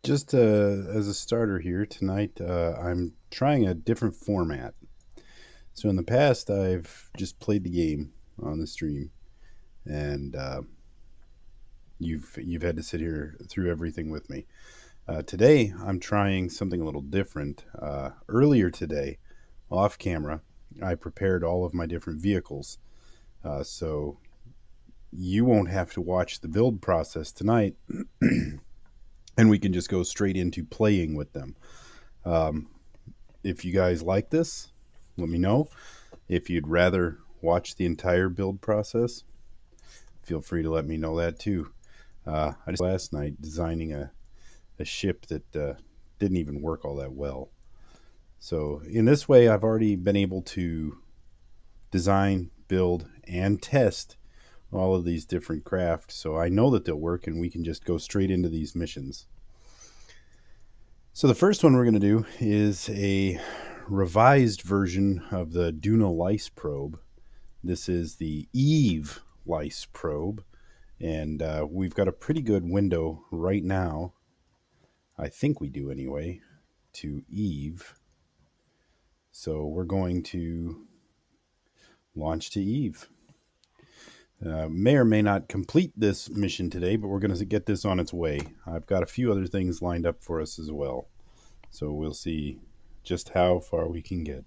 Just as a starter here tonight, I'm trying a different format. So in the past, I've just played the game on the stream, and you've had to sit here through everything with me. Today, I'm trying something a little different. Earlier today, off camera, I prepared all of my different vehicles, so you won't have to watch the build process tonight, and we can just go straight into playing with them. Um, if you guys like this, let me know. If you'd rather watch the entire build process, feel free to let me know that too. I just last night designing a ship that didn't even work all that well. So in this way, I've already been able to design, build, and test all of these different crafts. So I know that they'll work, and we can just go straight into these missions. So the first one we're going to do is a revised version of the Duna Lice probe. This is the Eve Lice probe, and we've got a pretty good window right now. I think we do anyway, to Eve. So we're going to launch to Eve. May or may not complete this mission today, but we're going to get this on its way. I've got a few other things lined up for us as well. So we'll see just how far we can get.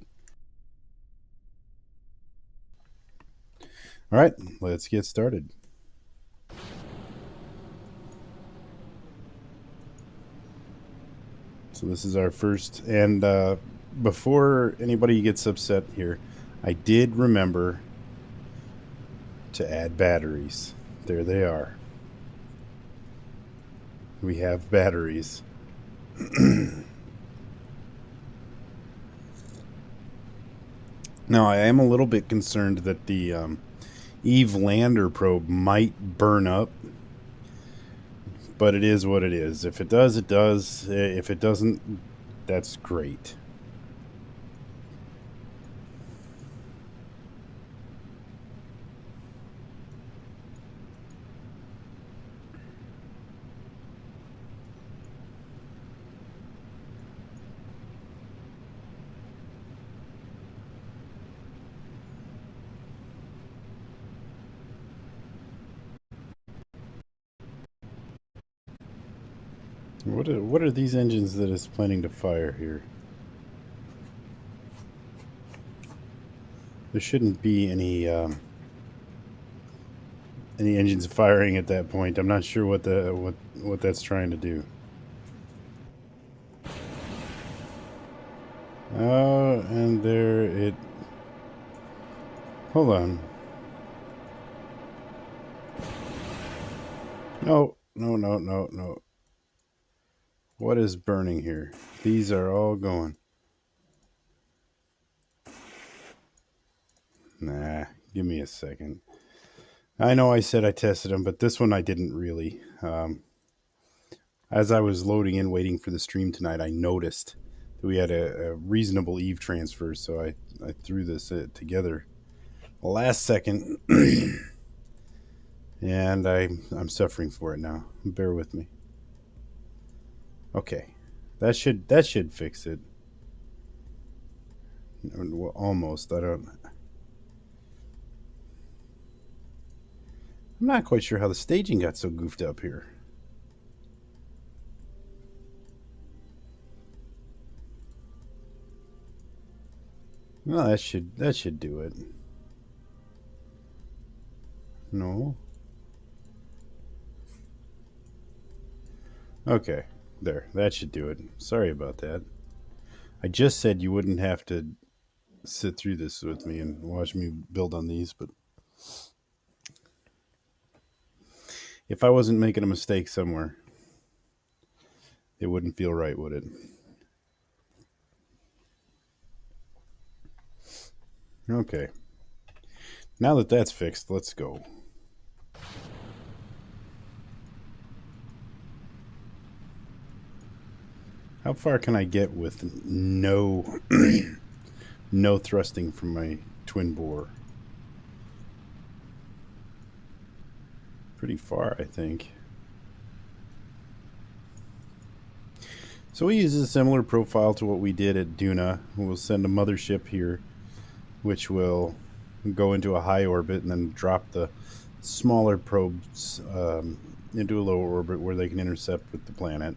All right, let's get started. So this is our first, and before anybody gets upset here, I did remember to add batteries. There they are. We have batteries. Now, I am a little bit concerned that the Eve lander probe might burn up, but it is what it is. If it does, it does. If it doesn't, that's great. What are these engines that is planning to fire here? There shouldn't be any engines firing at that point. I'm not sure what that's trying to do. Oh, and there it. Hold on. No, no, no, no, no. What is burning here? These are all going. Nah, give me a second. I know I said I tested them, but this one I didn't really. As I was loading in, waiting for the stream tonight, I noticed that we had a reasonable Eve transfer, so I threw this together last second, and I'm suffering for it now. Bear with me. Okay, that should fix it. Well, almost. I'm not quite sure how the staging got so goofed up here. Well, that should do it. No. Okay. There. That should do it. Sorry about that. I just said you wouldn't have to sit through this with me and watch me build on these, but if I wasn't making a mistake somewhere, it wouldn't feel right, would it? Okay. Now that that's fixed, let's go. How far can I get with no no thrusting from my twin bore? Pretty far, I think. So we use a similar profile to what we did at Duna. We'll send a mothership here, which will go into a high orbit and then drop the smaller probes into a lower orbit where they can intercept with the planet.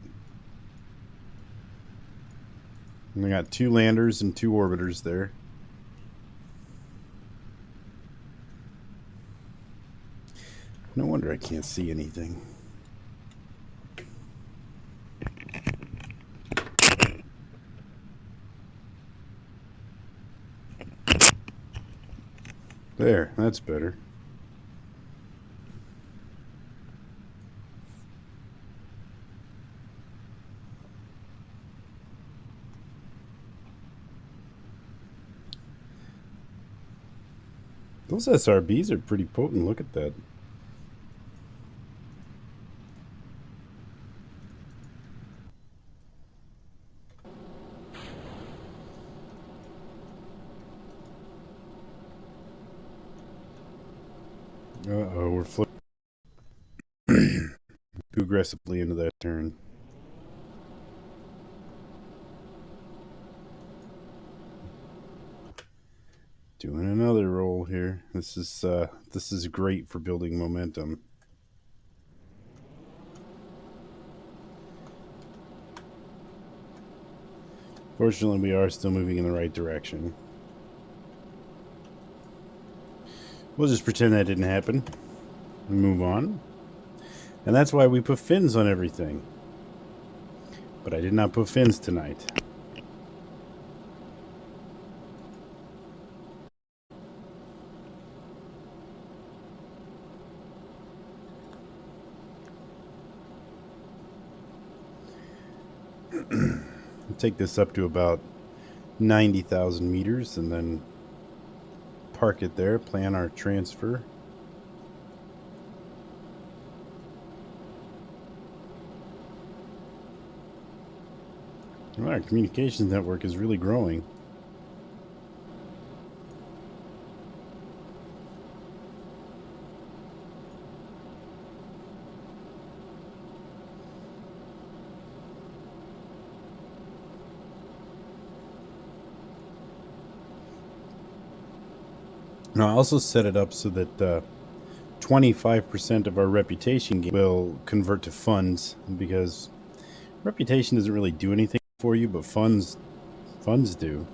And we got 2 landers and 2 orbiters there. No wonder I can't see anything. There, that's better. Those SRBs are pretty potent. Look at that. Uh-oh, we're flipping too aggressively into that turn. Doing another roll here. This is great for building momentum. Fortunately, we are still moving in the right direction. We'll just pretend that didn't happen and move on. And that's why we put fins on everything. But I did not put fins tonight. Take this up to about 90,000 meters and then park it there, plan our transfer. Well, our communications network is really growing. Now, I also set it up so that 25% of our reputation gain will convert to funds, because reputation doesn't really do anything for you, but funds do.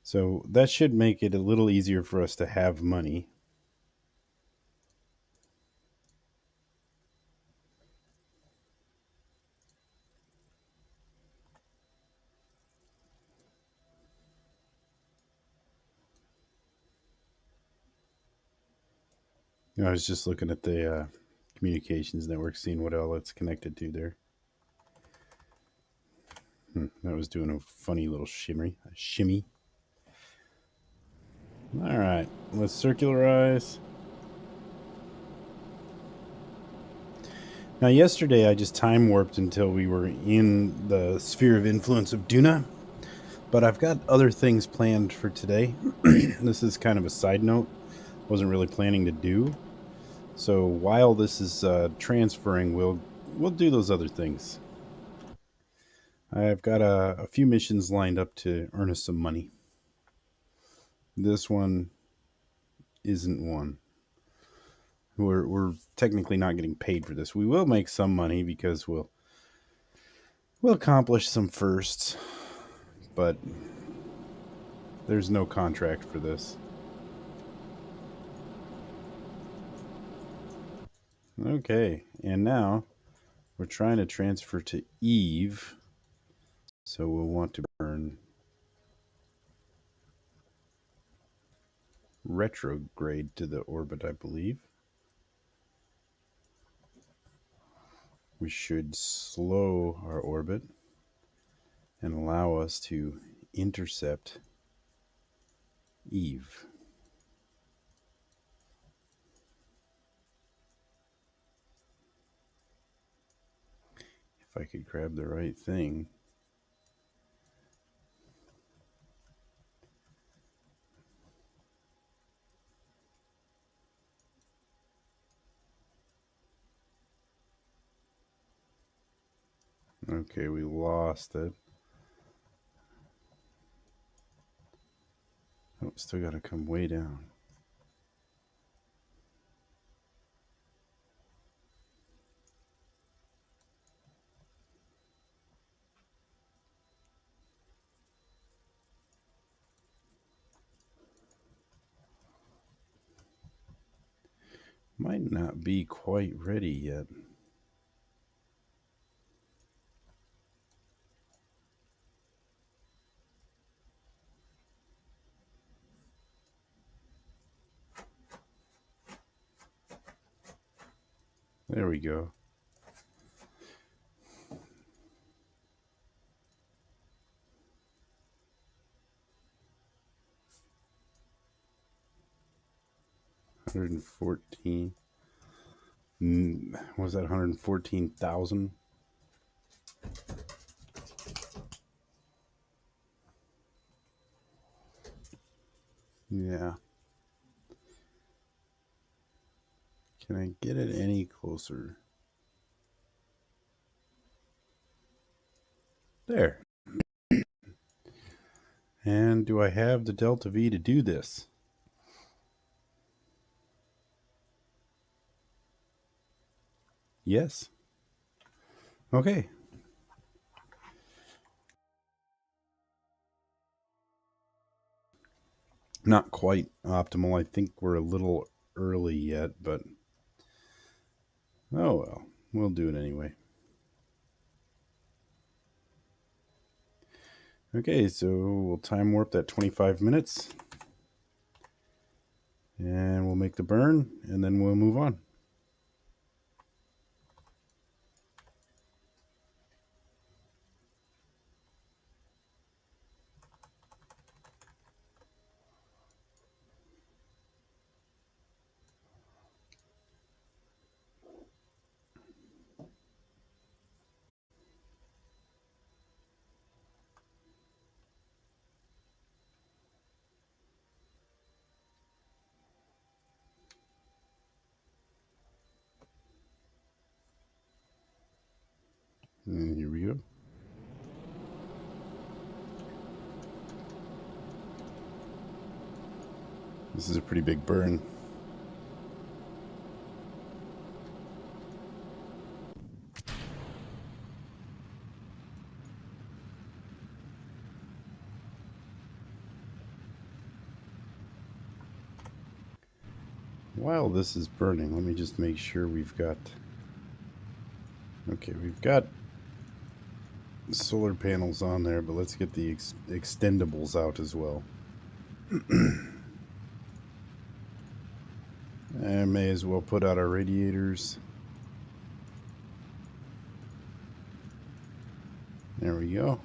So that should make it a little easier for us to have money. I was just looking at the communications network, seeing what all it's connected to there. That was doing a funny little shimmy. All right, let's circularize. Now, yesterday I just time warped until we were in the sphere of influence of Duna, but I've got other things planned for today. This is kind of a side note. Wasn't really planning to do. So while this is transferring, we'll do those other things. I've got a few missions lined up to earn us some money. This one isn't one. We're technically not getting paid for this. We will make some money because we'll accomplish some firsts, but there's no contract for this. Okay, and now we're trying to transfer to Eve, so we'll want to burn retrograde to the orbit, I believe. We should slow our orbit and allow us to intercept Eve. If I could grab the right thing. Okay, we lost it. Oh, still got to come way down. Might not be quite ready yet. There we go. $114. Was that 114,000? Yeah. Can I get it any closer? There. And do I have the Delta V to do this? Yes. Okay. Not quite optimal. I think we're a little early yet, but oh well. We'll do it anyway. Okay, so we'll time warp that 25 minutes. And we'll make the burn, and then we'll move on. And here we go. This is a pretty big burn. While this is burning, let me just make sure we've got... Okay, we've got solar panels on there, but let's get the extendables out as well. And may as well put out our radiators. There we go.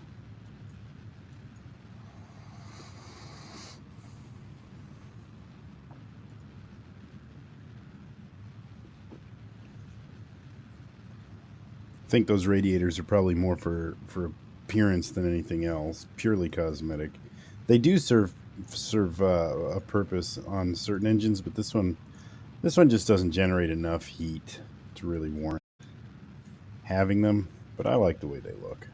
I think those radiators are probably more for appearance than anything else, purely cosmetic. They do serve a purpose on certain engines, but this one just doesn't generate enough heat to really warrant having them. But I like the way they look.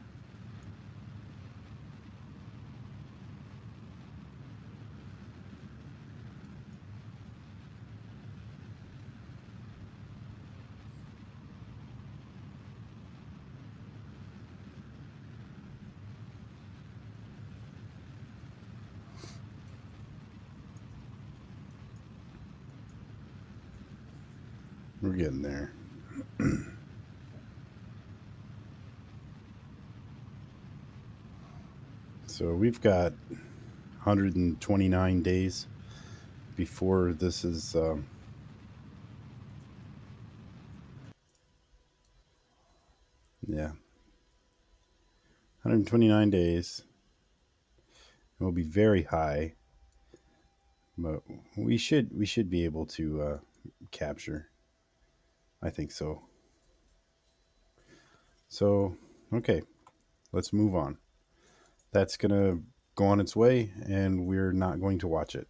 We're getting there. So we've got 129 days before this is yeah, 129 days. It will be very high, but we should be able to capture. I think so. So, okay, let's move on. That's going to go on its way, and we're not going to watch it.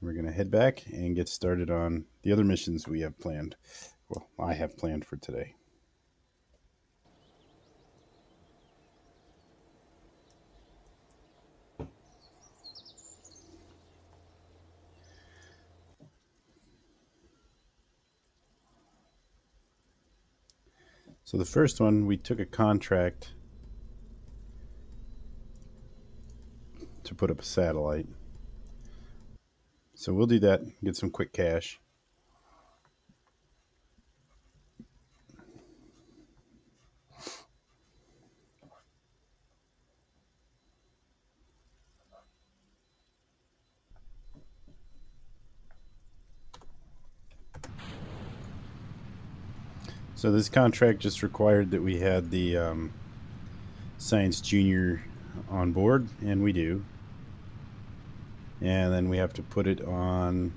We're going to head back and get started on the other missions we have planned. Well, I have planned for today. So the first one, we took a contract to put up a satellite. So we'll do that, get some quick cash. So this contract just required that we had the Science Junior on board, and we do. And then we have to put it on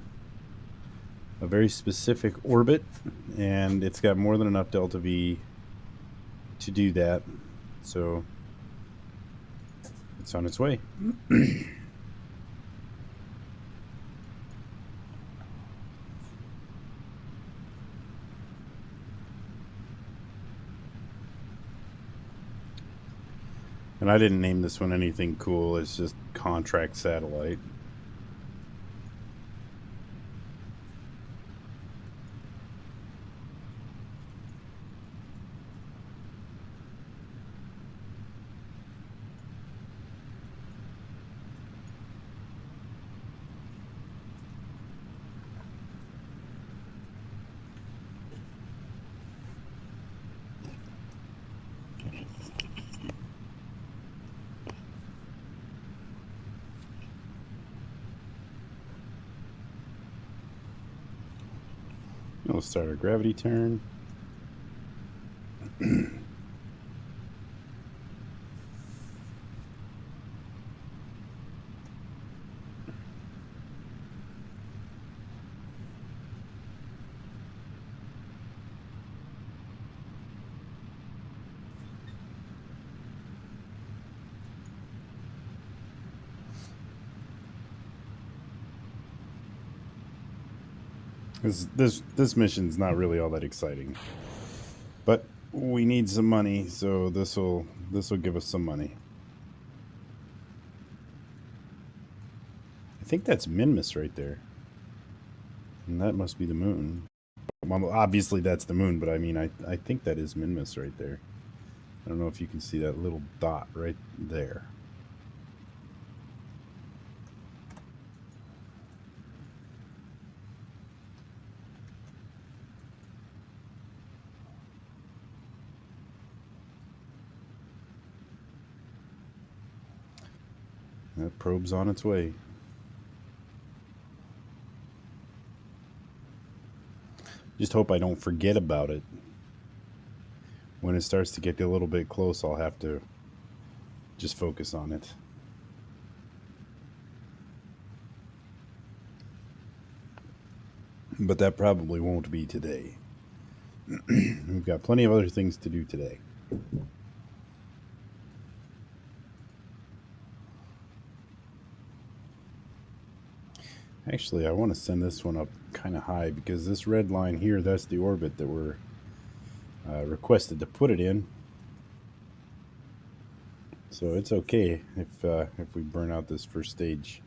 a very specific orbit, and it's got more than enough delta V to do that. So it's on its way. And I didn't name this one anything cool. It's just contract satellite. We'll start our gravity turn. This mission's not really all that exciting, but we need some money, so this will give us some money. I think that's Minmus right there, and that must be the moon. Well, obviously that's the moon, but I mean I think that is Minmus right there. I don't know if you can see that little dot right there. That probe's on its way. Just hope I don't forget about it. When it starts to get a little bit close, I'll have to just focus on it. But that probably won't be today. We've got plenty of other things to do today. Actually, I want to send this one up kind of high because this red line here, that's the orbit that we're requested to put it in. So it's okay if we burn out this first stage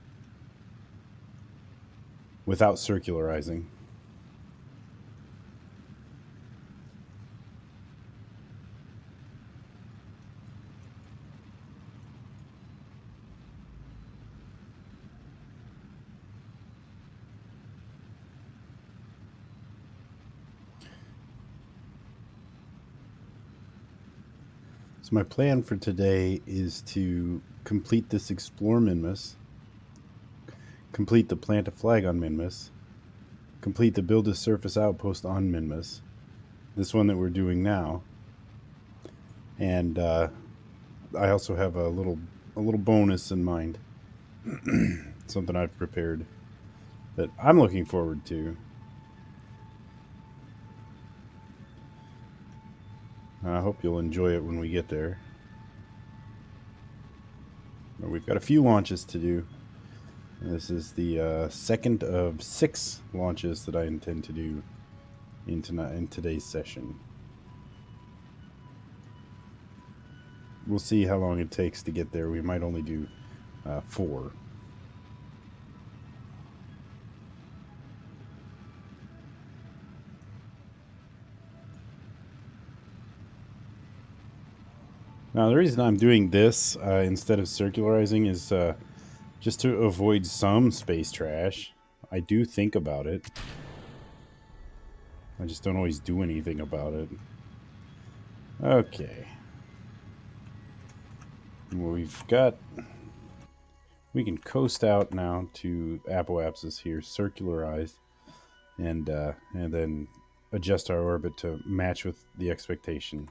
without circularizing. So my plan for today is to complete this Explore Minmus, complete the Plant a Flag on Minmus, complete the Build a Surface Outpost on Minmus, this one that we're doing now, and I also have a little bonus in mind, something I've prepared that I'm looking forward to. I hope you'll enjoy it when we get there. We've got a few launches to do. This is the second of 6 launches that I intend to do in today's session. We'll see how long it takes to get there. We might only do 4. Now, the reason I'm doing this instead of circularizing is just to avoid some space trash. I do think about it. I just don't always do anything about it. Okay. We've got... We can coast out now to apoapsis here, circularize, and then adjust our orbit to match with the expectation.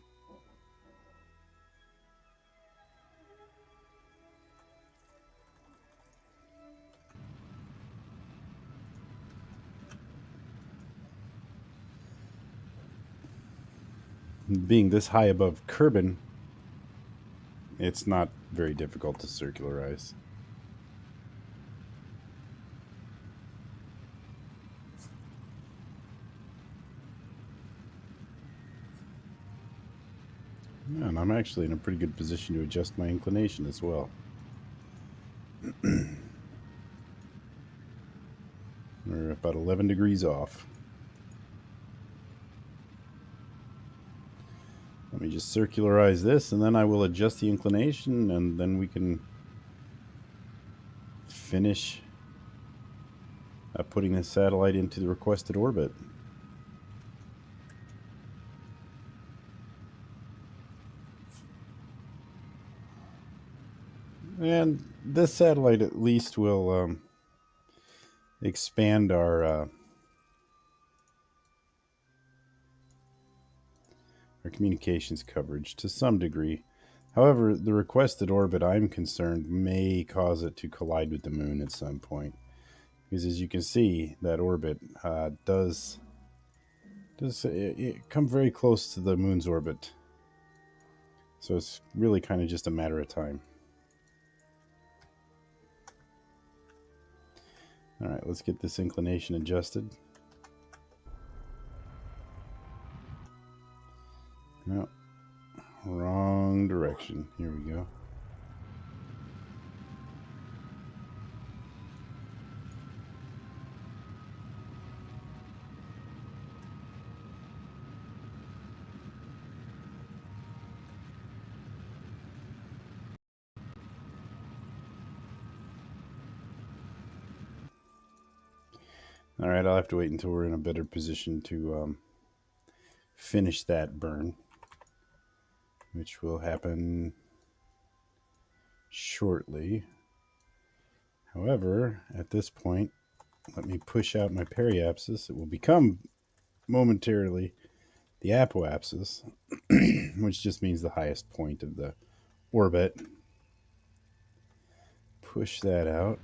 Being this high above Kerbin, it's not very difficult to circularize. Yeah, and I'm actually in a pretty good position to adjust my inclination as well. We're about 11 degrees off. Let me just circularize this, and then I will adjust the inclination, and then we can finish putting this satellite into the requested orbit. And this satellite at least will expand our communications coverage to some degree. However, the requested orbit, I'm concerned, may cause it to collide with the moon at some point. Because as you can see, that orbit does it come very close to the moon's orbit. So it's really kind of just a matter of time. All right, let's get this inclination adjusted. No, wrong direction. Here we go. All right, I'll have to wait until we're in a better position to finish that burn, which will happen shortly. However, at this point, let me push out my periapsis. It will become momentarily the apoapsis, which just means the highest point of the orbit. Push that out.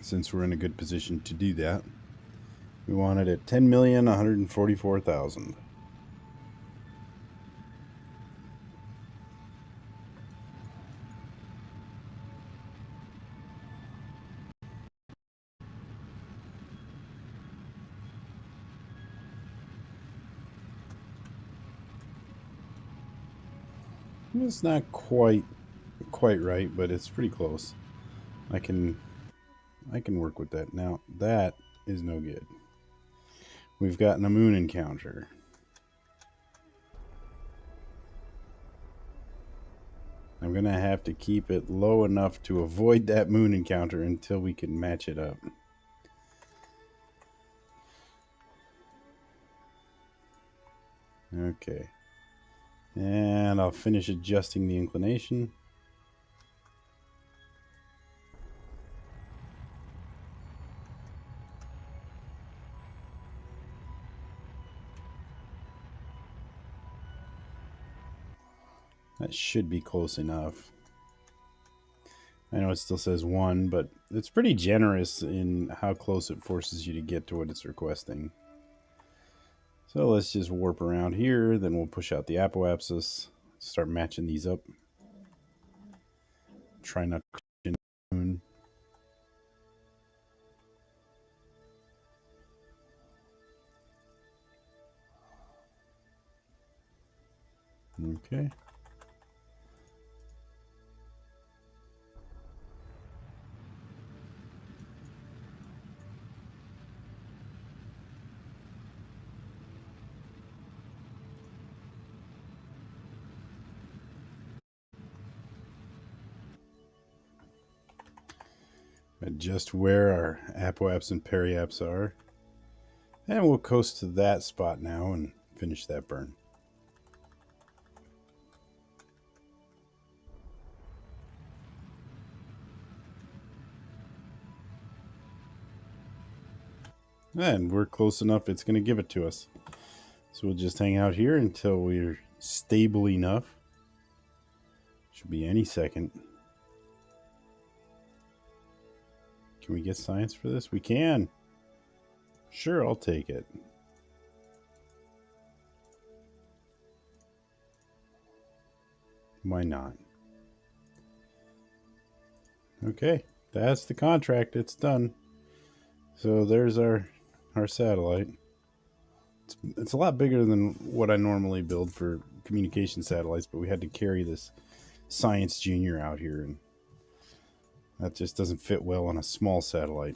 Since we're in a good position to do that, we want it at 10,144,000. It's not quite right, but it's pretty close. I can work with that. Now, that is no good. We've gotten a moon encounter. I'm going to have to keep it low enough to avoid that moon encounter until we can match it up. Okay. And I'll finish adjusting the inclination. That should be close enough. I know it still says 1, but it's pretty generous in how close it forces you to get to what it's requesting. So let's just warp around here, then we'll push out the apoapsis, start matching these up. Try not to crash the moon. Okay. at just where our apoaps and periaps are. And we'll coast to that spot now and finish that burn. And we're close enough, it's going to give it to us. So we'll just hang out here until we're stable enough. Should be any second. Can we get science for this? We can. Sure, I'll take it. Why not? Okay, that's the contract. It's done. So there's our satellite. It's a lot bigger than what I normally build for communication satellites, but we had to carry this Science Junior out here, and that just doesn't fit well on a small satellite.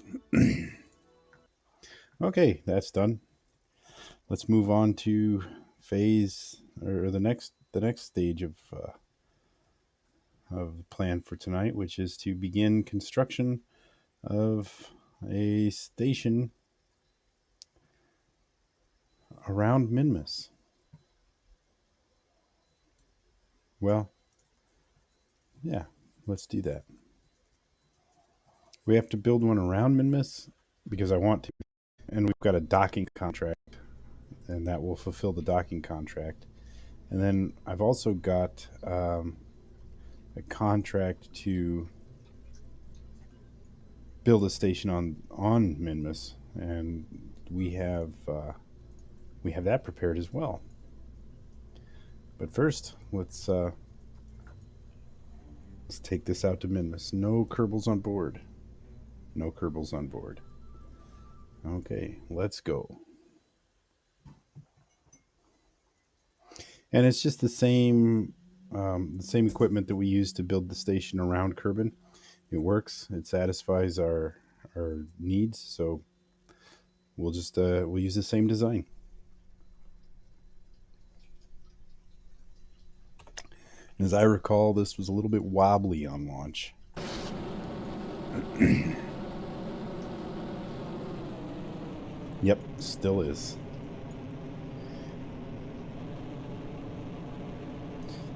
Okay, that's done. Let's move on to phase, or the next stage of the plan for tonight, which is to begin construction of a station around Minmus. Well, yeah, let's do that. We have to build one around Minmus because I want to, and we've got a docking contract, and that will fulfill the docking contract. And then I've also got a contract to build a station on Minmus, and we have that prepared as well. But first, let's take this out to Minmus. No Kerbals on board. No Kerbals on board. Okay, let's go. And it's just the same equipment that we used to build the station around Kerbin. It works. It satisfies our needs. So we'll just we'll use the same design. As I recall, this was a little bit wobbly on launch. Yep, still is.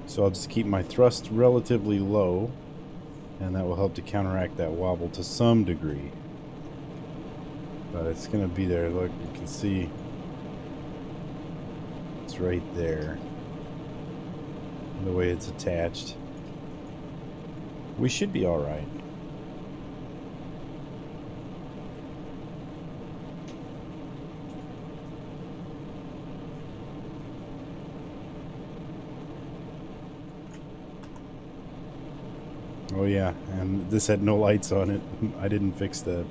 So I'll just keep my thrust relatively low, and that will help to counteract that wobble to some degree. But it's going to be there. Look, you can see it's right there. The way it's attached. We should be all right. Oh yeah, and this had no lights on it. I didn't fix that.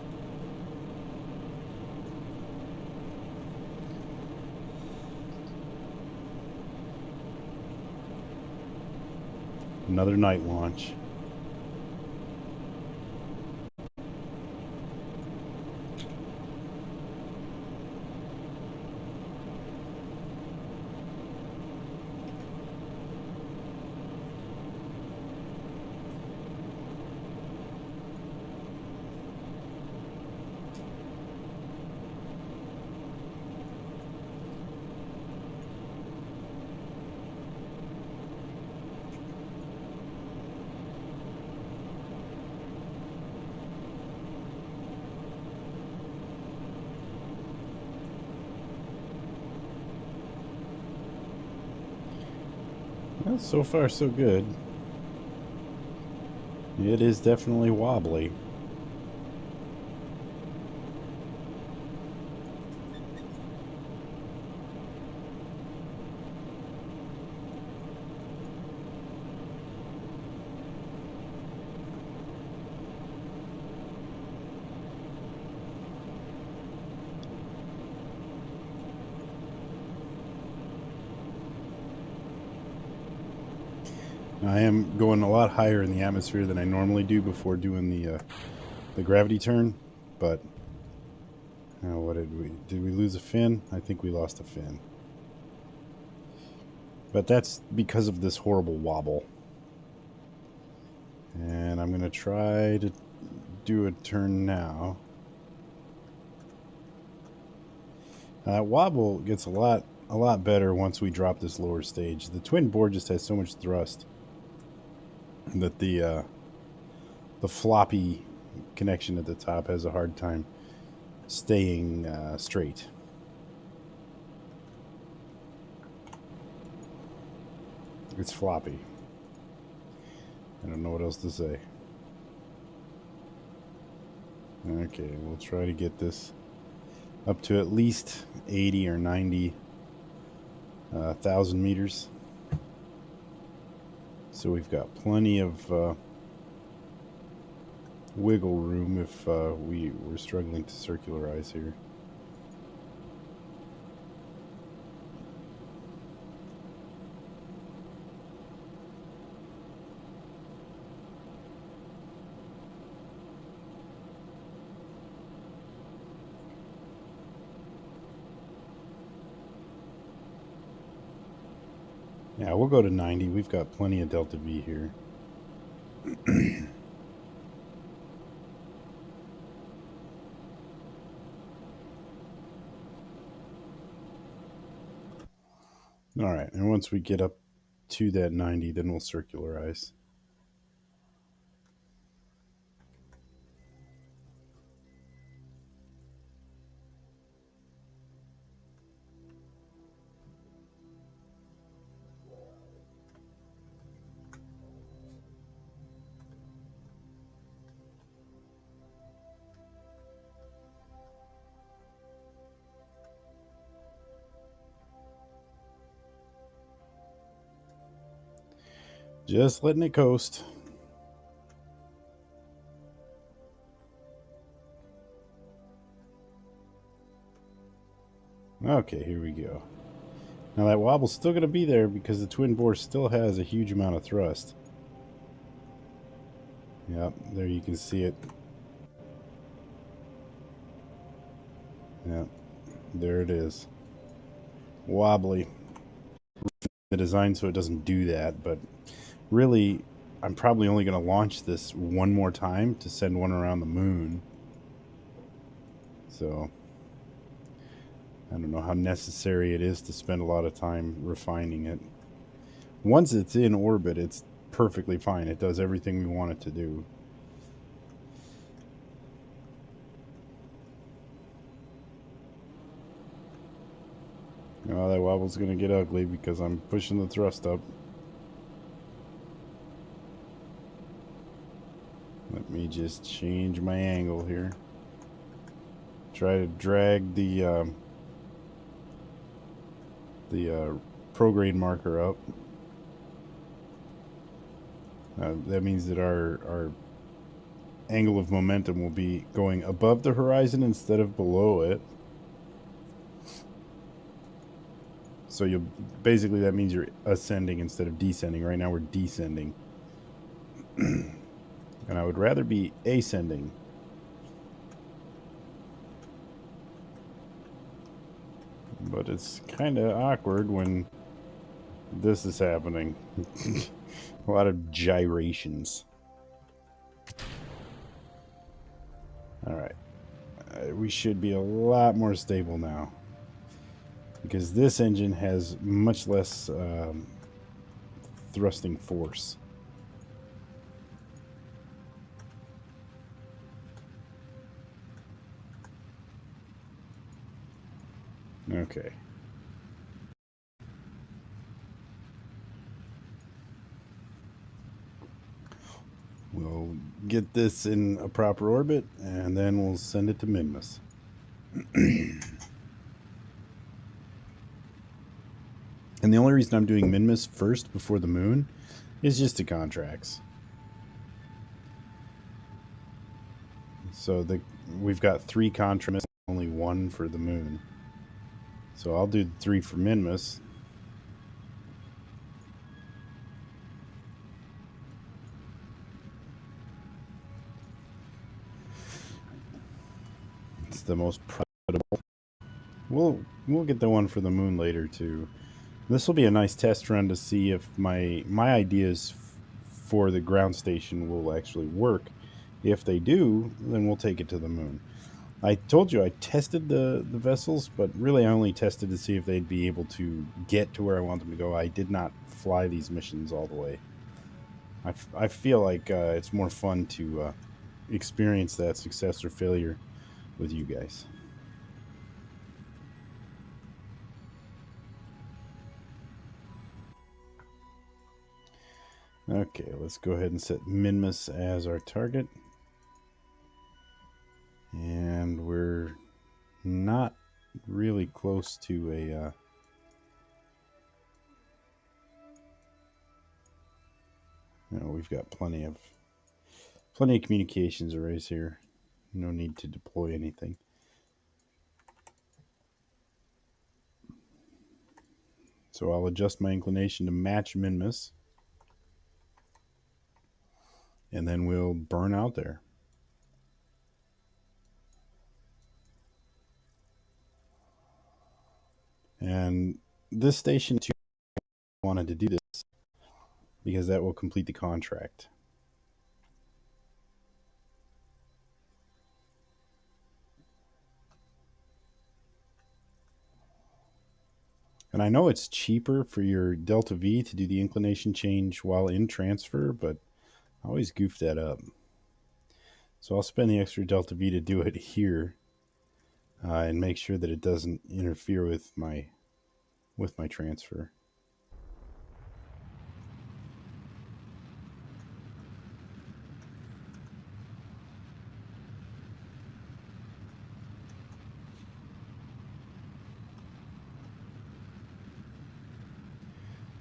Another night launch. Well, so far so good. It is definitely wobbly. I am going a lot higher in the atmosphere than I normally do before doing the gravity turn, but what did we lose a fin? I think we lost a fin. But that's because of this horrible wobble. And I'm going to try to do a turn now. Wobble gets a lot better once we drop this lower stage. The twin bore just has so much thrust that the floppy connection at the top has a hard time staying straight. It's floppy. I don't know what else to say. Okay, we'll try to get this up to at least 80 or 90 thousand meters. So we've got plenty of wiggle room if we're struggling to circularize here. Yeah, we'll go to 90. We've got plenty of delta V here. All right, and once we get up to that 90, then we'll circularize. Just letting it coast. Okay, here we go. Now that wobble's still going to be there because the twin bore still has a huge amount of thrust. Yep, there you can see it. Yep, there it is. Wobbly. The design so it doesn't do that, but really, I'm probably only going to launch this one more time to send one around the moon. So, I don't know how necessary it is to spend a lot of time refining it. Once it's in orbit, it's perfectly fine. It does everything we want it to do. Oh, that wobble's going to get ugly because I'm pushing the thrust up. Let me just change my angle here. Try to drag the prograde marker up. That means that our angle of momentum will be going above the horizon instead of below it. So you basically, that means you're ascending instead of descending. Right now we're descending. And I would rather be ascending. But it's kind of awkward when this is happening. A lot of gyrations. Alright. We should be a lot more stable now, because this engine has much less thrusting force. Okay. We'll get this in a proper orbit, and then we'll send it to Minmus. And the only reason I'm doing Minmus first before the moon is just to contracts. So we've got 3 contracts, only 1 for the moon. So I'll do 3 for Minmus. It's the most profitable. We'll get the one for the moon later too. This will be a nice test run to see if my ideas for the ground station will actually work If they do, then we'll take it to the moon. I told you I tested the vessels, but really I only tested to see if they'd be able to get to where I want them to go. I did not fly these missions all the way. I feel like it's more fun to experience that success or failure with you guys. Okay, let's go ahead and set Minmus as our target. And we're not really close to a... we've got plenty of communications arrays here. No need to deploy anything. So I'll adjust my inclination to match Minmus. And then we'll burn out there. And this station too wanted to do this because that will complete the contract. And I know it's cheaper for your delta V to do the inclination change while in transfer, but I always goof that up. So I'll spend the extra delta V to do it here and make sure that it doesn't interfere with my transfer.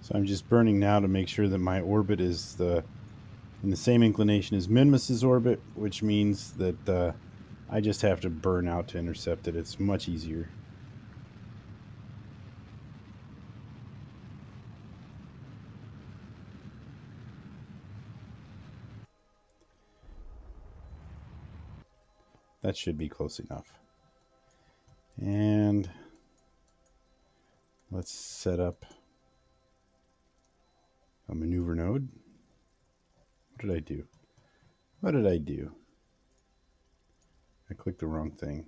So I'm just burning now to make sure that my orbit is in the same inclination as Minmus's orbit, which means that I just have to burn out to intercept it. It's much easier. That should be close enough. And let's set up a maneuver node. What did I do? What did I do? I clicked the wrong thing.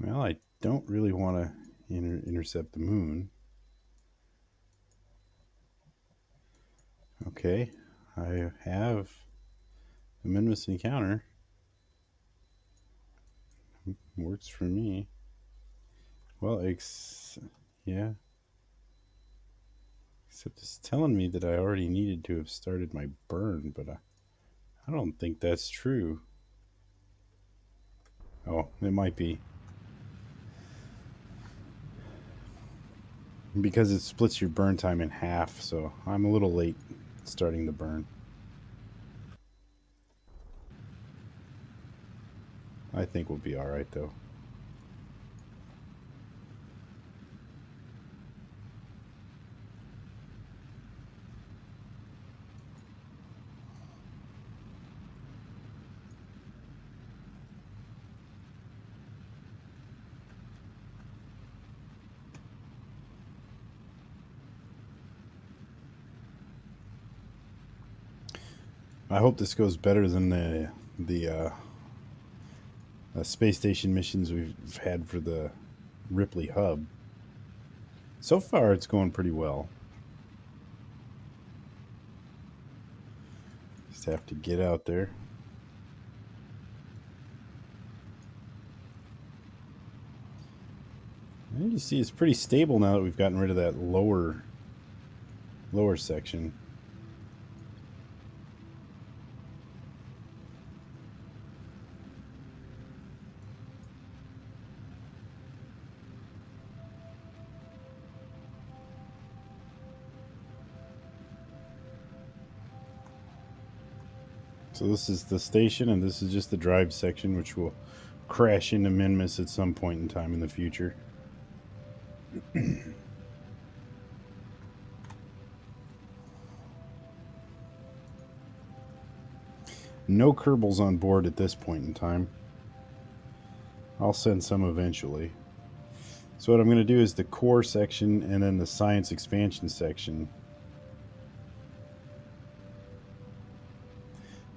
Well, I don't really want to intercept the moon. Okay, I have a Minmus encounter. Works for me. Well, yeah. Except it's telling me that I already needed to have started my burn, but I don't think that's true. Oh, it might be. Because it splits your burn time in half, so I'm a little late starting the burn. I think we'll be alright, though. I hope this goes better than the space station missions we've had for the Ripley hub. So far, it's going pretty well. Just have to get out there. And you see, it's pretty stable now that we've gotten rid of that lower section. So this is the station, and this is just the drive section, which will crash into Minmus at some point in time in the future. No Kerbals on board at this point in time. I'll send some eventually. So what I'm going to do is the core section and then the science expansion section.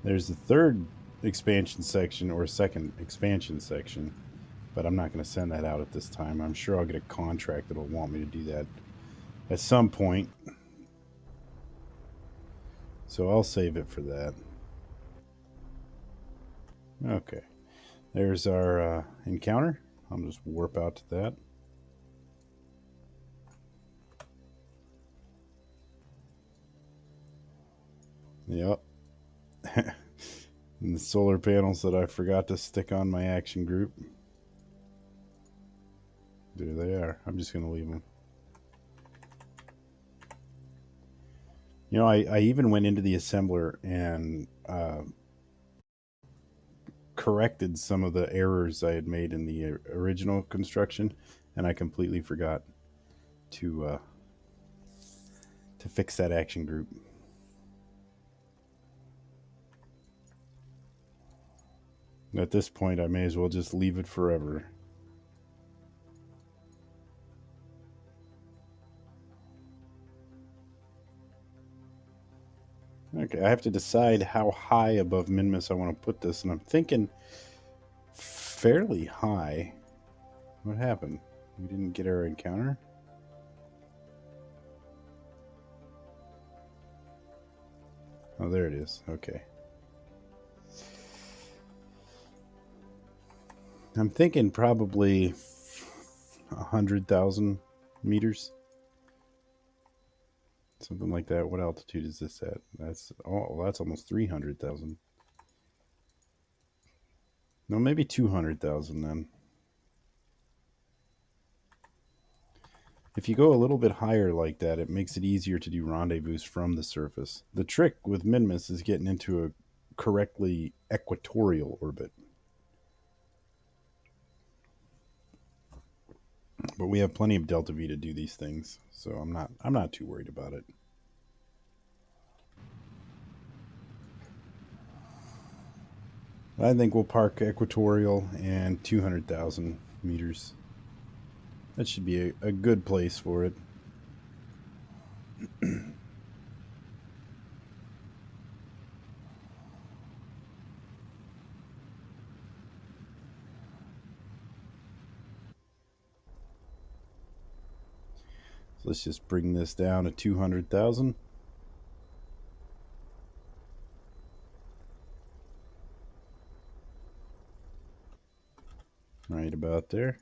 There's the third expansion section, or second expansion section, but I'm not going to send that out at this time. I'm sure I'll get a contract that'll want me to do that at some point. So I'll save it for that. Okay. There's our encounter. I'll just warp out to that. Yep. And the solar panels that I forgot to stick on my action group. There they are. I'm just going to leave them. You know, I even went into the assembler and corrected some of the errors I had made in the original construction, and I completely forgot to fix that action group. At this point, I may as well just leave it forever. Okay, I have to decide how high above Minmus I want to put this, and I'm thinking fairly high. What happened? We didn't get our encounter? Oh, there it is. Okay. I'm thinking probably 100,000 meters. Something like that. What altitude is this at? That's almost 300,000. No, maybe 200,000 then. If you go a little bit higher like that, it makes it easier to do rendezvous from the surface. The trick with Minmus is getting into a correctly equatorial orbit. But we have plenty of delta V to do these things, so I'm not too worried about it. I think we'll park equatorial and 200,000 meters. That should be a good place for it. So let's just bring this down to 200,000. Right about there.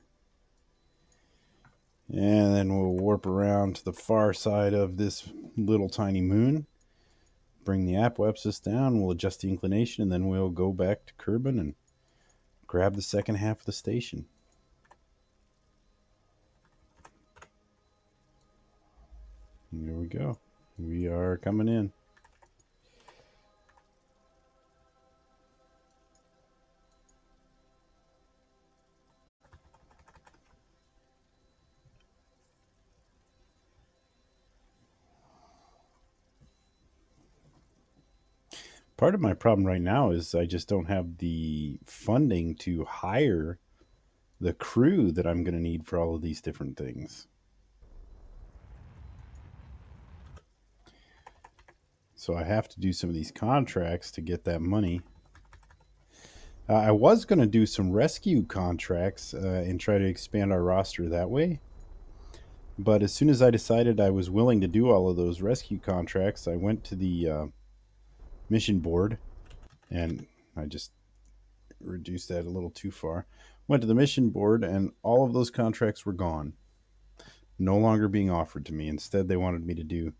And then we'll warp around to the far side of this little tiny moon. Bring the apoapsis down. We'll adjust the inclination, and then we'll go back to Kerbin and grab the second half of the station. And there we go. We are coming in. Part of my problem right now is I just don't have the funding to hire the crew that I'm going to need for all of these different things. So I have to do some of these contracts to get that money. I was going to do some rescue contracts and try to expand our roster that way. But as soon as I decided I was willing to do all of those rescue contracts, I went to the mission board, and I just reduced that a little too far. Went to the mission board, and all of those contracts were gone. No longer being offered to me. Instead, they wanted me to do,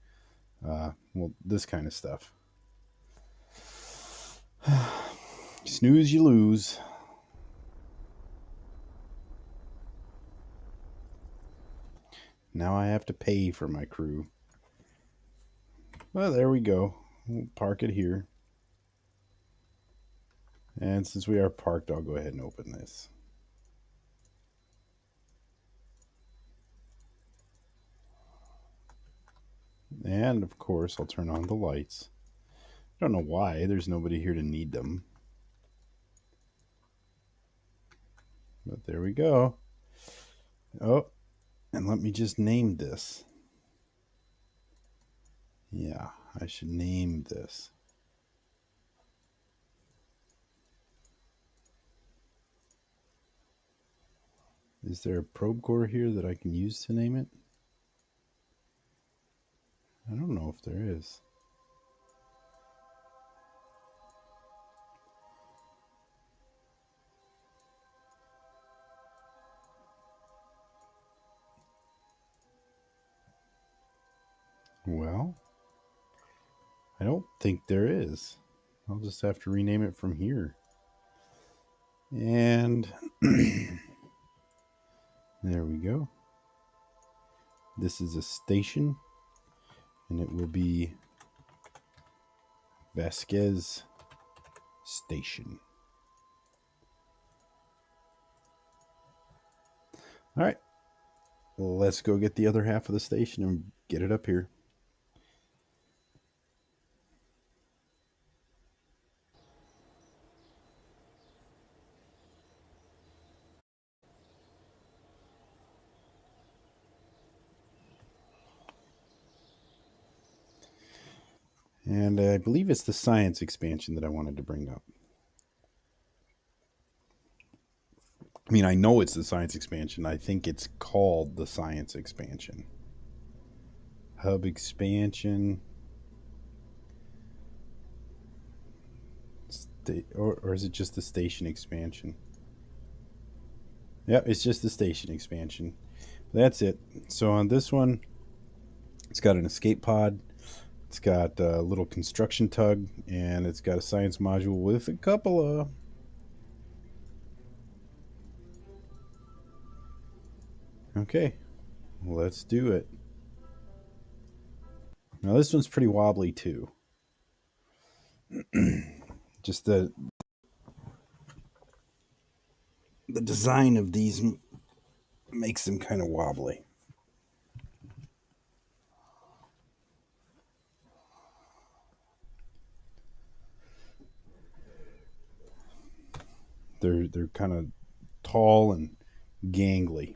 well, this kind of stuff. Snooze, you lose. Now I have to pay for my crew. Well, there we go. We'll park it here. And since we are parked, I'll go ahead and open this. And of course, I'll turn on the lights. I don't know why. There's nobody here to need them. But there we go. Oh, and let me just name this. Yeah, I should name this. Is there a probe core here that I can use to name it? I don't know if there is. Well, I don't think there is. I'll just have to rename it from here. And there we go. This is a station, and it will be Vasquez Station. All right, let's go get the other half of the station and get it up here. And I believe it's the science expansion that I wanted to bring up. I mean, I know it's the science expansion. I think it's called the science expansion. Hub expansion. Or is it just the station expansion? Yep, it's just the station expansion. That's it. So on this one, it's got an escape pod. It's got a little construction tug, and it's got a science module with a couple of... Okay, let's do it. Now this one's pretty wobbly too. Just the design of these makes them kind of wobbly. They're kind of tall and gangly.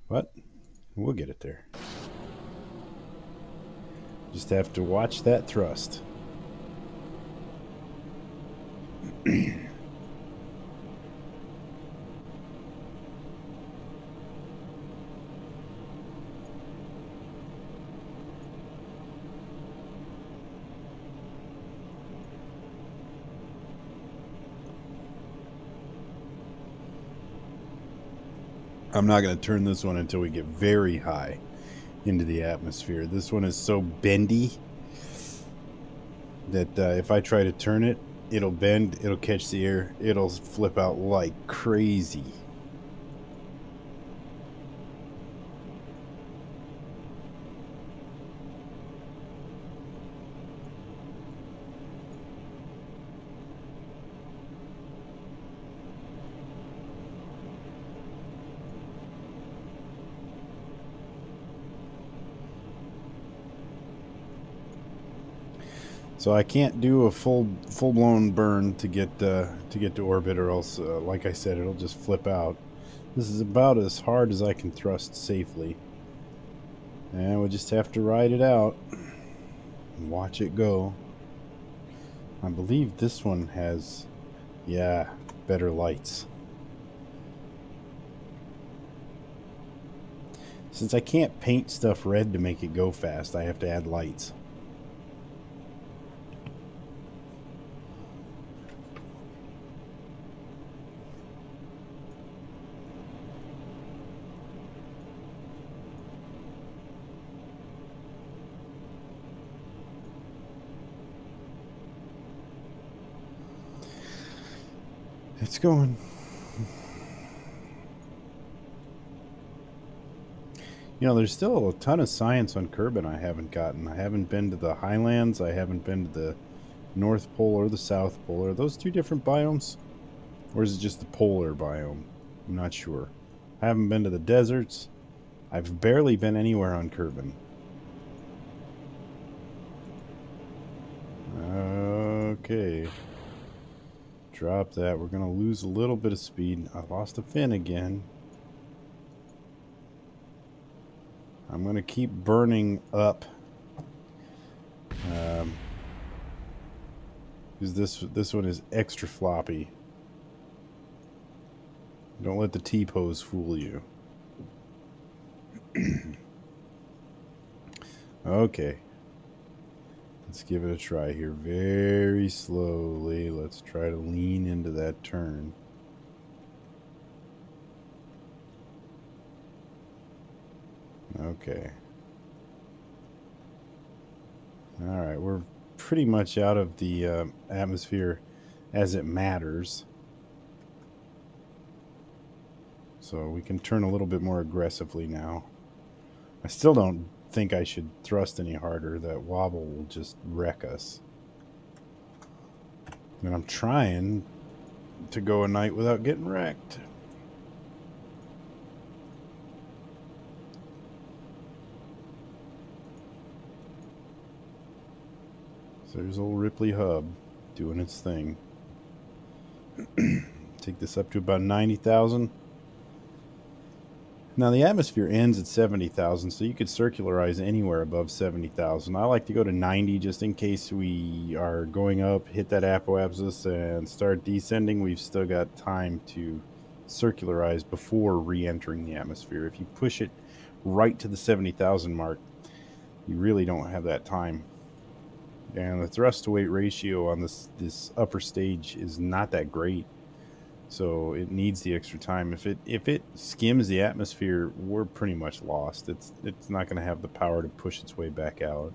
But we'll get it there. Just have to watch that thrust. I'm not going to turn this one until we get very high into the atmosphere. This one is so bendy that if I try to turn it, it'll bend, it'll catch the air, it'll flip out like crazy. So I can't do a full-blown burn to get to orbit, or else, like I said, it'll just flip out. This is about as hard as I can thrust safely, and we'll just have to ride it out and watch it go. I believe this one has, yeah, better lights. Since I can't paint stuff red to make it go fast, I have to add lights. It's going. You know, there's still a ton of science on Kerbin I haven't gotten. I haven't been to the Highlands. I haven't been to the North Pole or the South Pole. Are those two different biomes? Or is it just the polar biome? I'm not sure. I haven't been to the deserts. I've barely been anywhere on Kerbin. Okay. drop that. We're going to lose a little bit of speed. I lost a fin again. I'm going to keep burning up. Because this one is extra floppy. Don't let the T-pose fool you. Okay. Let's give it a try here. Very slowly. Let's try to lean into that turn. Okay. Alright, we're pretty much out of the atmosphere as it matters. So we can turn a little bit more aggressively now. I still don't think I should thrust any harder. That wobble will just wreck us. And I'm trying to go a night without getting wrecked. So there's old Ripley Hub doing its thing. Take this up to about 90,000. Now the atmosphere ends at 70,000, so you could circularize anywhere above 70,000. I like to go to 90 just in case we are going up, hit that apoapsis, and start descending. We've still got time to circularize before re-entering the atmosphere. If you push it right to the 70,000 mark, you really don't have that time. And the thrust to weight ratio on this upper stage is not that great. So it needs the extra time. If it skims the atmosphere, we're pretty much lost. It's not going to have the power to push its way back out.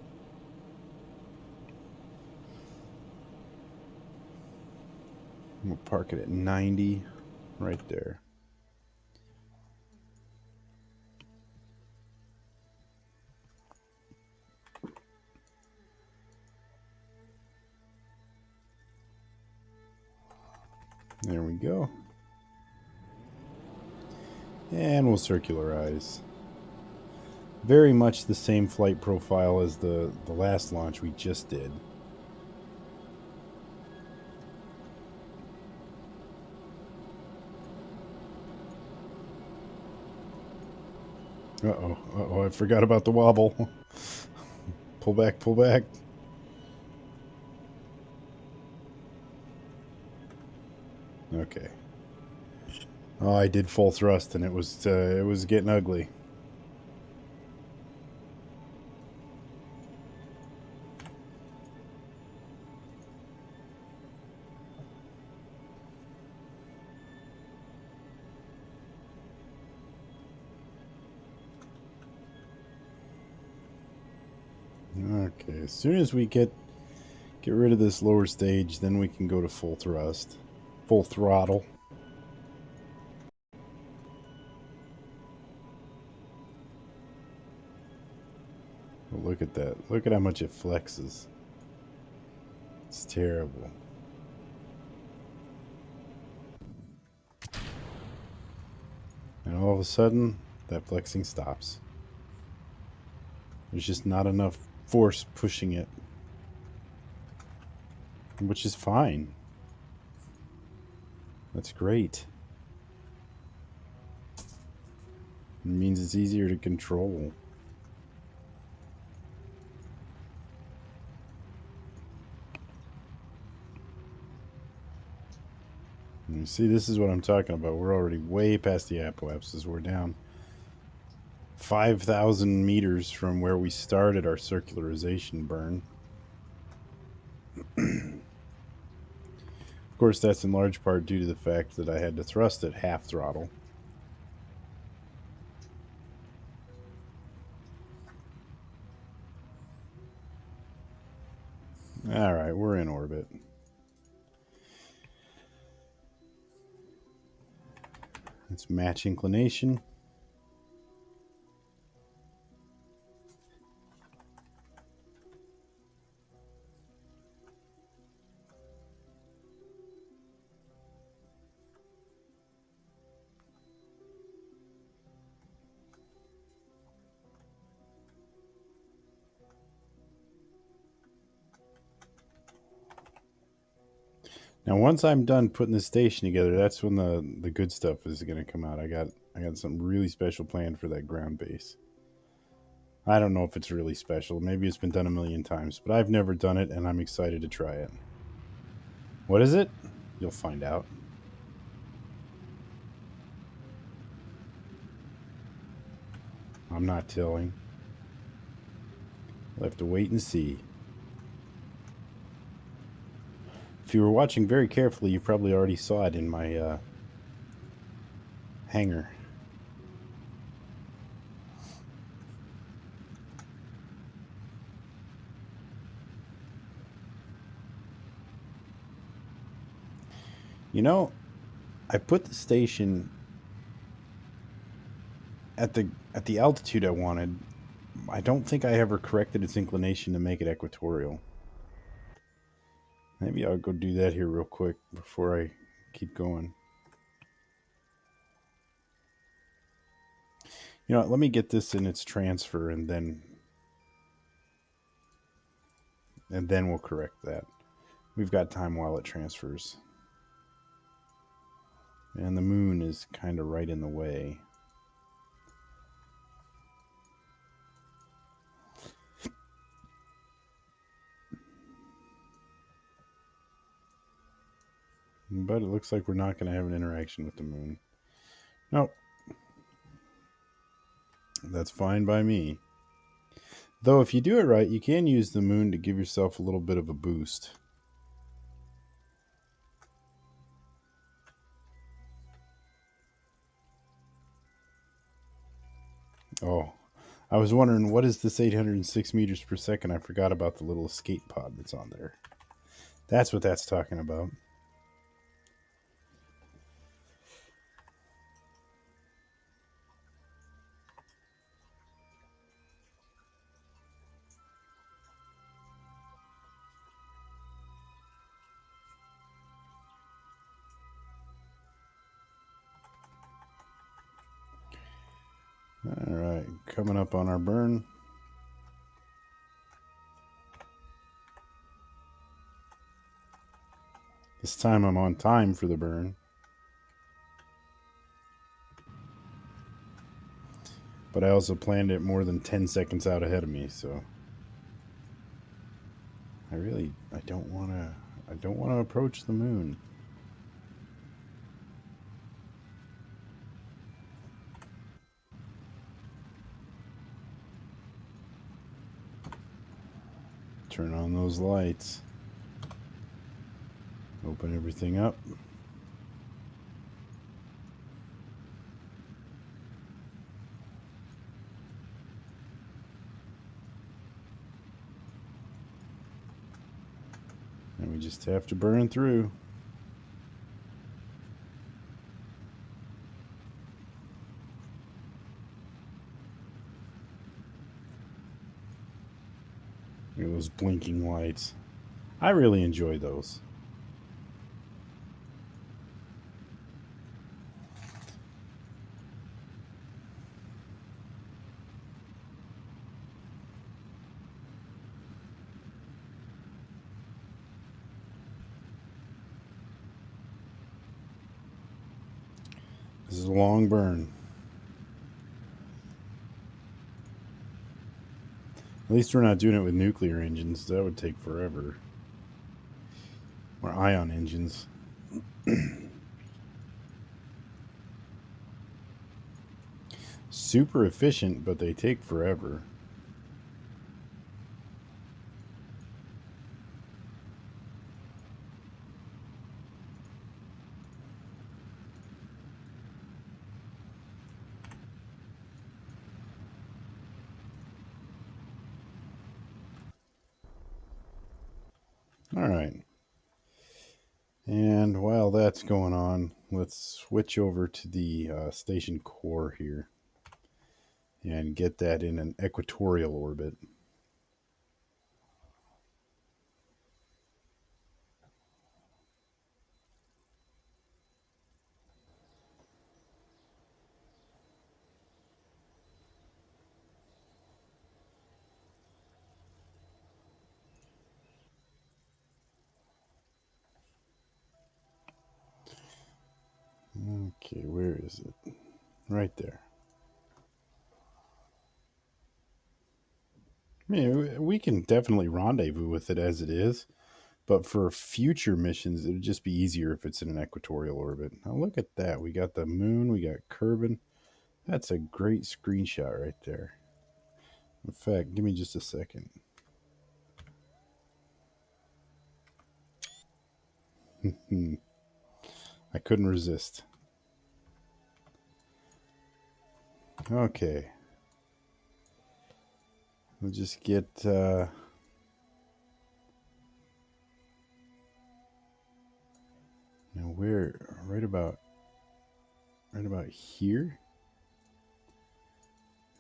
We'll park it at 90 right there. There we go. And we'll circularize. Very much the same flight profile as the last launch we just did. Uh-oh, I forgot about the wobble. Pull back, pull back. Okay. Oh, I did full thrust, and it was getting ugly. Okay, as soon as we get rid of this lower stage, then we can go to full thrust, full throttle. Well, look at that. Look at how much it flexes. It's terrible. And all of a sudden, that flexing stops. There's just not enough force pushing it. Which is fine. That's great. It means it's easier to control. And you see, this is what I'm talking about. We're already way past the apoapsis. We're down 5,000 meters from where we started our circularization burn. Of course, that's in large part due to the fact that I had to thrust at half throttle. Alright, we're in orbit. Let's match inclination. Now, once I'm done putting the station together, that's when the good stuff is going to come out. I got something really special planned for that ground base. I don't know if it's really special. Maybe it's been done a million times, but I've never done it, and I'm excited to try it. What is it? You'll find out. I'm not telling. We'll have to wait and see. If you were watching very carefully, you probably already saw it in my hangar. You know, I put the station at the altitude I wanted. I don't think I ever corrected its inclination to make it equatorial. Maybe I'll go do that here real quick before I keep going. You know what, let me get this in its transfer and then we'll correct that. We've got time while it transfers. And the moon is kind of right in the way. But it looks like we're not going to have an interaction with the moon. Nope. That's fine by me. Though if you do it right, you can use the moon to give yourself a little bit of a boost. Oh, I was wondering, what is this 806 meters per second? I forgot about the little escape pod that's on there. That's what that's talking about. All right, coming up on our burn. This time I'm on time for the burn. But I also planned it more than 10 seconds out ahead of me, so I don't want to approach the moon. Turn on those lights. Open everything up. And we just have to burn through. Look at those blinking lights. I really enjoy those. This is a long burn. At least we're not doing it with nuclear engines. That would take forever. Or ion engines. Super efficient, but they take forever. All right. And while that's going on, let's switch over to the station core here and get that in an equatorial orbit. Okay, where is it? Right there. I mean, we can definitely rendezvous with it as it is, but for future missions, it would just be easier if it's in an equatorial orbit. Now look at that. We got the moon, we got Kerbin. That's a great screenshot right there. In fact, give me just a second. I couldn't resist. Okay. We'll just get now where right about here?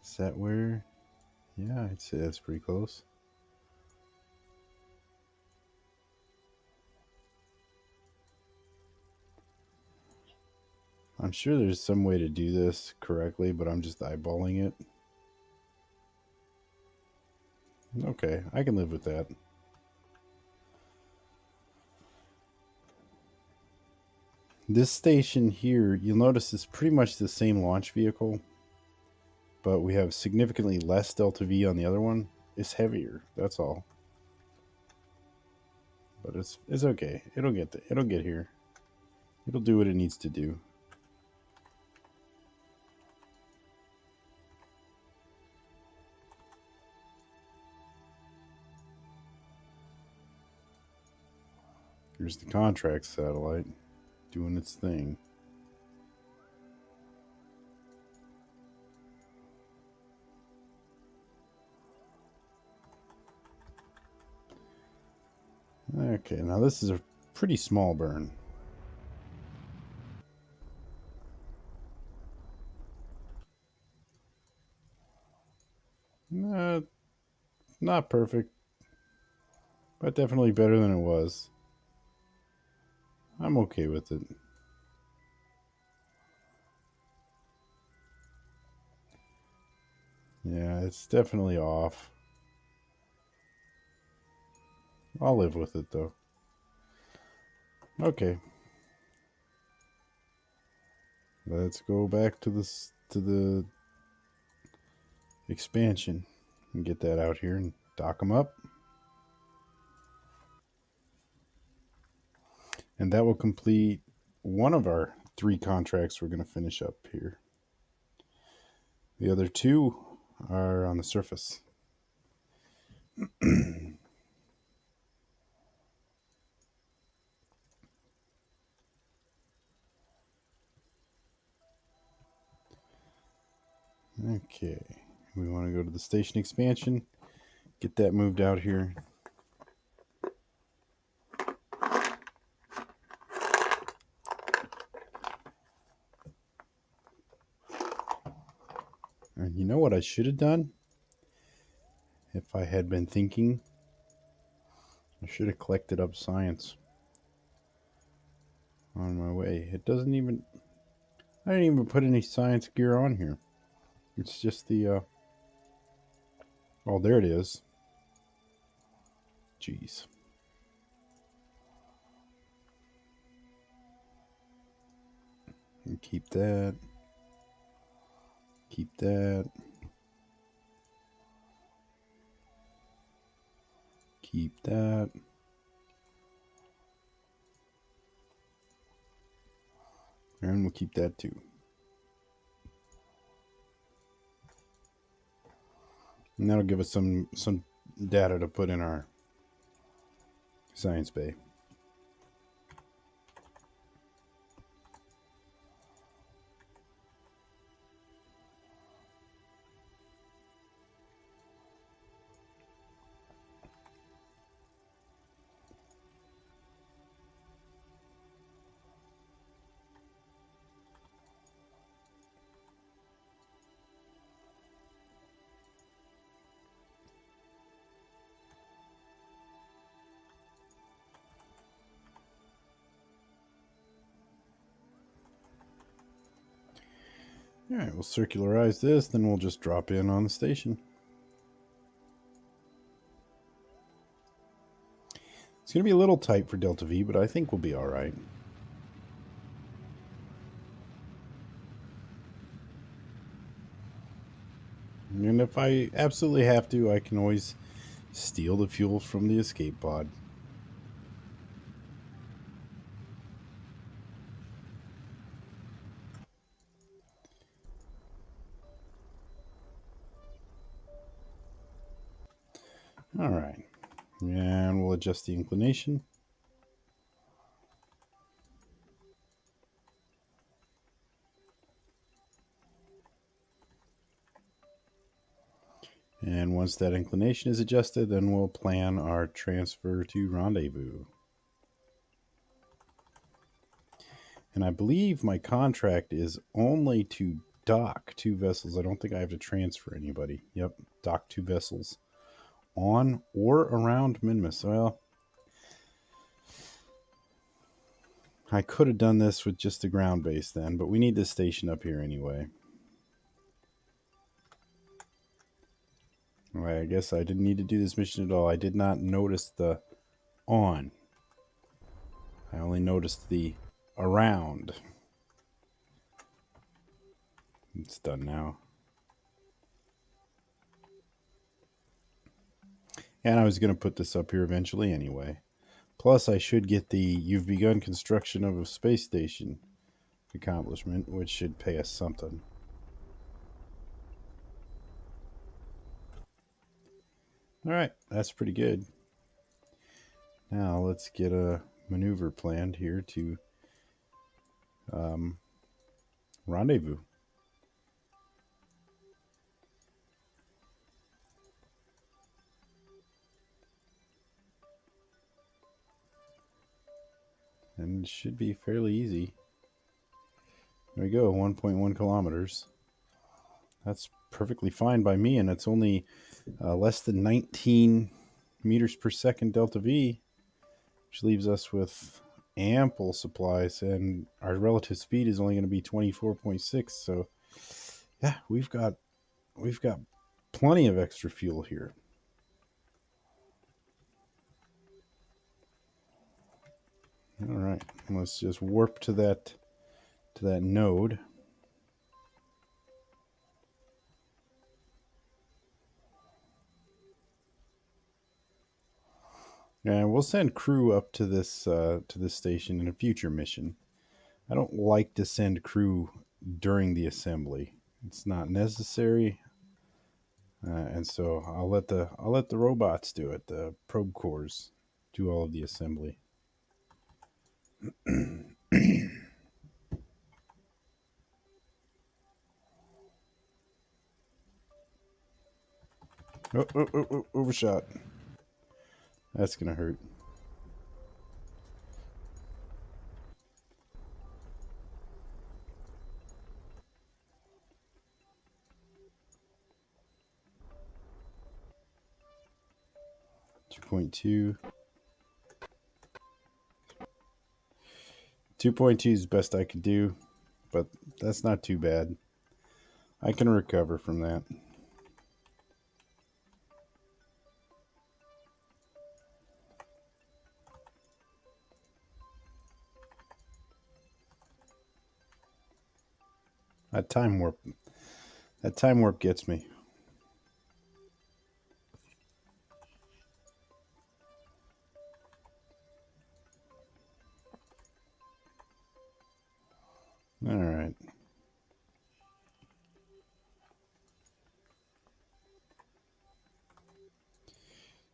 Is that where? Yeah, I'd say that's pretty close. I'm sure there's some way to do this correctly, but I'm just eyeballing it. Okay, I can live with that. This station here, you'll notice it's pretty much the same launch vehicle, but we have significantly less delta V on the other one. It's heavier, that's all. But it's okay. It'll get here. It'll do what it needs to do. Here's the contract satellite doing its thing. Okay, now this is a pretty small burn. Not perfect, but definitely better than it was. I'm okay with it. Yeah, it's definitely off. I'll live with it though. Okay. Let's go back to the expansion and get that out here and dock them up. And that will complete one of our 3 contracts we're going to finish up here. The other 2 are on the surface. Okay, we want to go to the station expansion, get that moved out here. And you know what I should have done? If I had been thinking, I should have collected up science on my way. It doesn't even, I didn't even put any science gear on here. It's just the, oh, there it is. Jeez. And keep that. Keep that. Keep that. And we'll keep that too. And that'll give us some data to put in our science bay. All right, we'll circularize this, then we'll just drop in on the station. It's going to be a little tight for Delta V, but I think we'll be all right. And if I absolutely have to, I can always steal the fuel from the escape pod. All right. And we'll adjust the inclination. And once that inclination is adjusted, then we'll plan our transfer to rendezvous. And I believe my contract is only to dock 2 vessels. I don't think I have to transfer anybody. Yep, dock 2 vessels on or around Minmus. Well, I could have done this with just the ground base then, but we need this station up here anyway. All right, I guess I didn't need to do this mission at all. I did not notice the on. I only noticed the around. It's done now. And I was going to put this up here eventually anyway. Plus, I should get the "You've begun construction of a space station" accomplishment, which should pay us something. All right, that's pretty good. Now let's get a maneuver planned here to rendezvous. And it should be fairly easy. There we go, 1.1 kilometers. That's perfectly fine by me, and it's only less than 19 meters per second delta V, which leaves us with ample supplies, and our relative speed is only going to be 24.6. So yeah, we've got plenty of extra fuel here. All right, let's just warp to that node. And we'll send crew up to this station in a future mission. I don't like to send crew during the assembly. It's not necessary, and so I'll let the robots do it. The probe cores do all of the assembly. Oh, overshot. That's gonna hurt. Two 2.2 is the best I could do, but that's not too bad. I can recover from that. That time warp gets me. All right.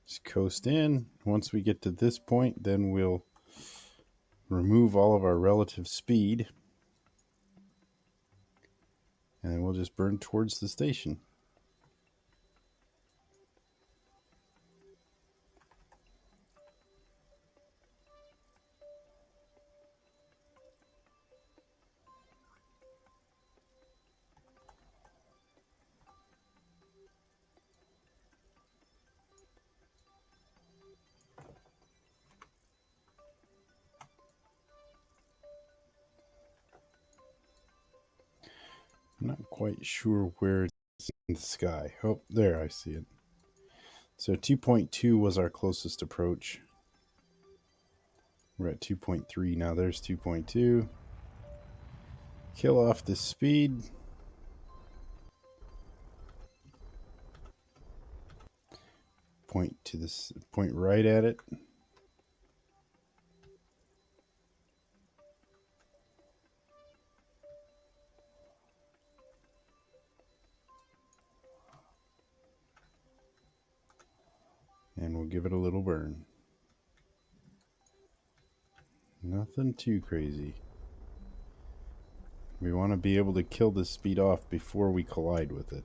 Just coast in. Once we get to this point, then we'll remove all of our relative speed, and then we'll just burn towards the station. I'm not quite sure where it's in the sky. Oh, there, I see it. So 2.2 was our closest approach. We're at 2.3 now. There's 2.2. Kill off the speed. point to this, point right at it. And we'll give it a little burn. Nothing too crazy. We want to be able to kill this speed off before we collide with it.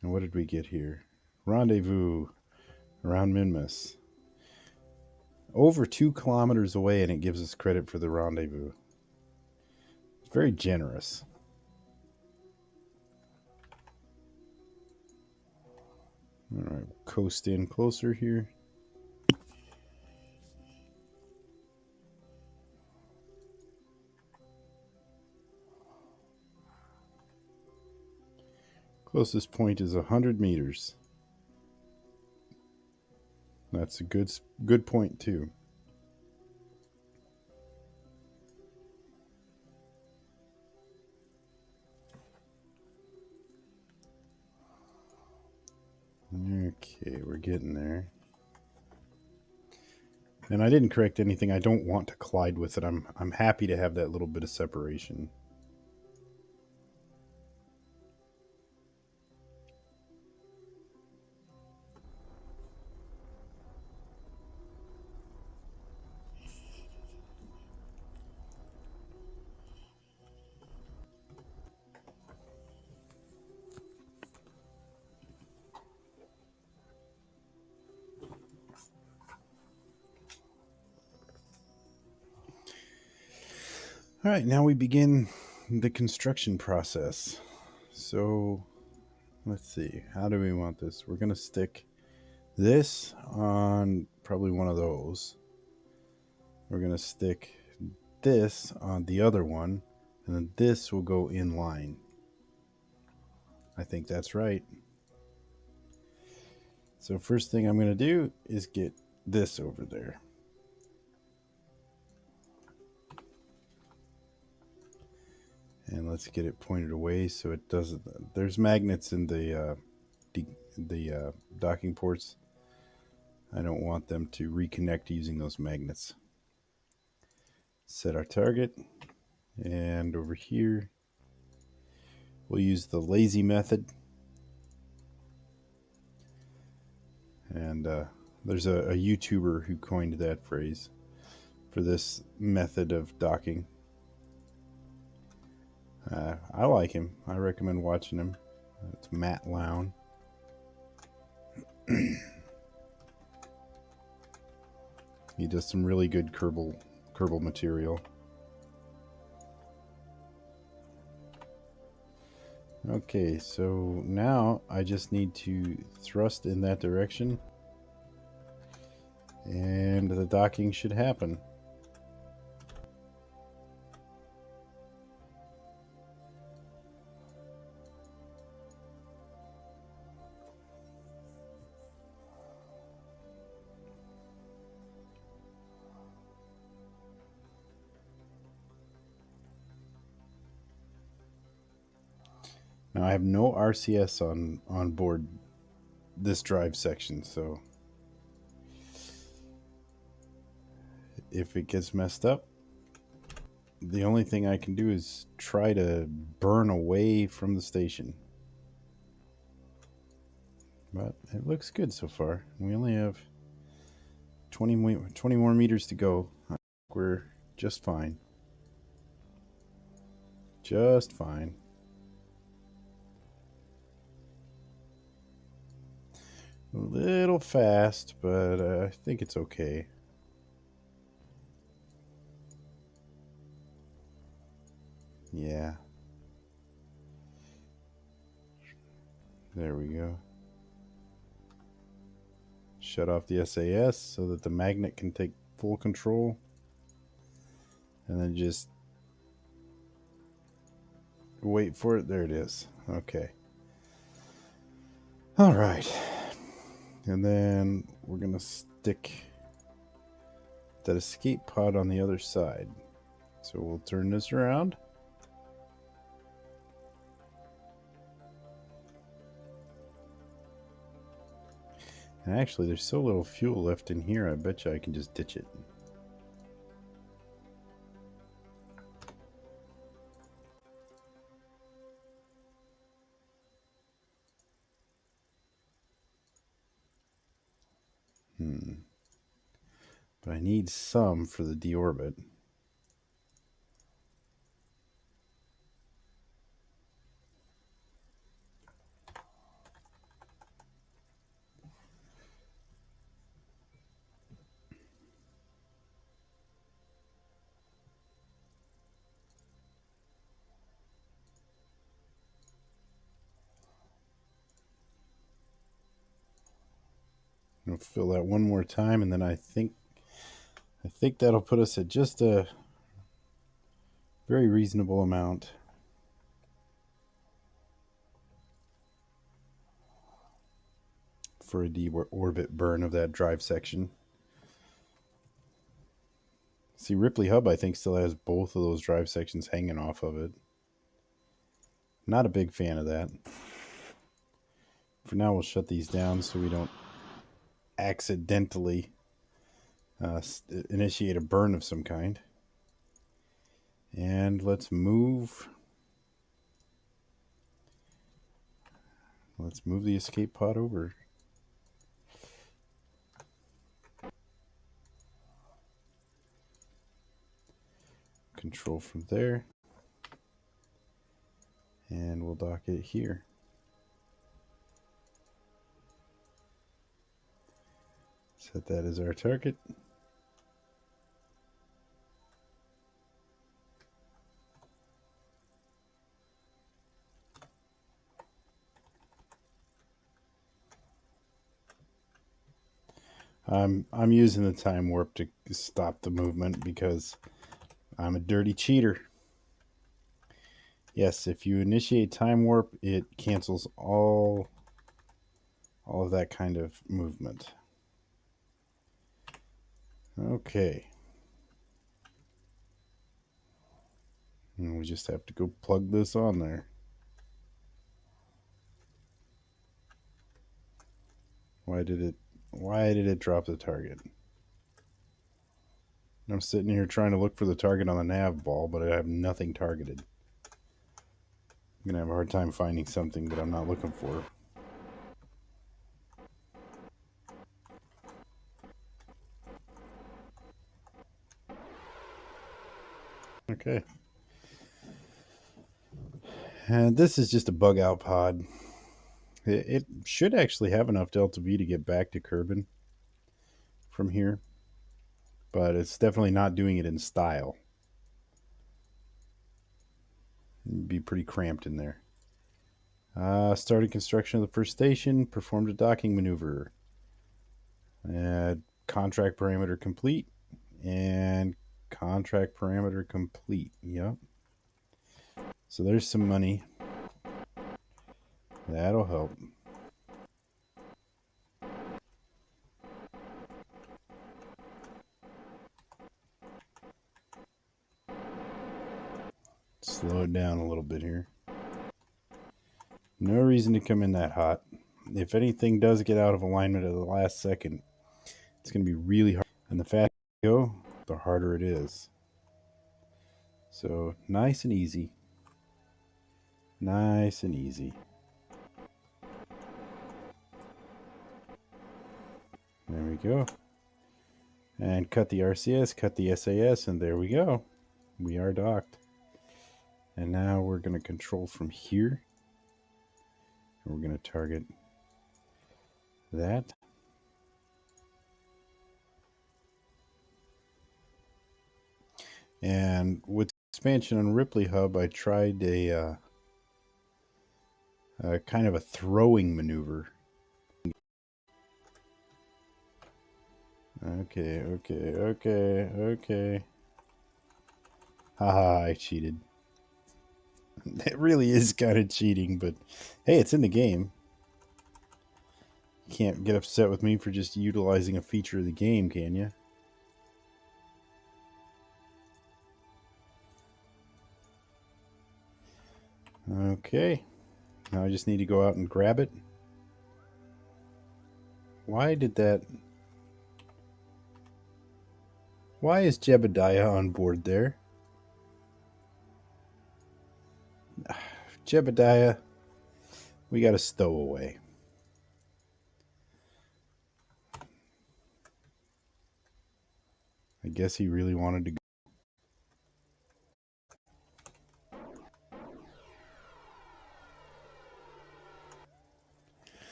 And what did we get here? Rendezvous around Minmus. Over 2 kilometers away, and it gives us credit for the rendezvous. It's very generous. All right, we'll coast in closer here. Closest point is 100 meters. That's a good point too. Okay, we're getting there. And I didn't correct anything. I don't want to collide with it. I'm happy to have that little bit of separation. All right, now we begin the construction process. So let's see, how do we want this? We're going to stick this on probably one of those. We're going to stick this on the other one, and then this will go in line. I think that's right. So first thing I'm going to do is get this over there. And let's get it pointed away so it doesn't. There's magnets in the docking ports. I don't want them to reconnect using those magnets. Set our target, and over here we'll use the lazy method. And there's a YouTuber who coined that phrase for this method of docking. I like him. I recommend watching him. It's Matt Lown. He does some really good Kerbal material. Okay, so now I just need to thrust in that direction, and the docking should happen. Now I have no RCS on board this drive section, so if it gets messed up, the only thing I can do is try to burn away from the station. But it looks good so far. We only have 20 more meters to go. I think we're just fine. Just fine. A little fast, but I think it's okay. Yeah. There we go. Shut off the SAS so that the magnet can take full control. And then just wait for it. There it is. Okay. All right. And then we're going to stick that escape pod on the other side. So we'll turn this around. And actually, there's so little fuel left in here, I bet you I can just ditch it. But I need some for the deorbit. I'll fill that one more time, and then I think that'll put us at just a very reasonable amount. For a deorbit burn of that drive section. See, Ripley Hub, I think, still has both of those drive sections hanging off of it. Not a big fan of that. For now, we'll shut these down so we don't accidentally initiate a burn of some kind. And let's move. Let's move the escape pod over. Control from there. And we'll dock it here. Set that as our target. I'm using the time warp to stop the movement because I'm a dirty cheater. Yes, if you initiate time warp, it cancels all of that kind of movement. Okay. And we just have to go plug this on there. Why did it drop the target? I'm sitting here trying to look for the target on the nav ball, but I have nothing targeted. I'm gonna have a hard time finding something that I'm not looking for. Okay. And this is just a bug out pod. It should actually have enough Delta V to get back to Kerbin from here, but it's definitely not doing it in style. It'd be pretty cramped in there. Started construction of the first station, performed a docking maneuver. Contract parameter complete, and contract parameter complete. Yep. So there's some money. That'll help. Slow it down a little bit here. No reason to come in that hot. If anything does get out of alignment at the last second, it's going to be really hard. And the faster you go, the harder it is. So nice and easy. Nice and easy. There we go. And cut the RCS, cut the SAS, and there we go. We are docked. And now we're going to control from here. And we're going to target that. And with expansion on Ripley Hub, I tried a kind of a throwing maneuver. Okay. Haha, I cheated. It really is kind of cheating, but hey, it's in the game. You can't get upset with me for just utilizing a feature of the game, can you? Okay. Now I just need to go out and grab it. Why did that... Why is Jebediah on board there? Jebediah, we got a stowaway. I guess he really wanted to go.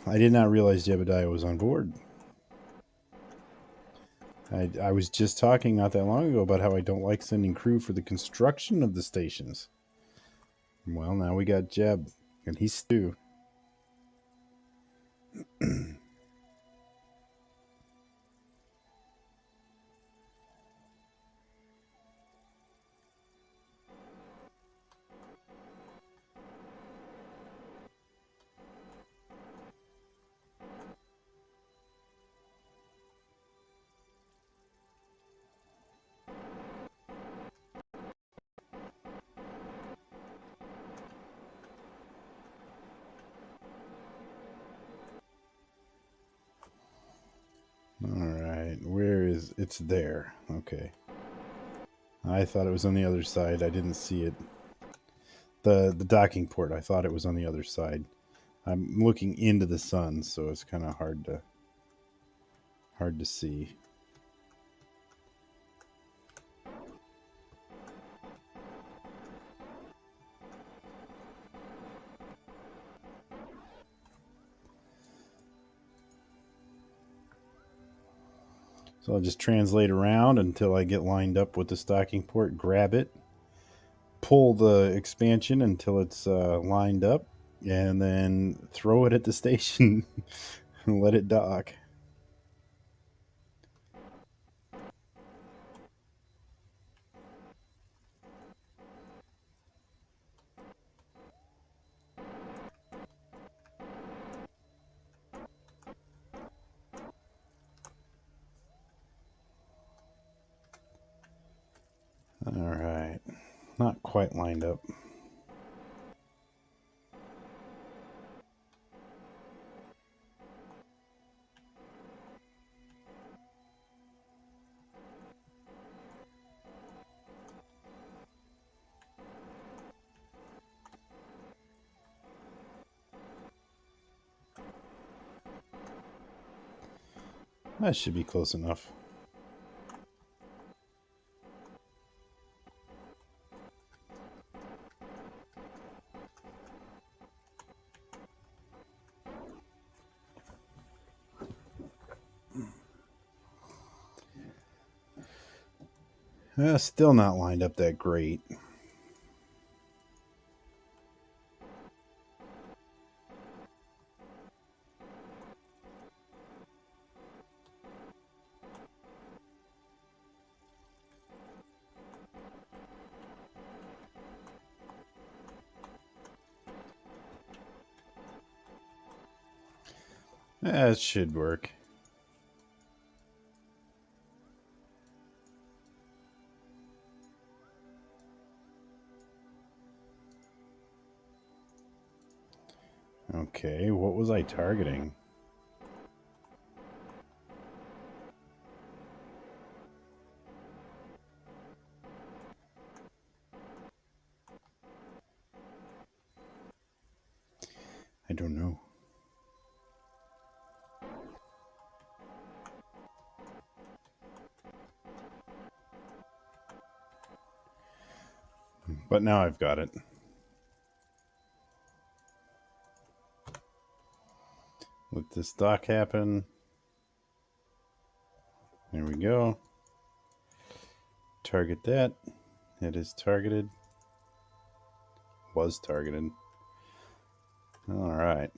I did not realize Jebediah was on board. I was just talking not that long ago about how I don't like sending crew for the construction of the stations. Well, now we got Jeb, and he's Stu. Alright, where is... It's there. Okay. I thought it was on the other side. I didn't see it. The docking port, I thought it was on the other side. I'm looking into the sun, so it's kind of hard to see. So I'll just translate around until I get lined up with the stocking port, grab it, pull the expansion until it's lined up, and then throw it at the station and let it dock. Alright, not quite lined up. That should be close enough. Still not lined up that great. It should work. Okay, what was I targeting? I don't know. But now I've got it. Let this dock happen. There we go. Target that. It is targeted. Was targeted. All right.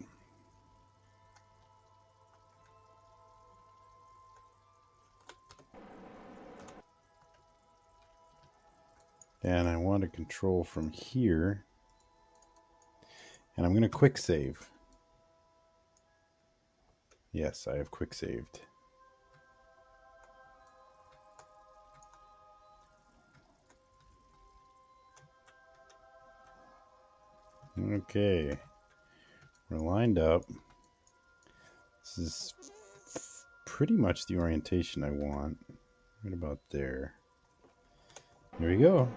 And I want to control from here. And I'm going to quick save. Yes, I have quick saved. Okay. We're lined up. This is pretty much the orientation I want. Right about there. There we go.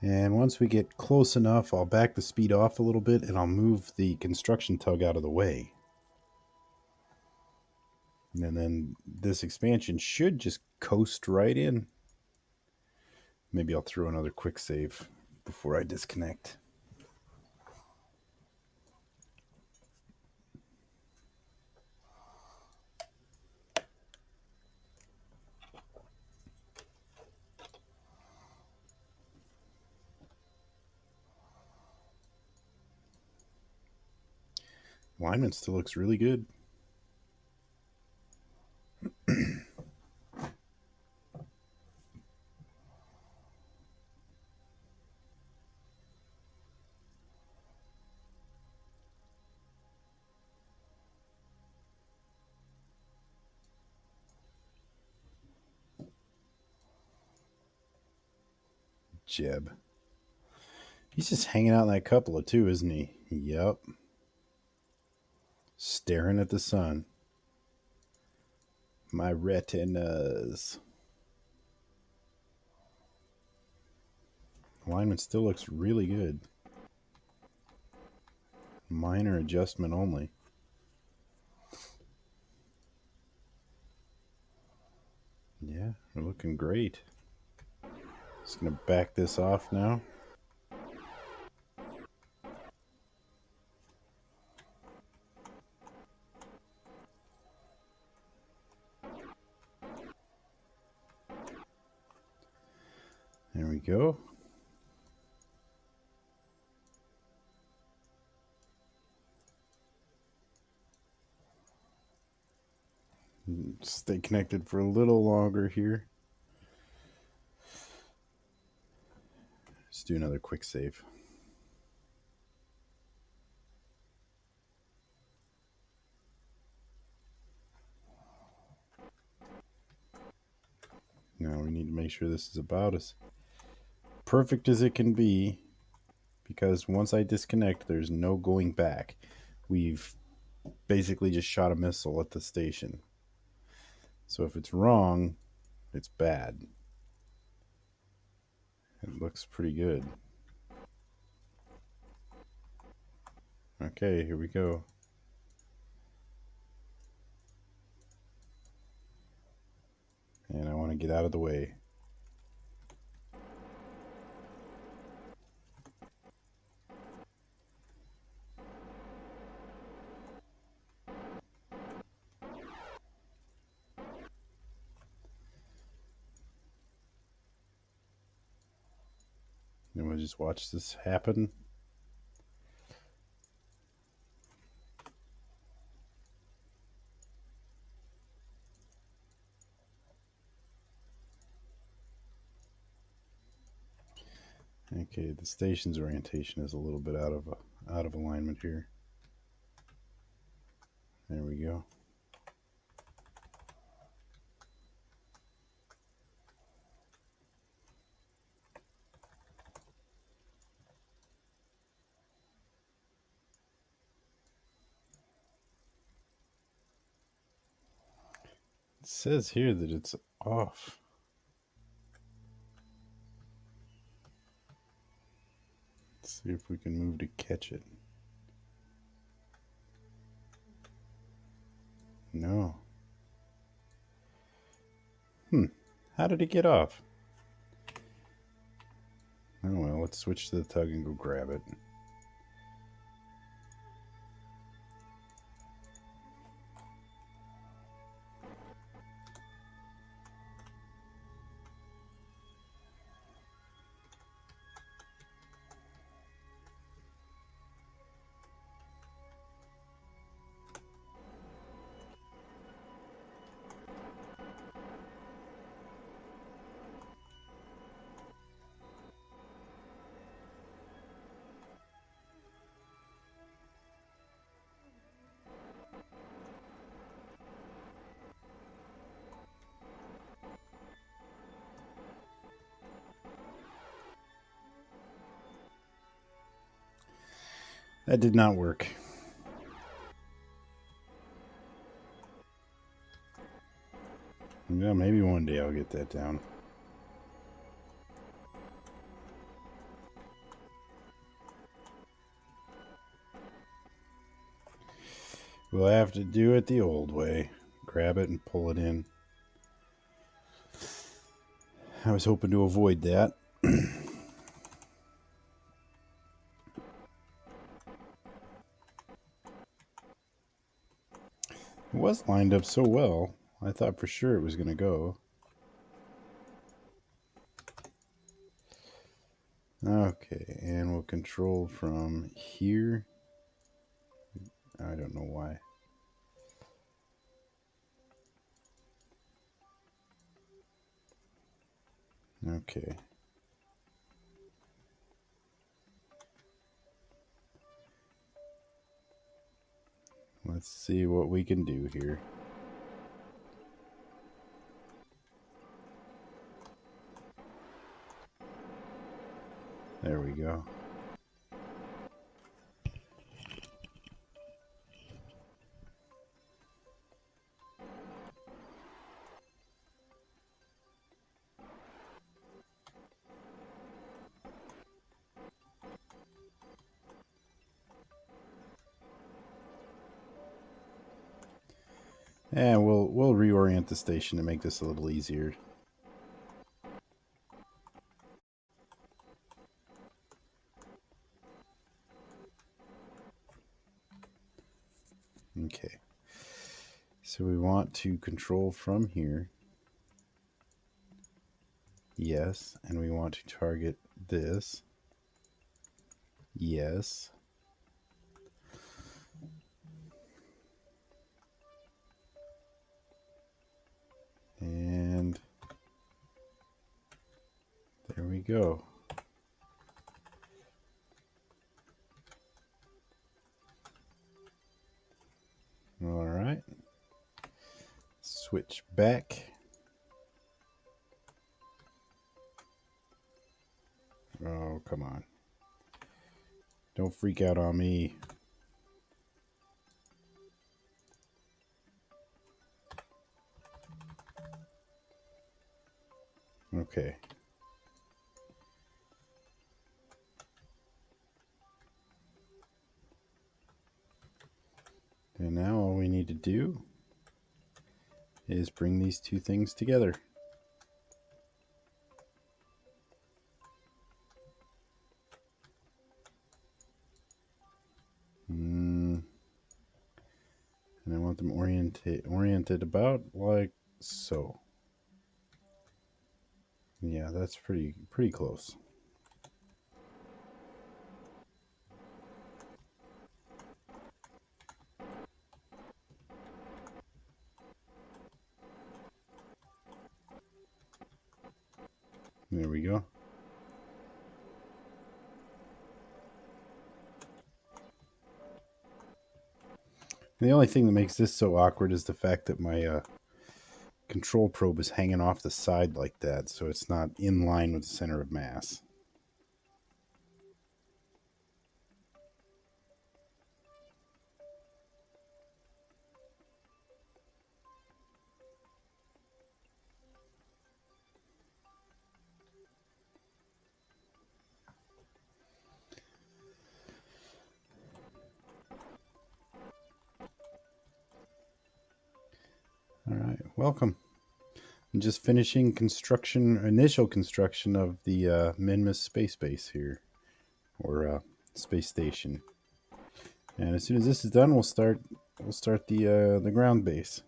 And once we get close enough, I'll back the speed off a little bit and I'll move the construction tug out of the way. And then this expansion should just coast right in. Maybe I'll throw another quick save before I disconnect. Alignment still looks really good. Jeb. He's just hanging out in that cupola too, isn't he? Yep. Staring at the sun. My retinas. Alignment still looks really good. Minor adjustment only. Yeah, we're looking great. Just gonna back this off now. There we go. Stay connected for a little longer here. Let's do another quick save. Now we need to make sure this is about as perfect as it can be, because once I disconnect, there's no going back. We've basically just shot a missile at the station. So if it's wrong, it's bad. It looks pretty good. Okay, here we go. And I want to get out of the way. And we'll just watch this happen. Okay, the station's orientation is a little bit out of alignment here. There we go. It says here that it's off. Let's see if we can move to catch it. No. How did it get off? Oh well, let's switch to the tug and go grab it. That did not work. Yeah, maybe one day I'll get that down. We'll have to do it the old way. Grab it and pull it in. I was hoping to avoid that. It was lined up so well, I thought for sure it was going to go. Okay, and we'll control from here. I don't know why. Okay. Let's see what we can do here. There we go. And we'll reorient the station to make this a little easier. Okay. So we want to control from here. Yes, and we want to target this. Yes. And there we go. All right. Switch back. Oh, come on. Don't freak out on me. Okay. And now all we need to do is bring these two things together. And I want them oriented about like so. Yeah, that's pretty close. There we go. The only thing that makes this so awkward is the fact that my control probe is hanging off the side like that, so it's not in line with the center of mass. All right, welcome. I'm just finishing initial construction of the Minmus space base here, or space station. And as soon as this is done, we'll start the ground base.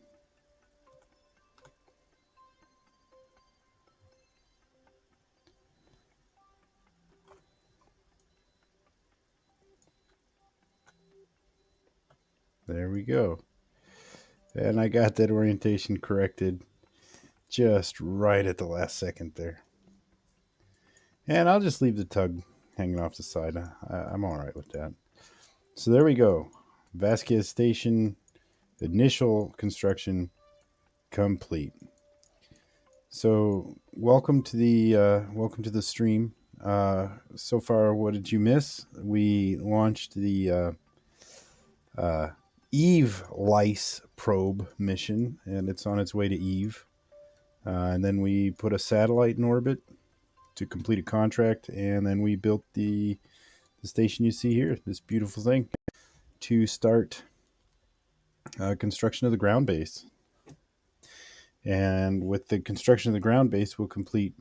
There we go. And I got that orientation corrected just right at the last second there. And I'll just leave the tug hanging off the side. I'm all right with that. So there we go. Vasquez Station initial construction complete. So welcome to the stream. So far, what did you miss? We launched the Eve Lice probe mission, and it's on its way to Eve. And then we put a satellite in orbit to complete a contract, and then we built the station you see here, this beautiful thing, to start construction of the ground base. And with the construction of the ground base, we'll complete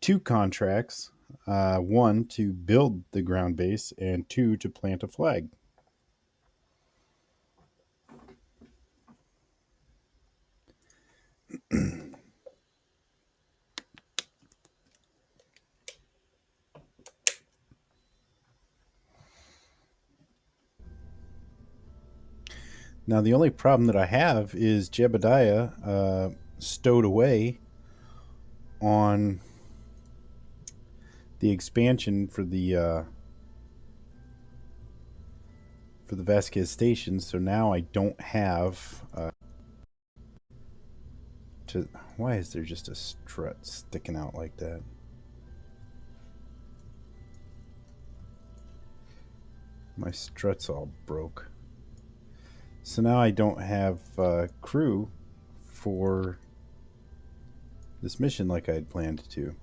2 contracts. 1 to build the ground base, and 2 to plant a flag. Now, the only problem that I have is Jebediah stowed away on the expansion for the Vasquez station. So now I don't have to. Why is there just a strut sticking out like that? My strut's all broke. So now I don't have crew for this mission like I had planned to.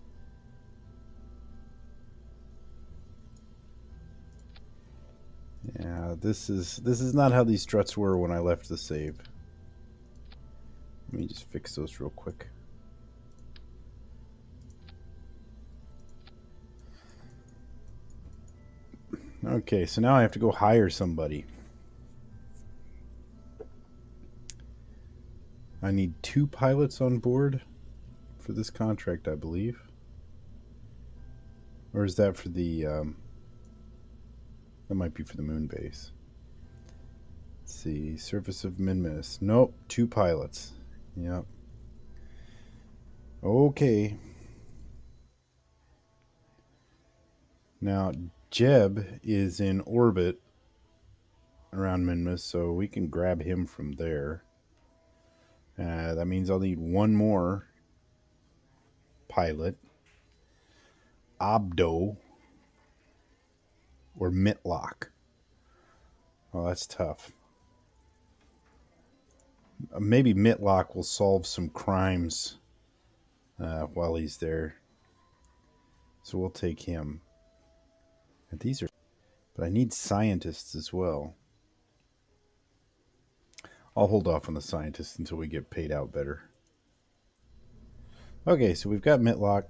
Yeah, this is not how these struts were when I left the save. Let me just fix those real quick. Okay, so now I have to go hire somebody. I need 2 pilots on board for this contract, I believe. Or is that for the... that might be for the moon base. Let's see. Surface of Minmus. Nope. 2 pilots. Yep. Okay. Now, Jeb is in orbit around Minmus, so we can grab him from there. That means I'll need 1 more pilot. Abdo or Mitlock. Oh, that's tough. Maybe Mitlock will solve some crimes while he's there. So we'll take him. And these are... But I need scientists as well. I'll hold off on the scientists until we get paid out better. Okay, so we've got Mitlock.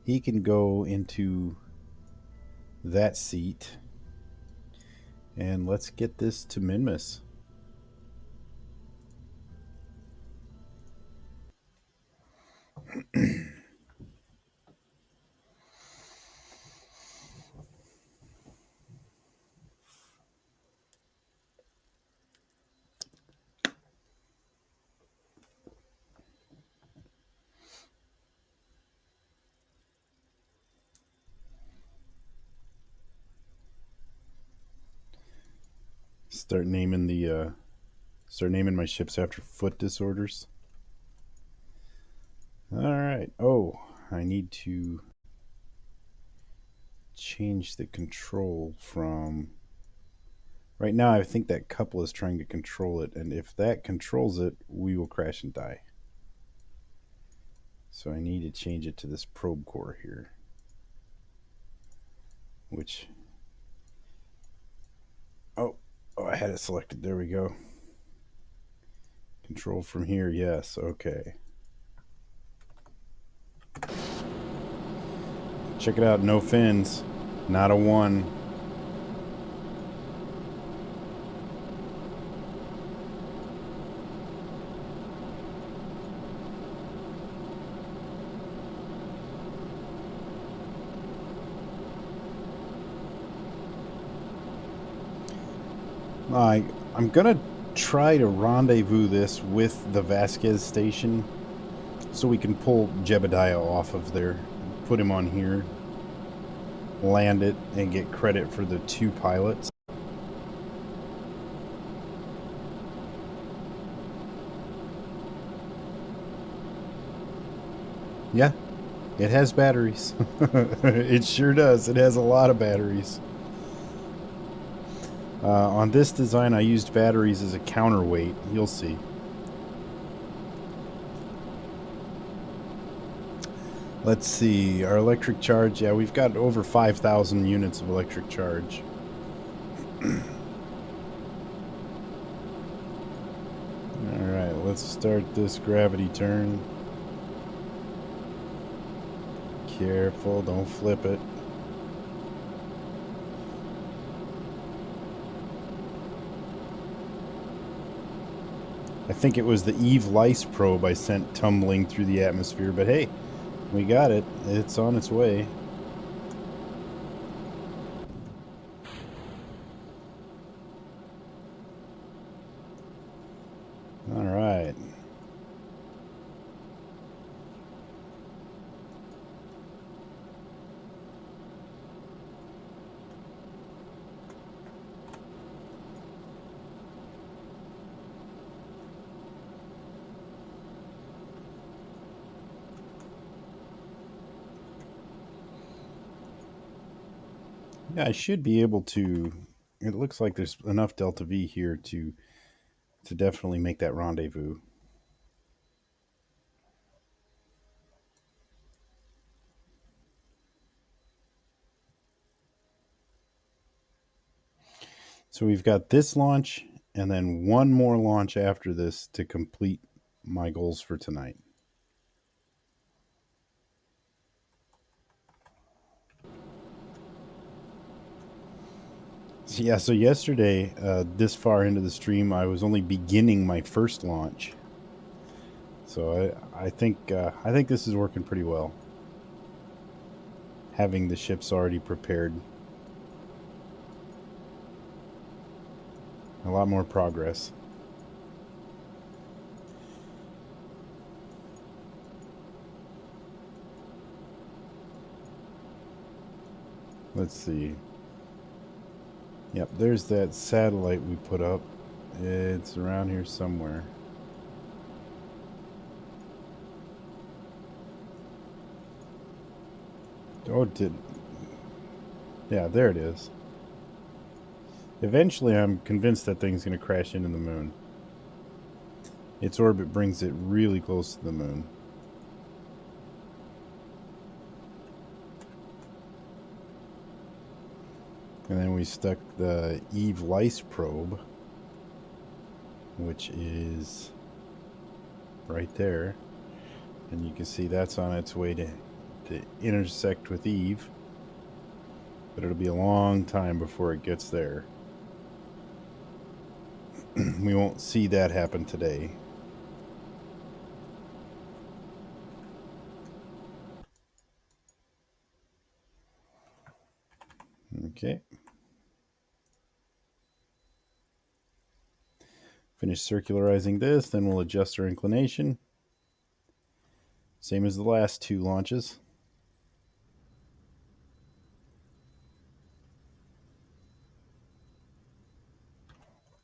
He can go into that seat. And let's get this to Minmus. Start naming my ships after foot disorders. All right. Oh, I need to change the control from... Right now, I think that couple is trying to control it, and if that controls it, we will crash and die. So I need to change it to this probe core here, which... Oh, I had it selected. There we go. Control from here, yes. Okay. Check it out. No fins. Not a 1. I'm gonna try to rendezvous this with the Vasquez station so we can pull Jebediah off of there, put him on here, land it, and get credit for the 2 pilots. Yeah, It has batteries. It sure does. It has a lot of batteries. On this design, I used batteries as a counterweight. You'll see. Let's see. Our electric charge. Yeah, we've got over 5,000 units of electric charge. Alright, let's start this gravity turn. Careful, don't flip it. I think it was the Eve Lice probe I sent tumbling through the atmosphere, but hey, we got it. It's on its way. All right. Yeah, I should be able to. It looks like there's enough delta V here to definitely make that rendezvous. So we've got this launch and then one more launch after this to complete my goals for tonight. So yeah, so yesterday, this far into the stream, I was only beginning my first launch. So I think this is working pretty well. Having the ships already prepared. A lot more progress. Let's see. Yep, there's that satellite we put up. It's around here somewhere. Oh, yeah, there it is. Eventually, I'm convinced that thing's going to crash into the moon. Its orbit brings it really close to the moon. And then we stuck the Eve Lice probe, which is right there. And you can see that's on its way to intersect with Eve. But it'll be a long time before it gets there. We won't see that happen today. Okay. Finish circularizing this, then we'll adjust our inclination. Same as the last two launches.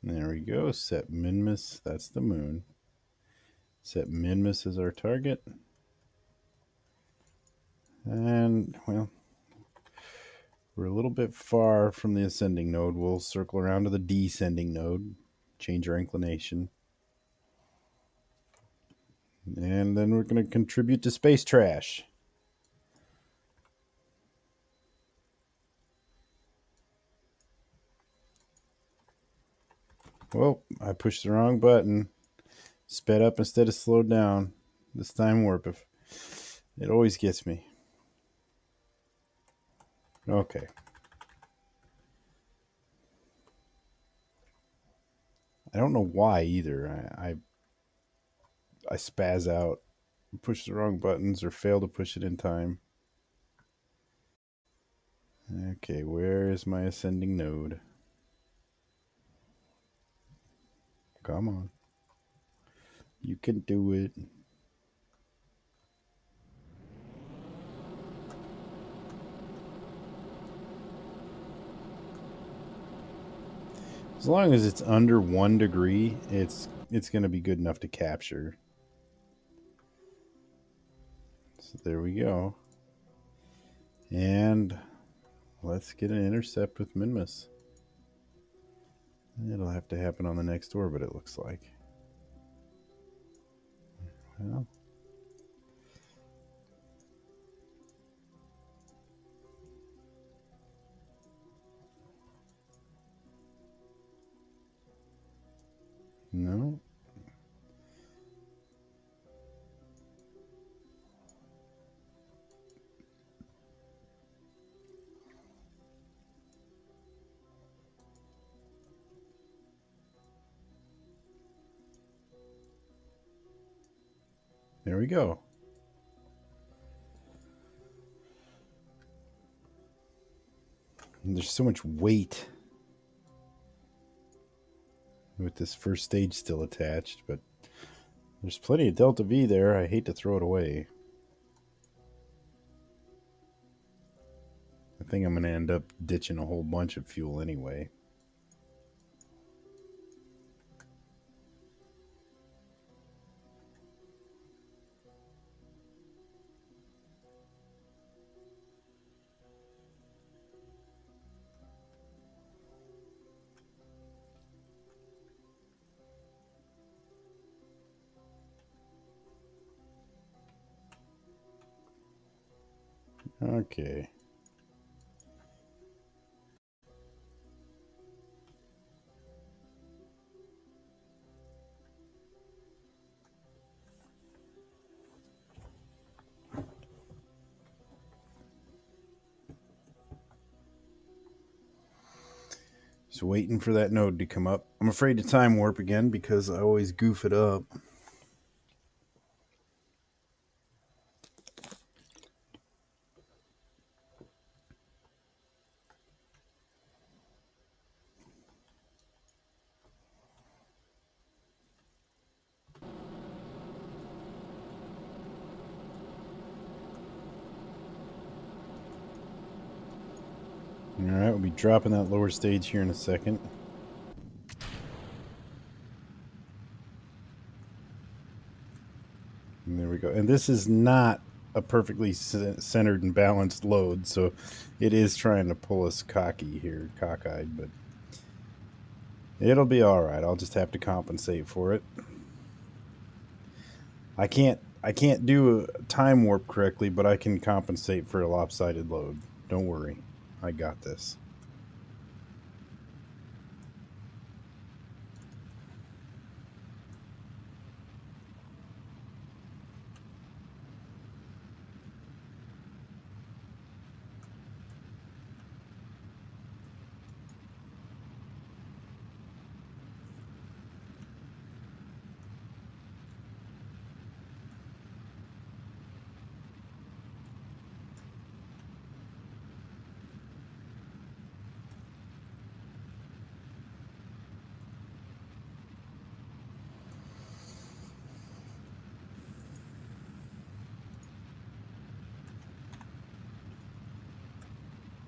There we go. Set Minmus. That's the moon. Set Minmus as our target. And, well, we're a little bit far from the ascending node. We'll circle around to the descending node, change our inclination. And then we're going to contribute to space trash. Well, I pushed the wrong button. Sped up instead of slowed down. This time warp. It always gets me. Okay. I don't know why either. I spaz out, push the wrong buttons, or fail to push it in time. Okay, where is my ascending node? Come on. You can do it. As long as it's under 1 degree, it's going to be good enough to capture. So there we go. And let's get an intercept with Minmus. It'll have to happen on the next orbit, it looks like. Well, no. There we go. And there's so much weight with this first stage still attached, but there's plenty of Delta V there. I hate to throw it away. I think I'm going to end up ditching a whole bunch of fuel anyway. Okay. Just waiting for that node to come up. I'm afraid to time warp again because I always goof it up. Alright, we'll be dropping that lower stage here in a second. And there we go. And this is not a perfectly centered and balanced load, so it is trying to pull us cockeyed, but it'll be alright. I'll just have to compensate for it. I can't do a time warp correctly, but I can compensate for a lopsided load. Don't worry. I got this.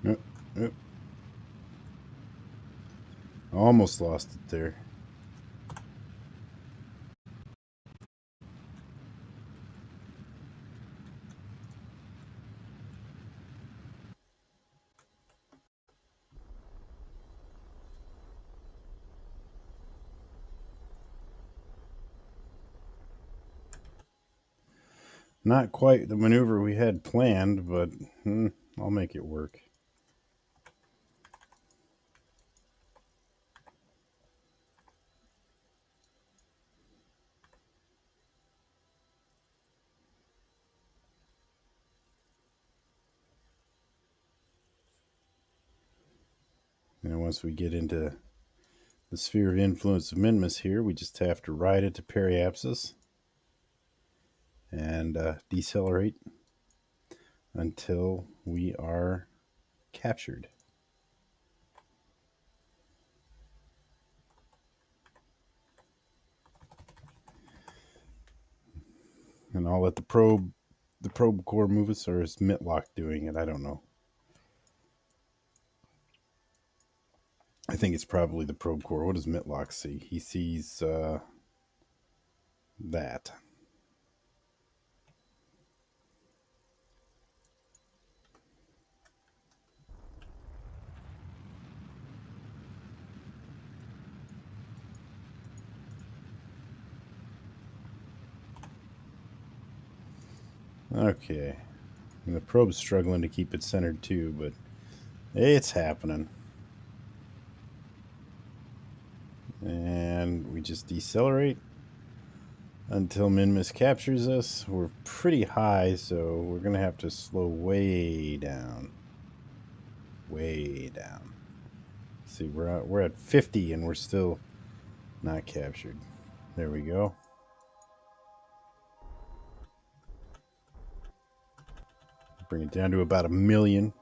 Yep, yep. Almost lost it there. Not quite the maneuver we had planned, but I'll make it work. And once we get into the sphere of influence of Minmus here, we just have to ride it to periapsis and decelerate until we are captured. And I'll let the probe core move us, or is Mitlock doing it? I don't know. I think it's probably the probe core. What does Mitlock see? He sees that. Okay. And the probe's struggling to keep it centered too, but it's happening. And we just decelerate until Minmus captures us. We're pretty high, so we're going to have to slow way down. Way down. See, we're at 50 and we're still not captured. There we go. Bring it down to about 1 million.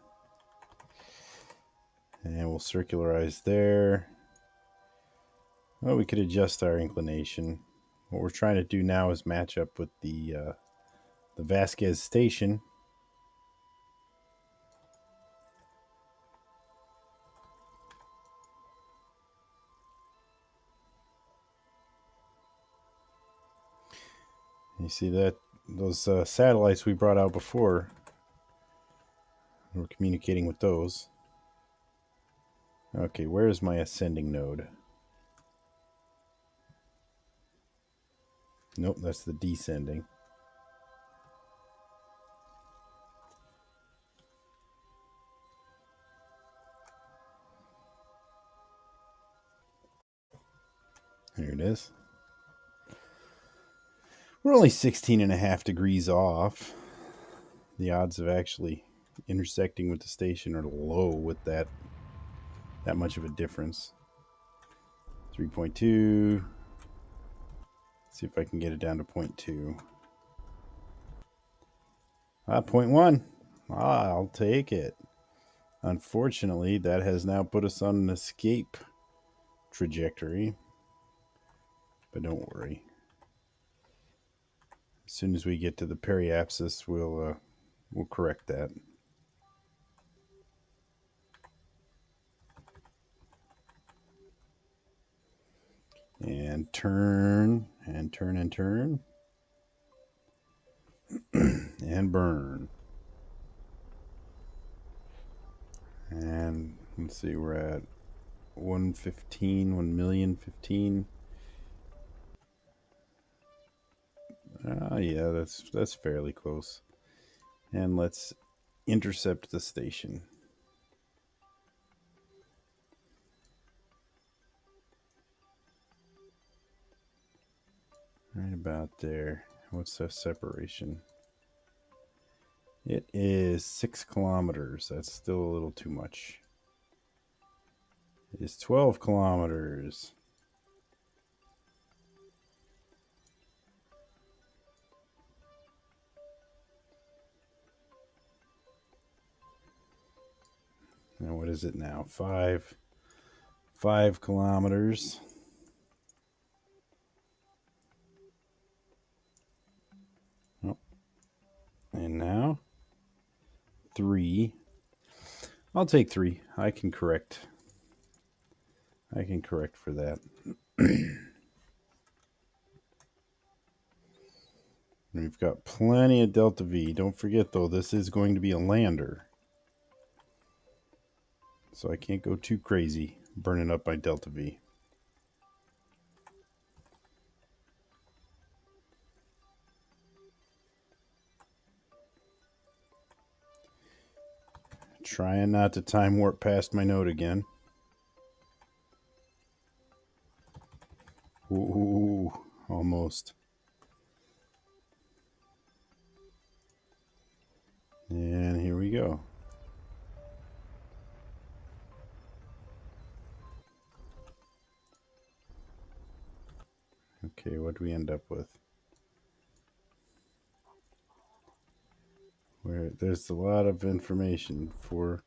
And we'll circularize there. Well, we could adjust our inclination. What we're trying to do now is match up with the Vasquez station. You see that those satellites we brought out before, we're communicating with those. Okay, where is my ascending node? Nope, that's the descending. There it is. We're only 16.5 degrees off. The odds of actually intersecting with the station are low with that much of a difference. 3.2. See if I can get it down to 0.2. 0.1. I'll take it. Unfortunately, that has now put us on an escape trajectory. But don't worry. As soon as we get to the periapsis, we'll correct that. And turn, and turn, and turn. And burn. And let's see, we're at 115, 1,015,015. Yeah, that's fairly close. And let's intercept the station. Right about there. What's the separation? It is 6 kilometers. That's still a little too much. It is 12 kilometers. Now what is it now? 5 kilometers. Oh. And now 3. I'll take 3. I can correct for that. We've got plenty of delta V. Don't forget though, this is going to be a lander. So I can't go too crazy burning up my delta V. Trying not to time warp past my node again. Ooh, almost. And here we go. Okay, what do we end up with? Where there's a lot of information for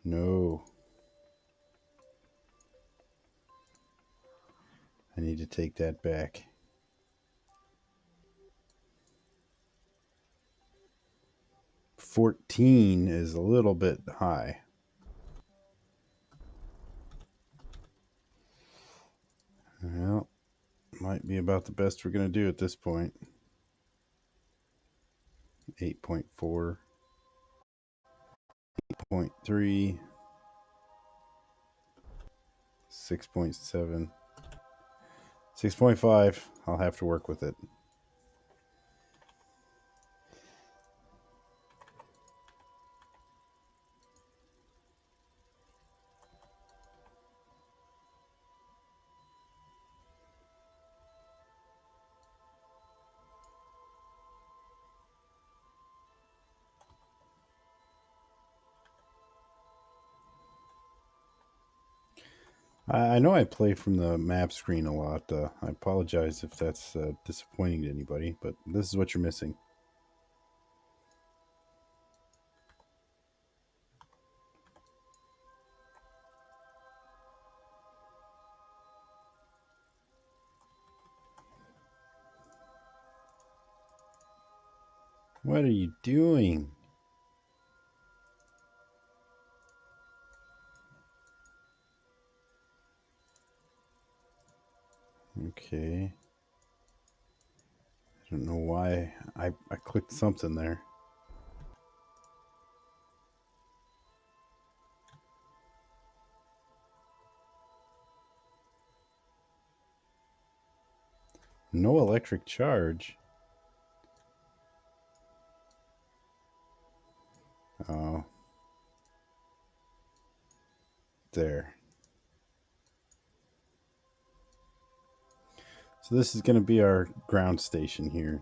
no. I need to take that back. $14 is a little bit high. Well, might be about the best we're going to do at this point. 8.4, 8.3, 6.7, 6.5. I'll have to work with it. I know I play from the map screen a lot. I apologize if that's disappointing to anybody, but this is what you're missing. What are you doing? Okay. I don't know why I clicked something there. No electric charge. Oh. There. So this is going to be our ground station here.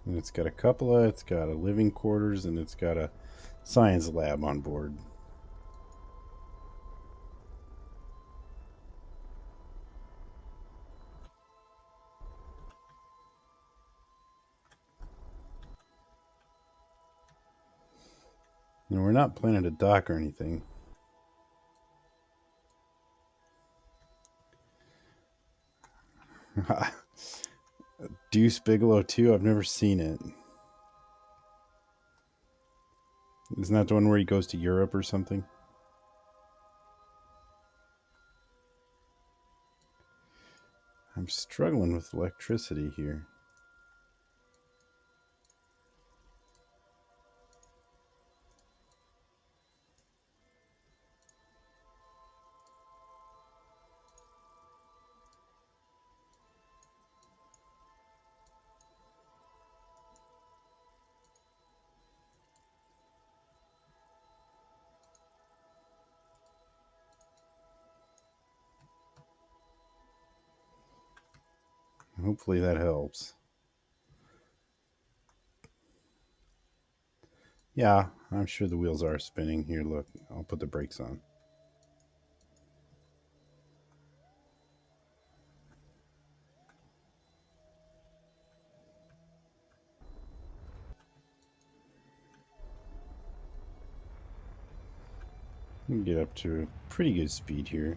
And it's got a cupola, it's got a living quarters, and it's got a science lab on board. And we're not planning to dock or anything. Deuce Bigelow 2? I've never seen it. Isn't that the one where he goes to Europe or something? I'm struggling with electricity here. Hopefully that helps. Yeah, I'm sure the wheels are spinning. Here, look, I'll put the brakes on. We can get up to a pretty good speed here.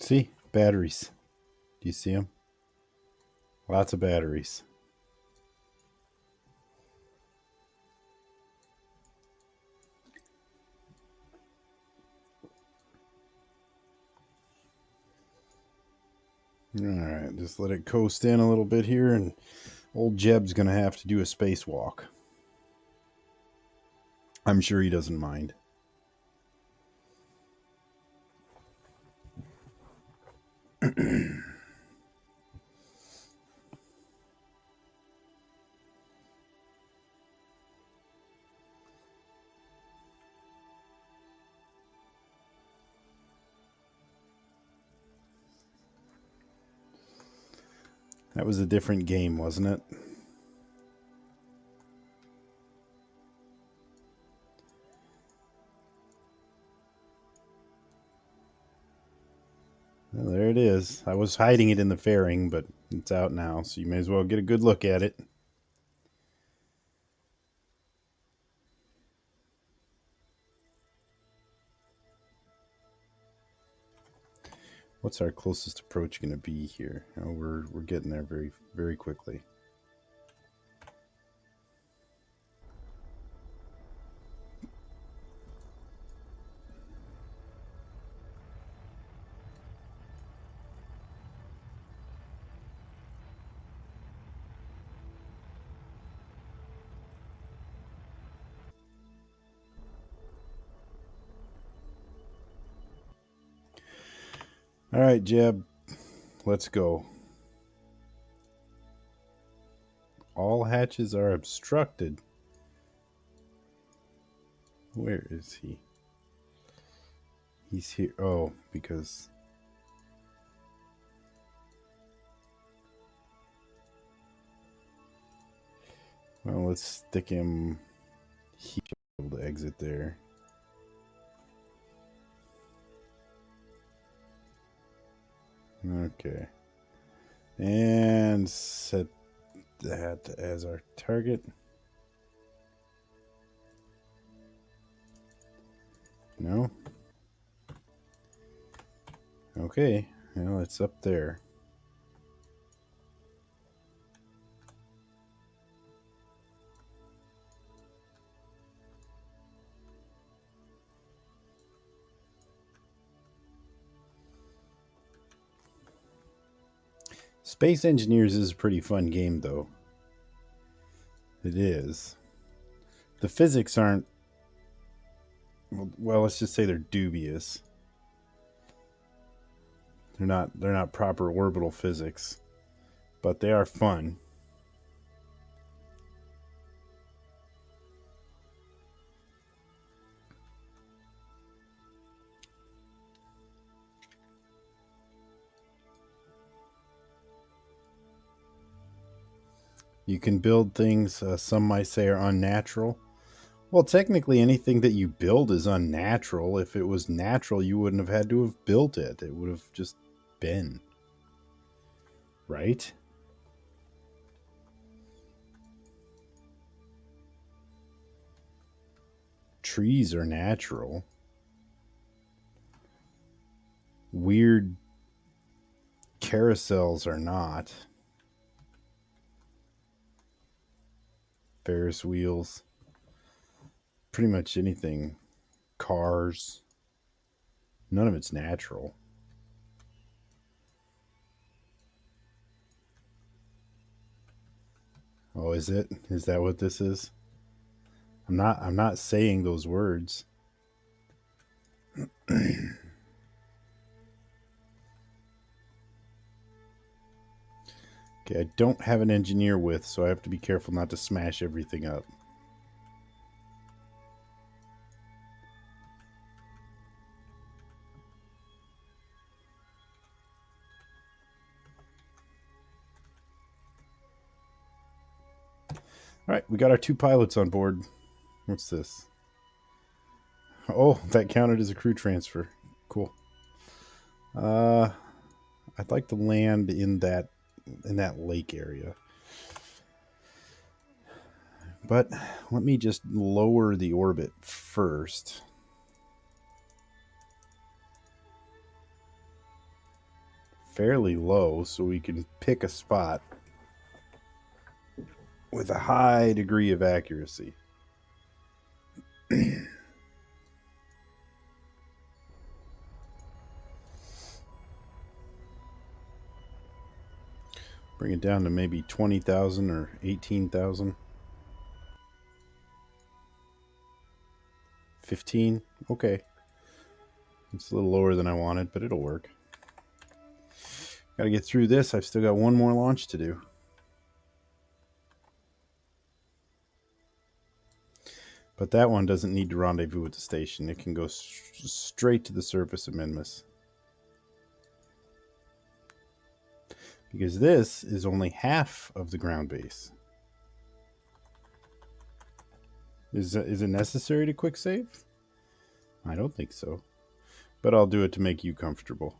See? Batteries. Do you see them? Lots of batteries. Alright, just let it coast in a little bit here, and old Jeb's going to have to do a spacewalk. I'm sure he doesn't mind. That was a different game, wasn't it? Well, there it is. I was hiding it in the fairing, but it's out now, so you may as well get a good look at it. What's our closest approach going to be here? Oh, we're getting there very, very quickly. All right, Jeb, let's go. All hatches are obstructed. Where is he? He's here. Oh, because... Well, let's stick him... He should be able to exit there. Okay. And set that as our target. No? Okay. Well, it's up there. Space Engineers is a pretty fun game, though. It is. The physics aren't... Well, let's just say they're dubious. They're not proper orbital physics, but they are fun. You can build things some might say are unnatural. Well, technically anything that you build is unnatural. If it was natural, you wouldn't have had to have built it. It would have just been. Right? Trees are natural. Weird carousels are not. Ferris wheels. Pretty much anything. Cars. None of it's natural. Oh, is it? Is that what this is? I'm not saying those words. Okay, I don't have an engineer with, so I have to be careful not to smash everything up. All right, we got our 2 pilots on board. What's this? Oh, that counted as a crew transfer. Cool. I'd like to land in that lake area. But let me just lower the orbit first. Fairly low, so we can pick a spot with a high degree of accuracy. Bring it down to maybe 20,000 or 18,000. 15? Okay. It's a little lower than I wanted, but it'll work. Gotta get through this. I've still got one more launch to do. But that one doesn't need to rendezvous with the station. It can go straight to the surface of Minmus. Because this is only half of the ground base. Is it necessary to quick save? I don't think so. But I'll do it to make you comfortable.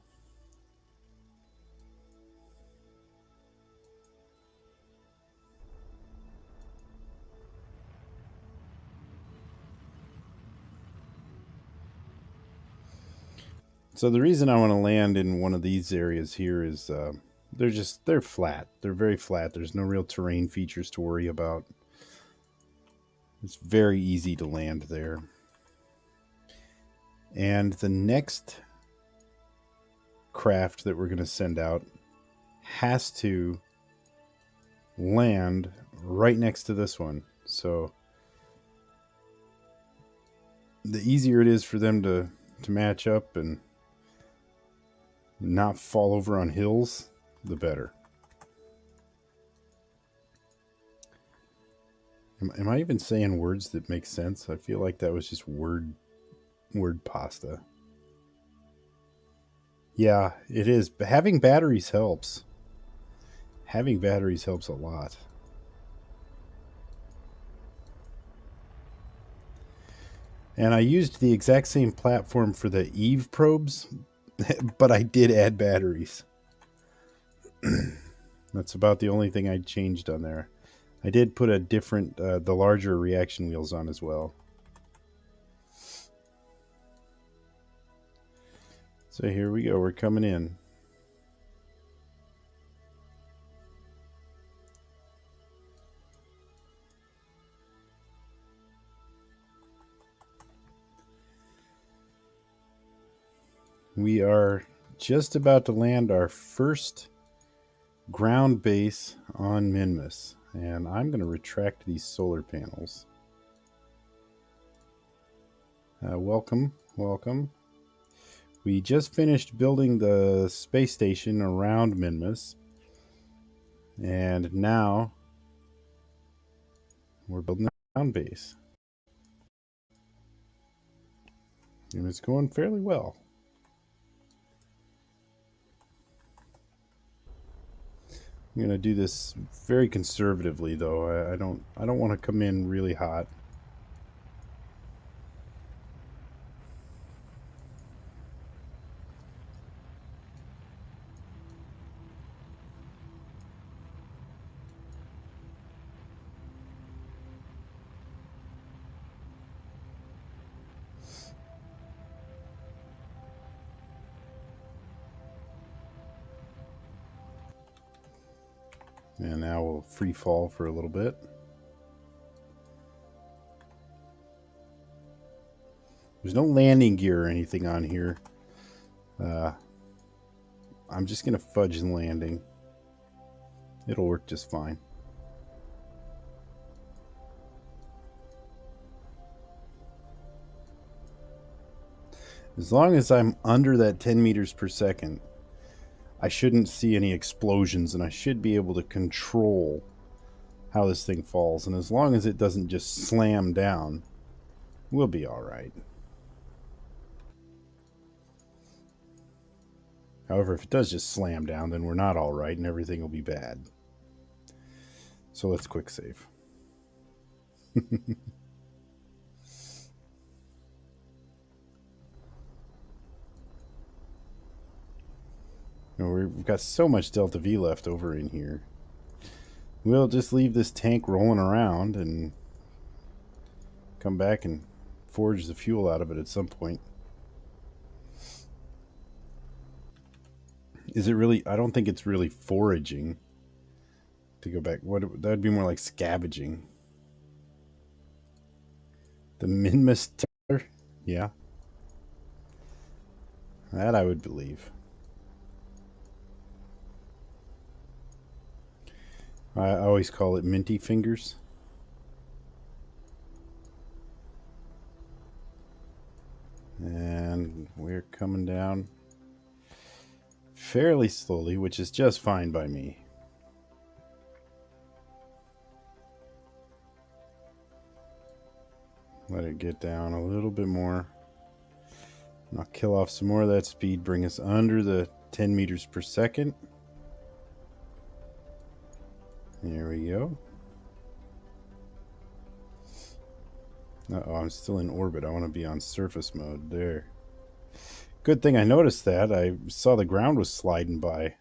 So the reason I want to land in one of these areas here is they're flat. They're very flat. There's no real terrain features to worry about. It's very easy to land there. And the next craft that we're going to send out has to land right next to this one. So the easier it is for them to match up and not fall over on hills, the better. Am I even saying words that make sense? I feel like that was just word pasta. Yeah, it is. But having batteries helps. Having batteries helps a lot. And I used the exact same platform for the Eve probes, but I did add batteries. That's about the only thing I changed on there. I did put a different, the larger reaction wheels on as well. So here we go. We're coming in. We are just about to land our first ground base on Minmus. And I'm going to retract these solar panels. Welcome, welcome. We just finished building the space station around Minmus. And now we're building the ground base. And it's going fairly well. I'm going to do this very conservatively, though. I don't want to come in really hot. And now we'll free fall for a little bit. There's no landing gear or anything on here. I'm just going to fudge the landing. It'll work just fine. As long as I'm under that 10 meters per second, I shouldn't see any explosions, and I should be able to control how this thing falls. And as long as it doesn't just slam down, we'll be all right. However, if it does just slam down, then we're not all right, and everything will be bad. So let's quick save. We've got so much Delta V left over in here. We'll just leave this tank rolling around and come back and forge the fuel out of it at some point. Is it really? I don't think it's really foraging. To go back, what that'd be more like scavenging. The Minmus Teller? Yeah. That I would believe. I always call it minty fingers. And we're coming down fairly slowly, which is just fine by me. Let it get down a little bit more. And I'll kill off some more of that speed, bring us under the 10 meters per second. There we go. Uh-oh, I'm still in orbit. I want to be on surface mode there. Good thing I noticed that. I saw the ground was sliding by.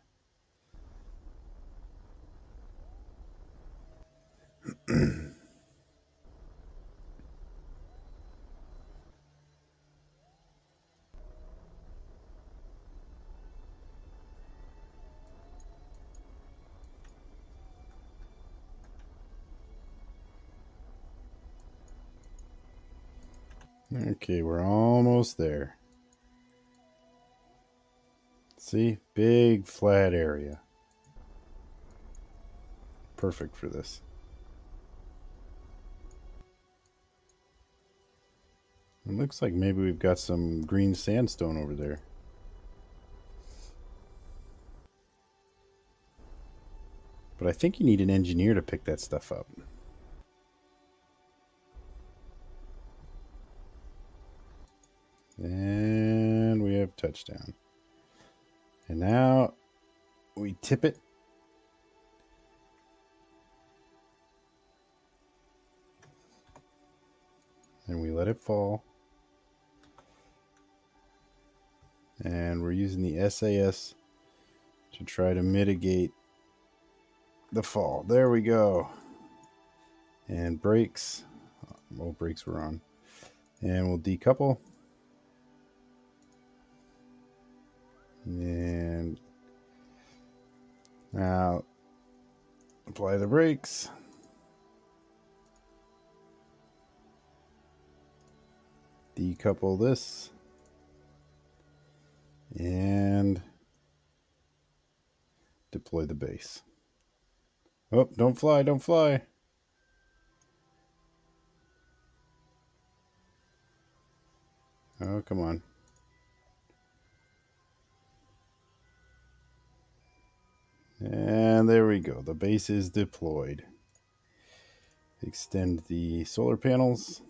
Okay, we're almost there. See? Big flat area. Perfect for this. It looks like maybe we've got some green sandstone over there. But I think you need an engineer to pick that stuff up. And we have touchdown. And now we tip it. And we let it fall. And we're using the SAS to try to mitigate the fall. There we go. And brakes. Well, brakes were on. And we'll decouple. And now apply the brakes. Decouple this. And deploy the base. Oh, don't fly, don't fly. Oh, come on. And there we go. The base is deployed. Extend the solar panels.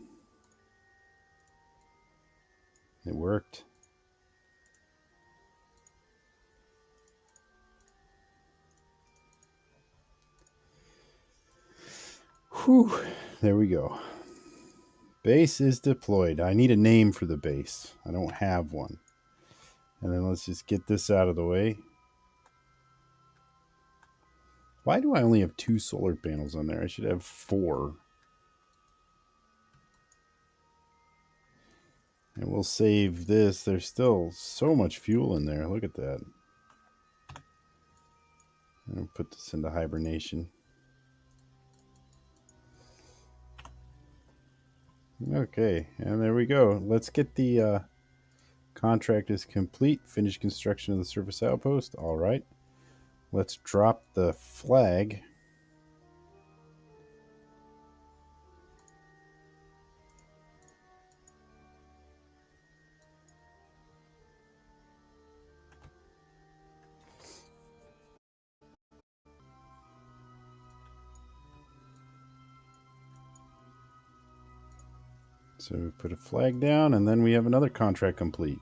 It worked. Whew. There we go. Base is deployed. I need a name for the base. I don't have one. And then let's just get this out of the way. Why do I only have 2 solar panels on there? I should have 4. And we'll save this. There's still so much fuel in there. Look at that. I'll put this into hibernation. Okay, and there we go. Let's get the contract is complete. Finish construction of the surface outpost. All right. Let's drop the flag. So we put a flag down, and then we have another contract complete.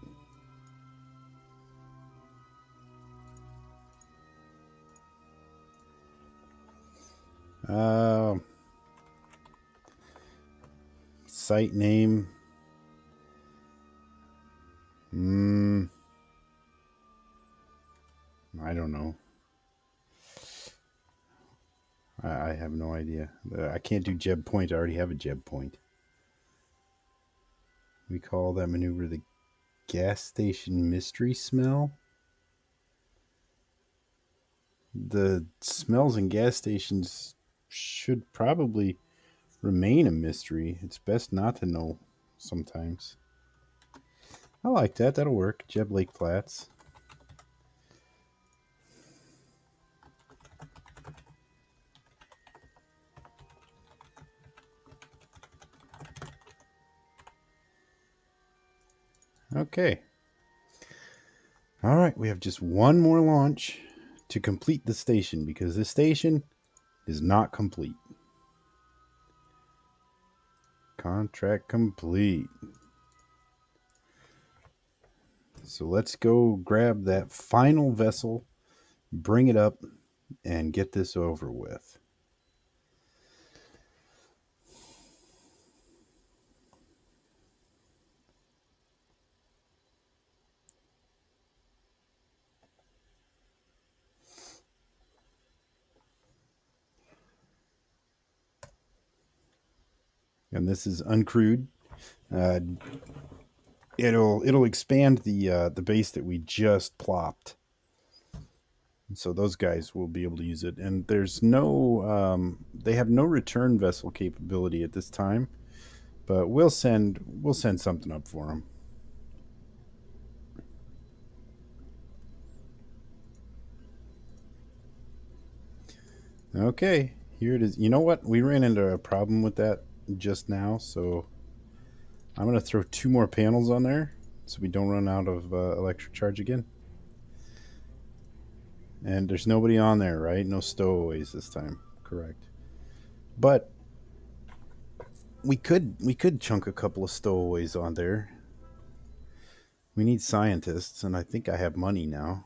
Site name. I don't know. I have no idea. I can't do Jeb Point. I already have a Jeb Point. We call that maneuver the gas station mystery smell. The smells in gas stations should probably remain a mystery. It's best not to know sometimes. I like that. That'll work. Jeb Lake Flats. Okay. All right, we have just one more launch to complete the station because this station is not complete. Contract complete. So let's go grab that final vessel, bring it up, and get this over with. And this is uncrewed. It'll expand the base that we just plopped. So those guys will be able to use it. And there's no they have no return vessel capability at this time, but we'll send something up for them. Okay, here it is. You know what? We ran into a problem with that just now, so I'm going to throw 2 more panels on there so we don't run out of electric charge again. And there's nobody on there, right? No stowaways this time. Correct. But we could chunk a couple of stowaways on there. We need scientists, and I think I have money now.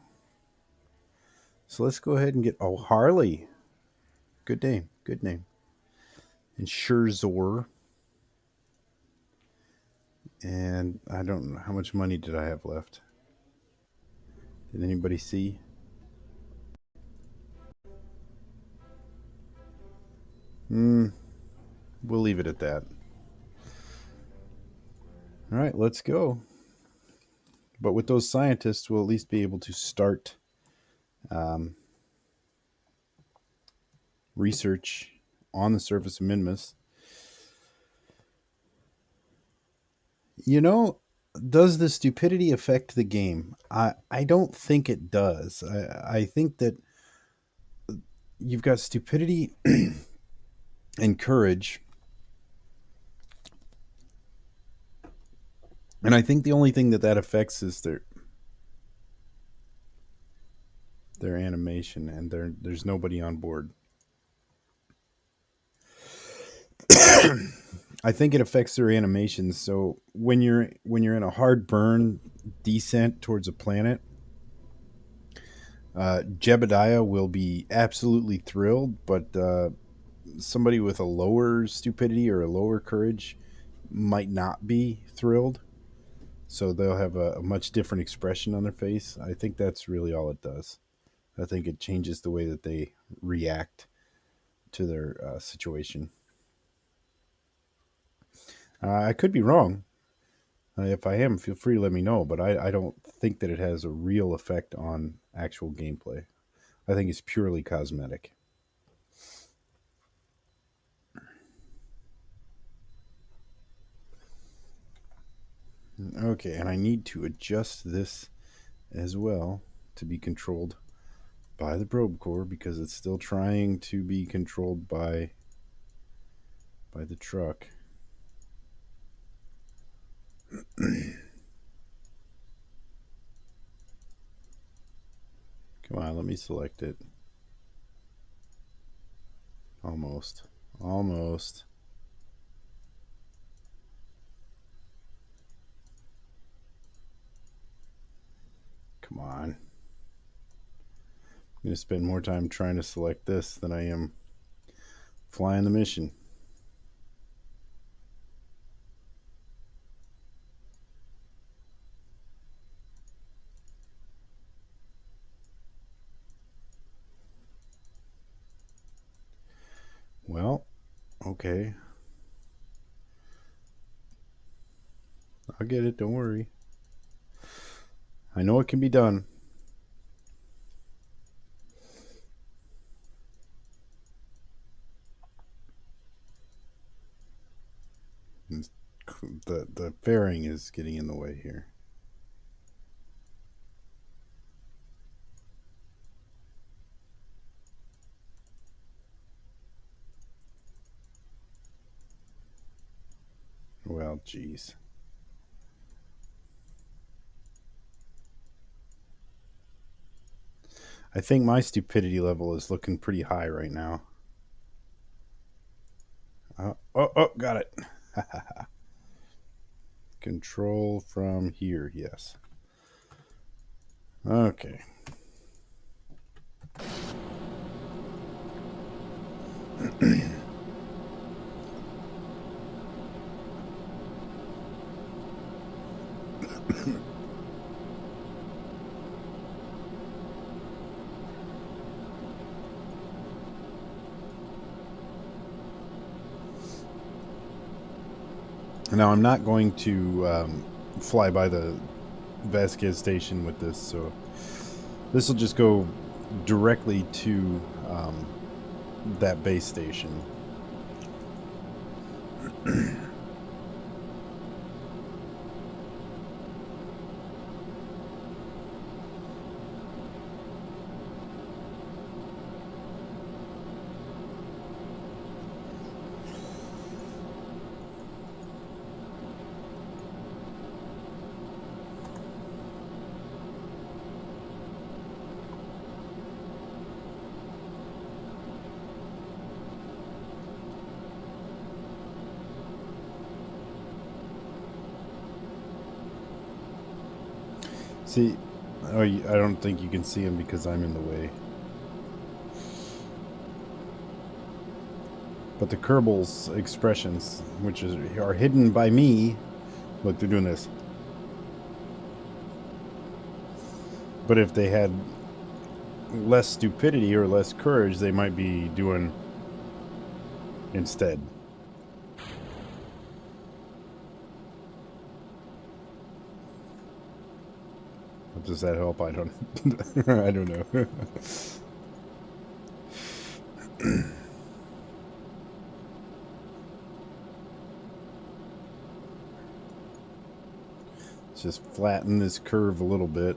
So let's go ahead and get Harley. Good name. Good name. And Schurzor. And I don't know how much money did I have left. Did anybody see? We'll leave it at that. All right, let's go. But with those scientists, we'll at least be able to start research on the surface of Minmus. You know, does the stupidity affect the game? I don't think it does. I think that you've got stupidity and courage. And I think the only thing that affects is their animation, and there's nobody on board. I think it affects their animations. So when you're in a hard burn descent towards a planet, Jebediah will be absolutely thrilled, but somebody with a lower stupidity or a lower courage might not be thrilled. So they'll have a much different expression on their face. I think that's really all it does. I think it changes the way that they react to their situation. I could be wrong. If I am, feel free to let me know. But I don't think that it has a real effect on actual gameplay. I think it's purely cosmetic. Okay, and I need to adjust this as well to be controlled by the probe core because it's still trying to be controlled by the truck. Come on, let me select it. Almost. Almost. Come on. I'm going to spend more time trying to select this than I am flying the mission. Well, okay. I'll get it, don't worry. I know it can be done. The fairing is getting in the way here. Well, geez. I think my stupidity level is looking pretty high right now. Oh, got it. Control from here, yes. Okay. Now, I'm not going to fly by the Vasquez station with this, so this will just go directly to that base station. See, oh, I don't think you can see him because I'm in the way. But the Kerbals expressions, which are hidden by me, look, they're doing this. But if they had less stupidity or less courage, they might be doing instead. Does that help? I don't. I don't know. Let's just flatten this curve a little bit,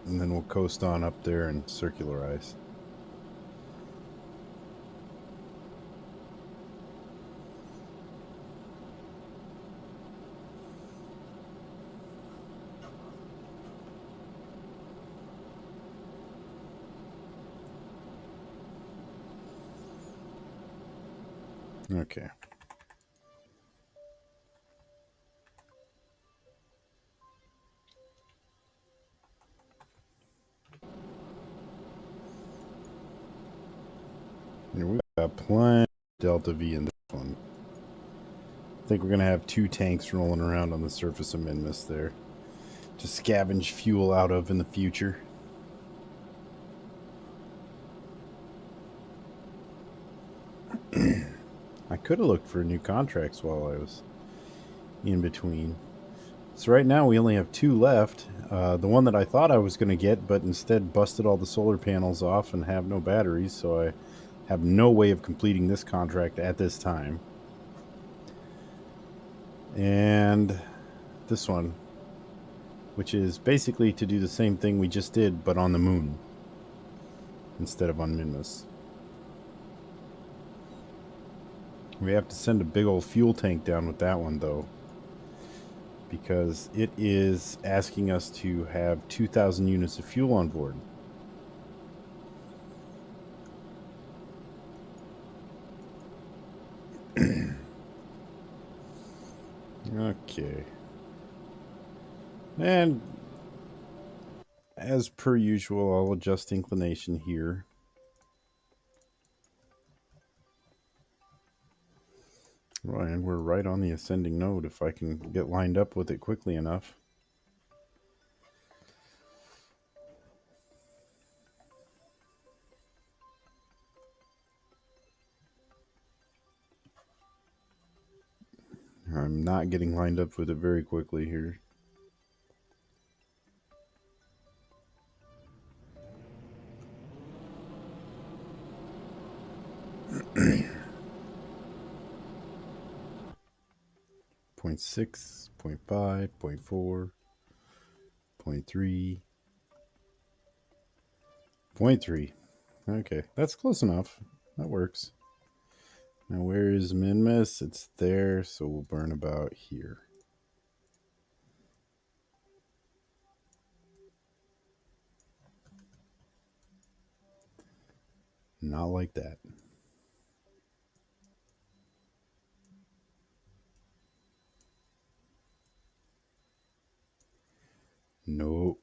and then we'll coast on up there and circularize. Okay. Here we got plenty of Delta V in this one. I think we're going to have 2 tanks rolling around on the surface of Minmus there to scavenge fuel out of in the future. I could have looked for new contracts while I was in between. So right now we only have 2 left. The one that I thought I was going to get, but instead busted all the solar panels off and have no batteries, so I have no way of completing this contract at this time. And this one, which is basically to do the same thing we just did, but on the moon instead of on Minmus. We have to send a big old fuel tank down with that one, though, because it is asking us to have 2,000 units of fuel on board. Okay. And as per usual, I'll adjust inclination here. Right, and we're right on the ascending node if I can get lined up with it quickly enough. I'm not getting lined up with it very quickly here. Point 0.6, 0.5, 0.4, 0.3, 0.3. Okay, that's close enough. That works. Now where is Minmus? It's there, so we'll burn about here. Not like that. Nope.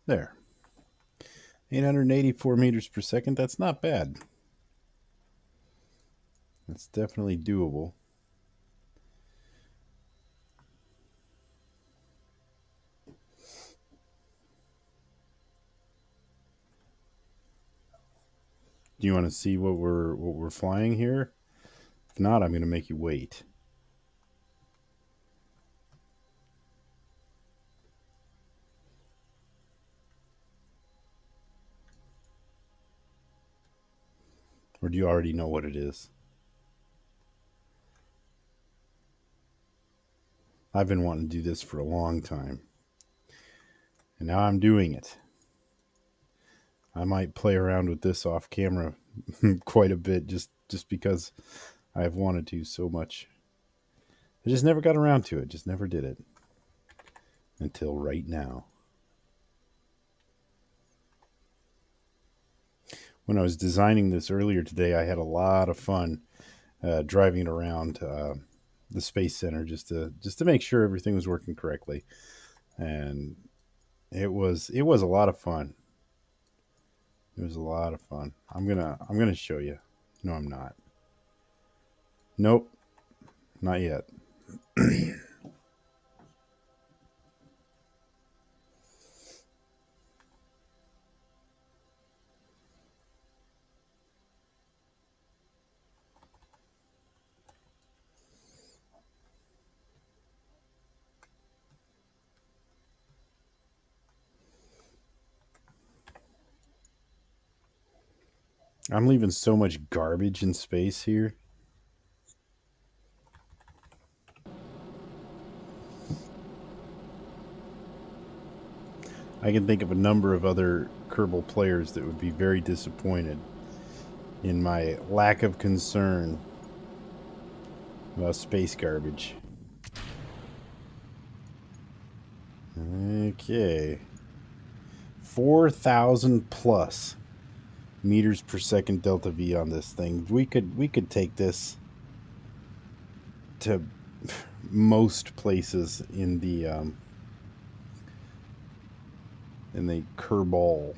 There. 884 meters per second. That's not bad. That's definitely doable. Do you want to see what we're flying here? If not, I'm going to make you wait. Or do you already know what it is? I've been wanting to do this for a long time. And now I'm doing it. I might play around with this off camera quite a bit just because I've wanted to so much. I just never got around to it. Just never did it. Until right now. When I was designing this earlier today, I had a lot of fun driving it around the space center just to make sure everything was working correctly, and it was a lot of fun. It was a lot of fun. I'm gonna show you. No, I'm not. Nope, not yet. I'm leaving so much garbage in space here. I can think of a number of other Kerbal players that would be very disappointed in my lack of concern about space garbage. Okay. 4,000 plus meters per second delta V on this thing. We could take this to most places in the Kerbal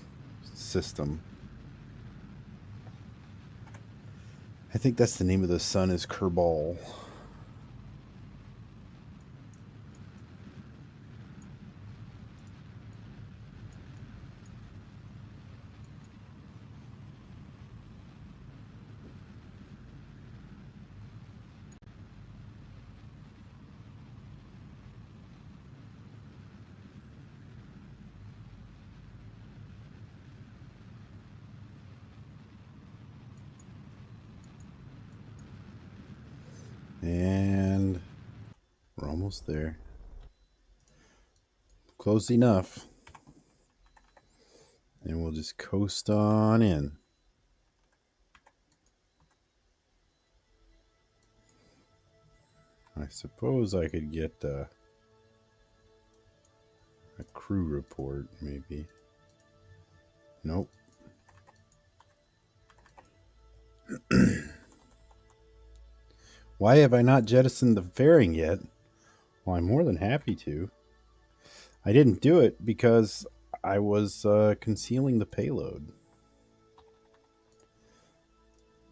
system. I think that's the name of the sun, is Kerbal. And we're almost there. Close enough. And we'll just coast on in. I suppose I could get a crew report, maybe. Nope. Why have I not jettisoned the fairing yet? Well, I'm more than happy to. I didn't do it because I was concealing the payload.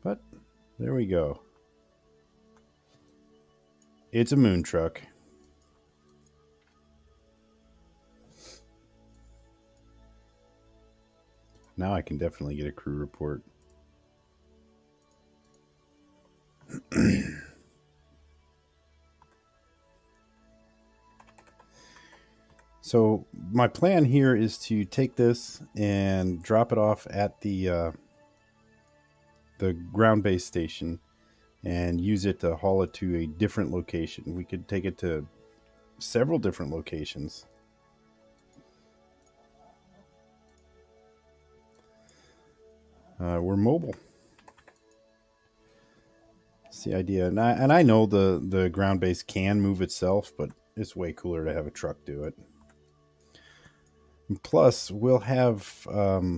But there we go. It's a moon truck. Now I can definitely get a crew report. So my plan here is to take this and drop it off at the ground-based station and use it to haul it to a different location. We could take it to several different locations. We're mobile. That's the idea, and I know the ground base can move itself, but it's way cooler to have a truck do it. And plus, we'll have. I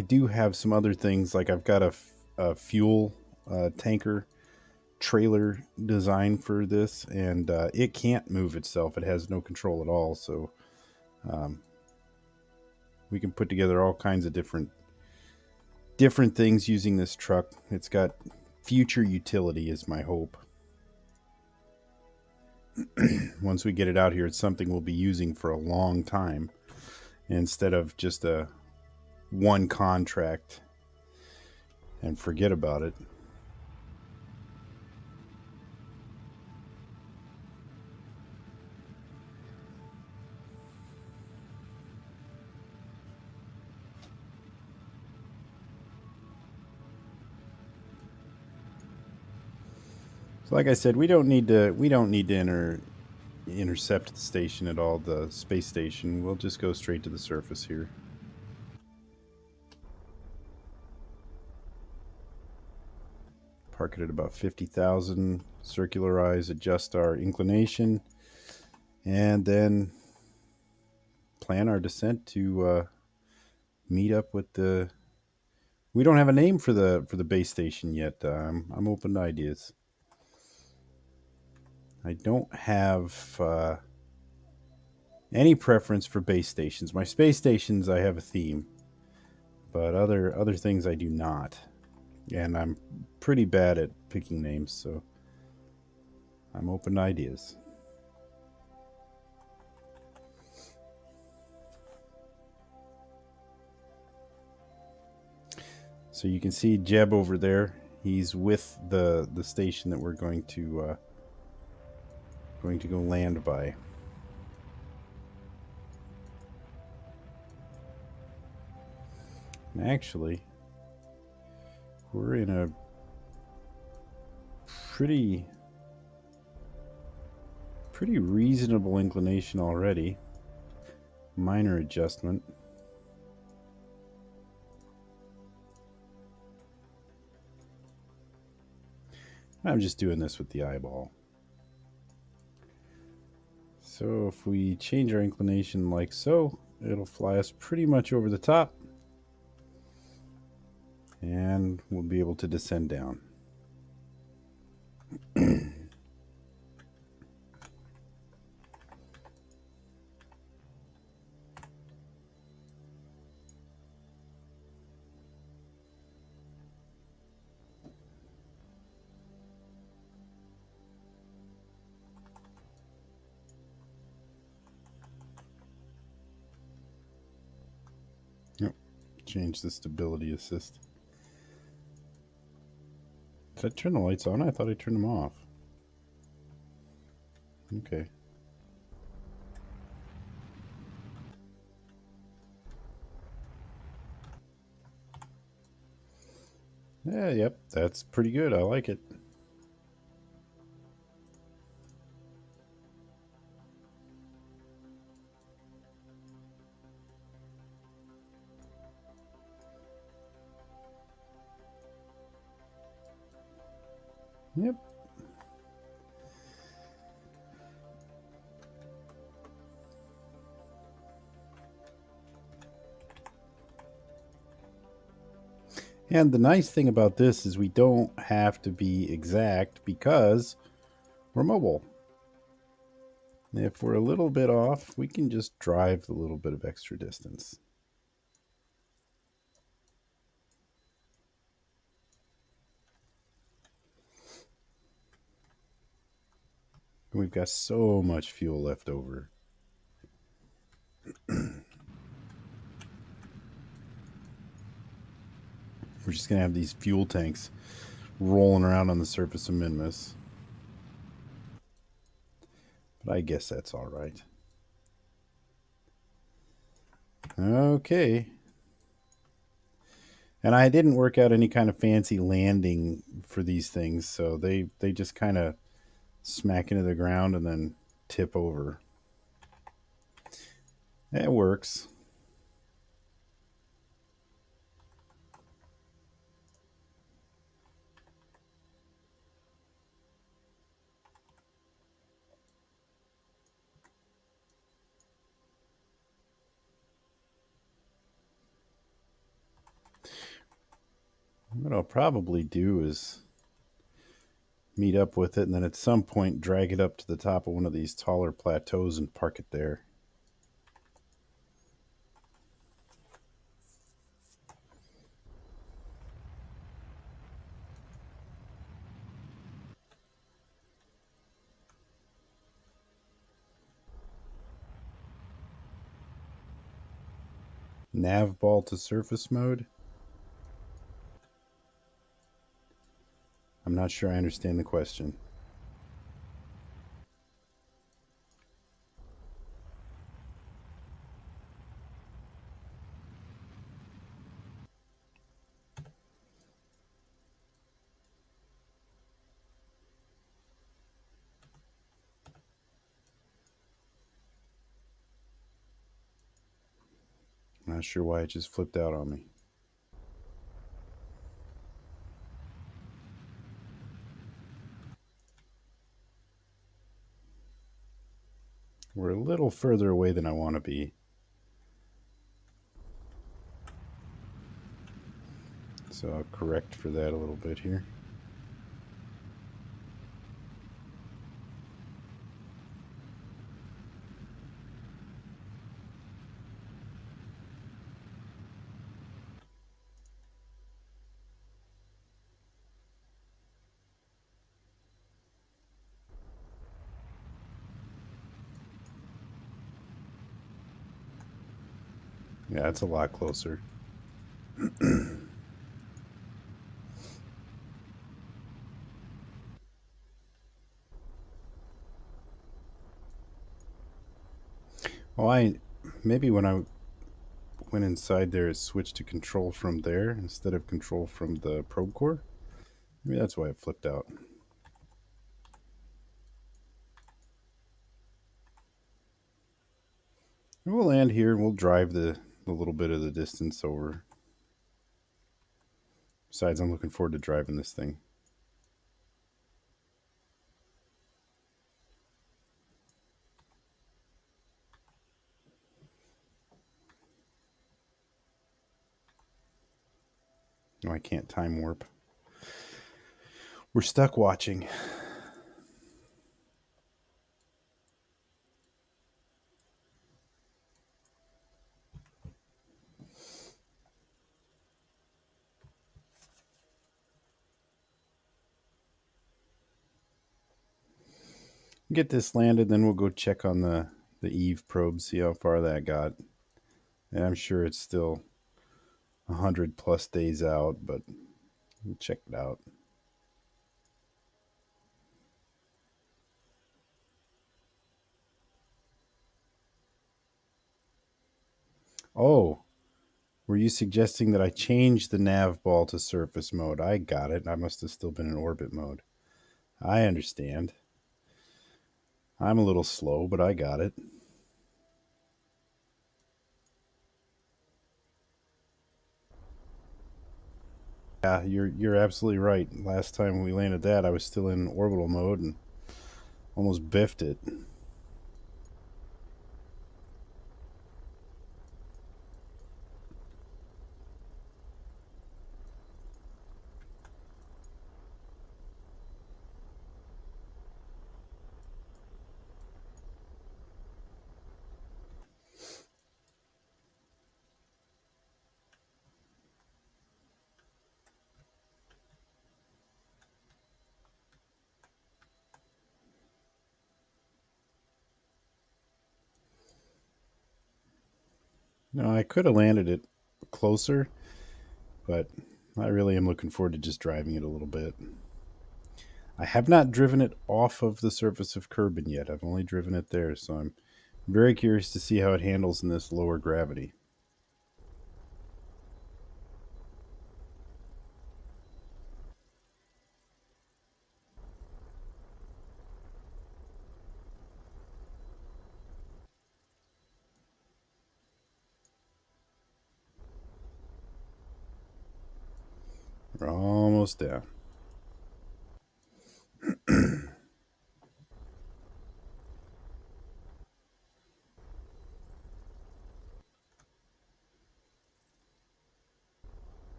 do have some other things, like I've got a fuel tanker trailer design for this, and it can't move itself. It has no control at all. So um, we can put together all kinds of different things using this truck. It's got future utility, is my hope. Once we get it out here, it's something we'll be using for a long time instead of just a one contract and forget about it. So like I said, we don't need to intercept the station at all, the space station. We'll just go straight to the surface here. Park it at about 50,000, circularize, adjust our inclination, and then plan our descent to meet up with the We don't have a name for the base station yet. I'm open to ideas. I don't have any preference for base stations. My space stations, I have a theme, but other things I do not. And I'm pretty bad at picking names, so I'm open to ideas. So you can see Jeb over there. He's with the station that we're going to go land by. And actually, we're in a pretty reasonable inclination already. Minor adjustment. I'm just doing this with the eyeball. So if we change our inclination like so, it'll fly us pretty much over the top. And we'll be able to descend down. Change the stability assist. Did I turn the lights on? I thought I turned them off. Okay. Yeah, yep, that's pretty good. I like it. Yep. And the nice thing about this is we don't have to be exact because we're mobile. If we're a little bit off, we can just drive a little bit of extra distance. We've got so much fuel left over. We're just going to have these fuel tanks rolling around on the surface of Minmus. But I guess that's all right. Okay. And I didn't work out any kind of fancy landing for these things, so they just kind of smack into the ground and then tip over. It works. What I'll probably do is meet up with it and then at some point drag it up to the top of one of these taller plateaus and park it there. Nav ball to surface mode. I'm not sure I understand the question. Not sure why it just flipped out on me. We're a little further away than I want to be. So I'll correct for that a little bit here. Yeah, it's a lot closer. Well, maybe when I went inside there, it switched to control from there instead of control from the probe core. Maybe that's why it flipped out. And we'll land here and we'll drive the little bit of the distance over. Besides, I'm looking forward to driving this thing. No, I can't time warp. We're stuck watching. Get this landed, then we'll go check on the Eve probe, see how far that got. And I'm sure it's still 100+ days out, but we'll check it out. Oh, were you suggesting that I change the nav ball to surface mode? I got it. I must have still been in orbit mode. I understand. I'm a little slow, but I got it. Yeah, you're absolutely right. Last time we landed that, I was still in orbital mode and almost biffed it. No, I could have landed it closer, but I really am looking forward to just driving it a little bit. I have not driven it off of the surface of Kerbin yet. I've only driven it there, so I'm very curious to see how it handles in this lower gravity. We're almost there.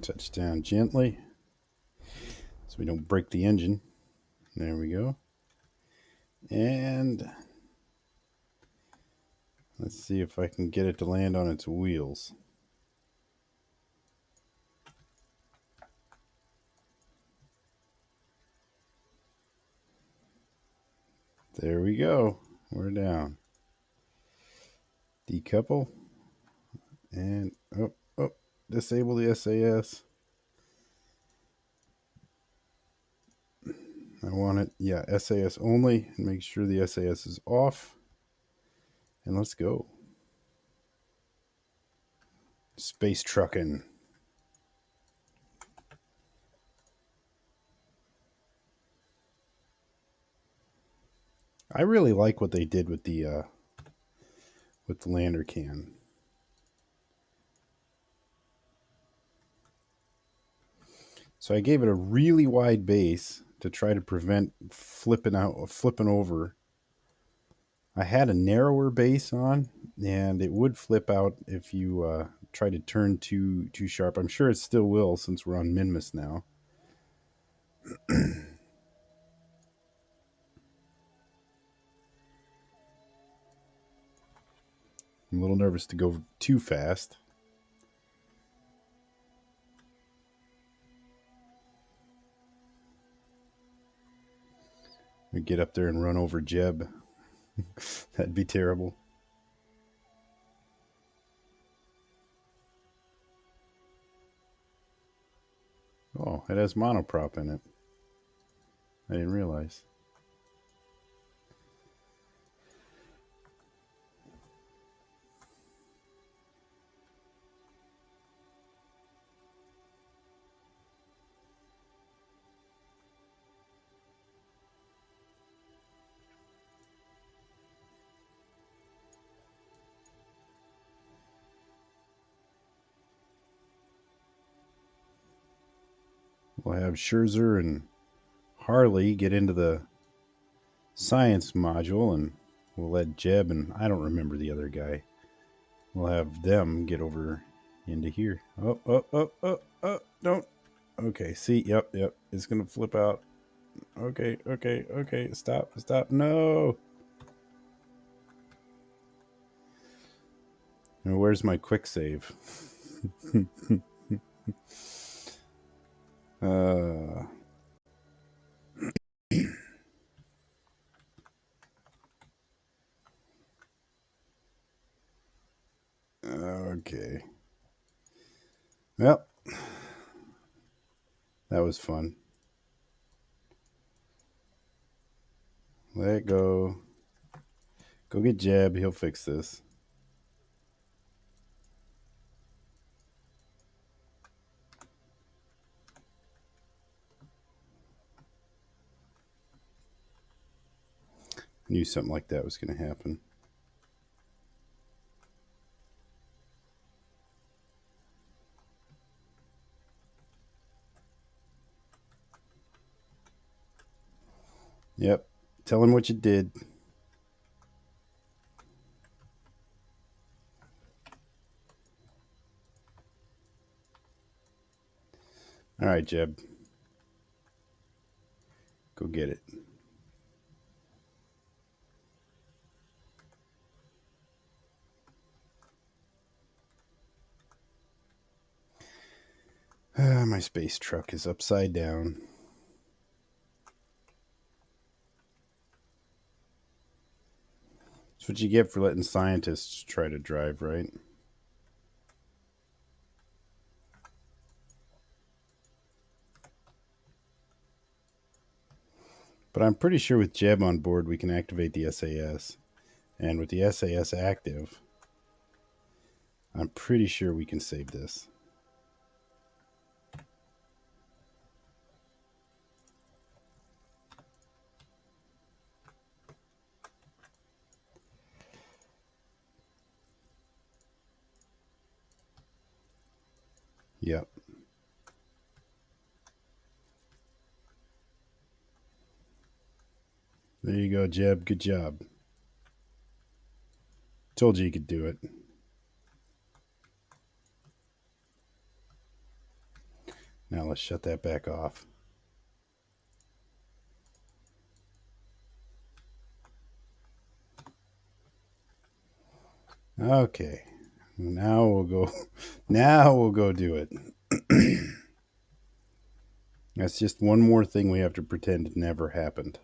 Touch down gently so we don't break the engine. There we go. And let's see if I can get it to land on its wheels. There we go. We're down. Decouple. And disable the SAS. I want it, yeah, SAS only. And make sure the SAS is off. And let's go. Space trucking. I really like what they did with the lander can. So I gave it a really wide base to try to prevent flipping over. I had a narrower base on, and it would flip out if you try to turn too sharp. I'm sure it still will since we're on Minmus now. I'm a little nervous to go too fast. We get up there and run over Jeb. That'd be terrible. Oh, it has monoprop in it. I didn't realize. We'll have Scherzer and Harley get into the science module, and we'll let Jeb and I don't remember the other guy. We'll have them get over into here. Oh, don't. Okay, see, yep. It's going to flip out. Okay. Stop. No. Now, where's my quick save? Okay. Well, that was fun. Let it go. Go get Jeb. He'll fix this. Knew something like that was going to happen. Yep. Tell him what you did. All right, Jeb. Go get it. My space truck is upside down. That's what you get for letting scientists try to drive, right? But I'm pretty sure with Jeb on board, we can activate the SAS. And with the SAS active, I'm pretty sure we can save this. Yep. There you go, Jeb. Good job. Told you could do it. Now let's shut that back off. Okay. Now we'll go. Now we'll go do it. That's just one more thing we have to pretend it never happened.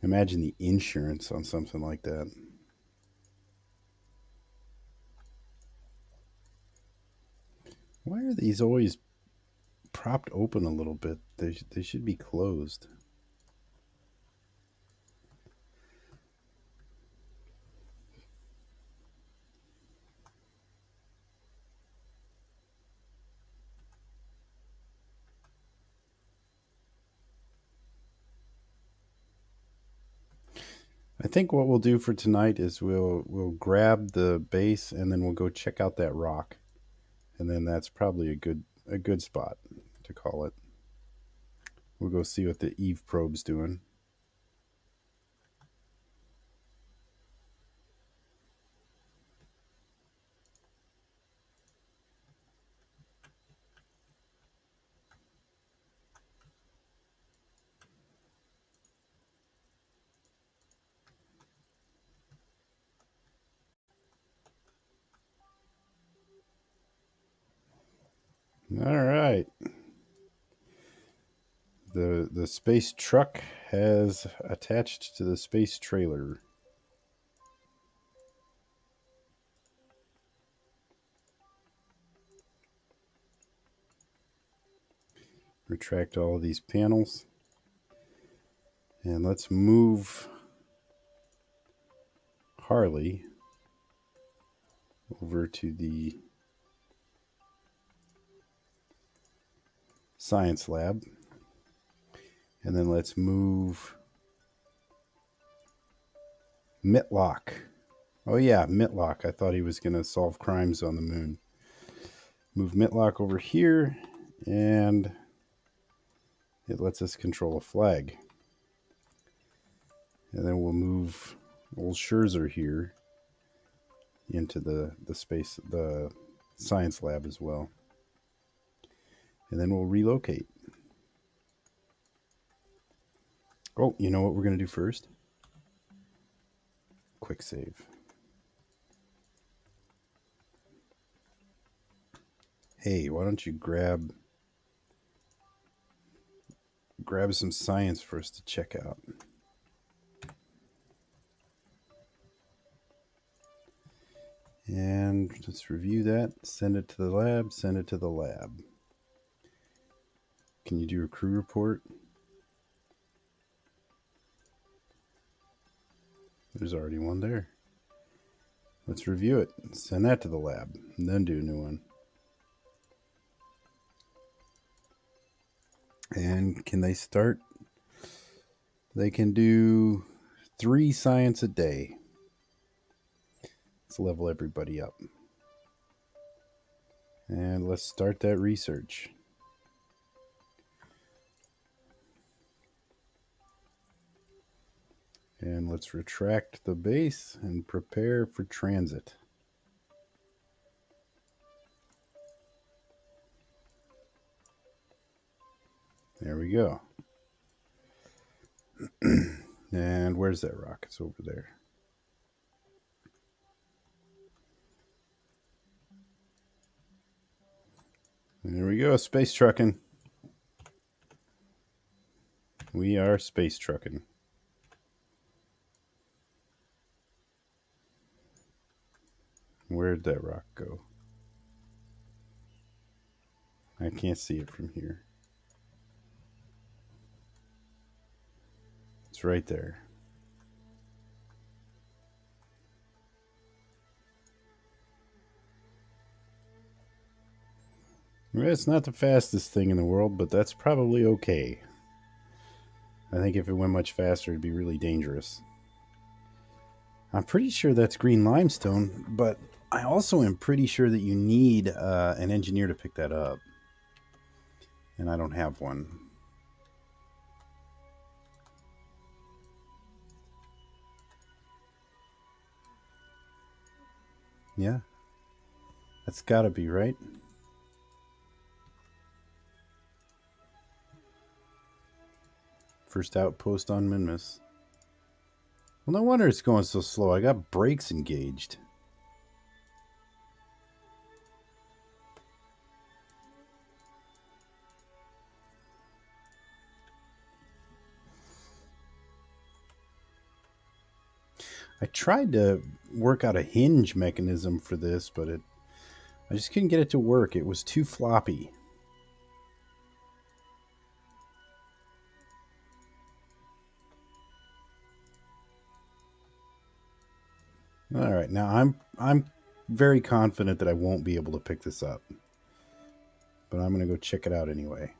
Imagine the insurance on something like that. Why are these always propped open a little bit? They should be closed. I think what we'll do for tonight is we'll grab the base and then we'll go check out that rock, and then that's probably a good spot to call it. We'll go see what the Eve probe's doing. All right. The space truck has attached to the space trailer. Retract all of these panels. And let's move Harley over to the science lab. And then let's move Mitlock. Oh yeah, Mitlock. I thought he was going to solve crimes on the moon. Move Mitlock over here, and it lets us control a flag. And then we'll move old Scherzer here into the science lab as well. And then we'll relocate. Oh, you know what we're going to do first? Quick save. Hey, why don't you grab some science for us to check out? And let's review that. Send it to the lab. Send it to the lab. Can you do a crew report? There's already one there. Let's review it. Send that to the lab. And then do a new one. And can they start? They can do 3 science a day. Let's level everybody up. And let's start that research. And let's retract the base and prepare for transit. There we go. And where's that rock? It's over there. There we go, space trucking. We are space trucking. Where'd that rock go? I can't see it from here. It's right there. It's not the fastest thing in the world, but that's probably okay. I think if it went much faster, it'd be really dangerous. I'm pretty sure that's green limestone, but I also am pretty sure that you need an engineer to pick that up. And I don't have one. Yeah. That's gotta be right. First outpost on Minmus. Well, no wonder it's going so slow. I got brakes engaged. I tried to work out a hinge mechanism for this, but I just couldn't get it to work. It was too floppy. All right, now I'm very confident that I won't be able to pick this up, but I'm gonna go check it out anyway.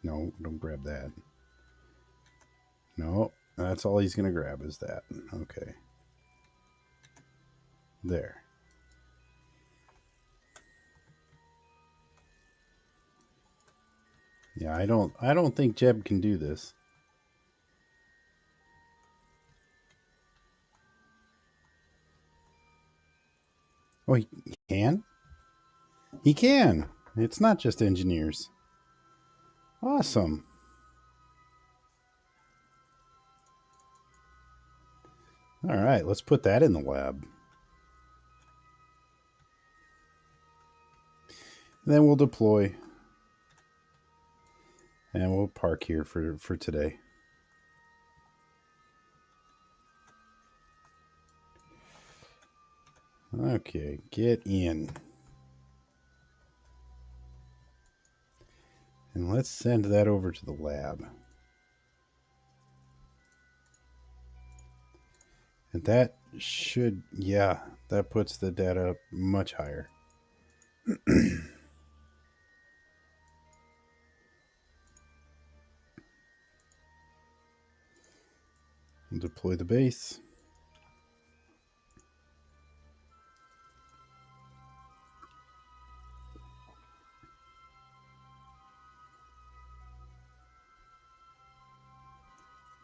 No, don't grab that. No, that's all he's gonna grab is that. Okay. There. Yeah, I don't think Jeb can do this. Oh, he can? He can. It's not just engineers. Awesome. All right, let's put that in the lab. And then we'll deploy. And we'll park here for today. Okay, get in. And let's send that over to the lab. And that should, yeah, that puts the data much higher. Deploy the base.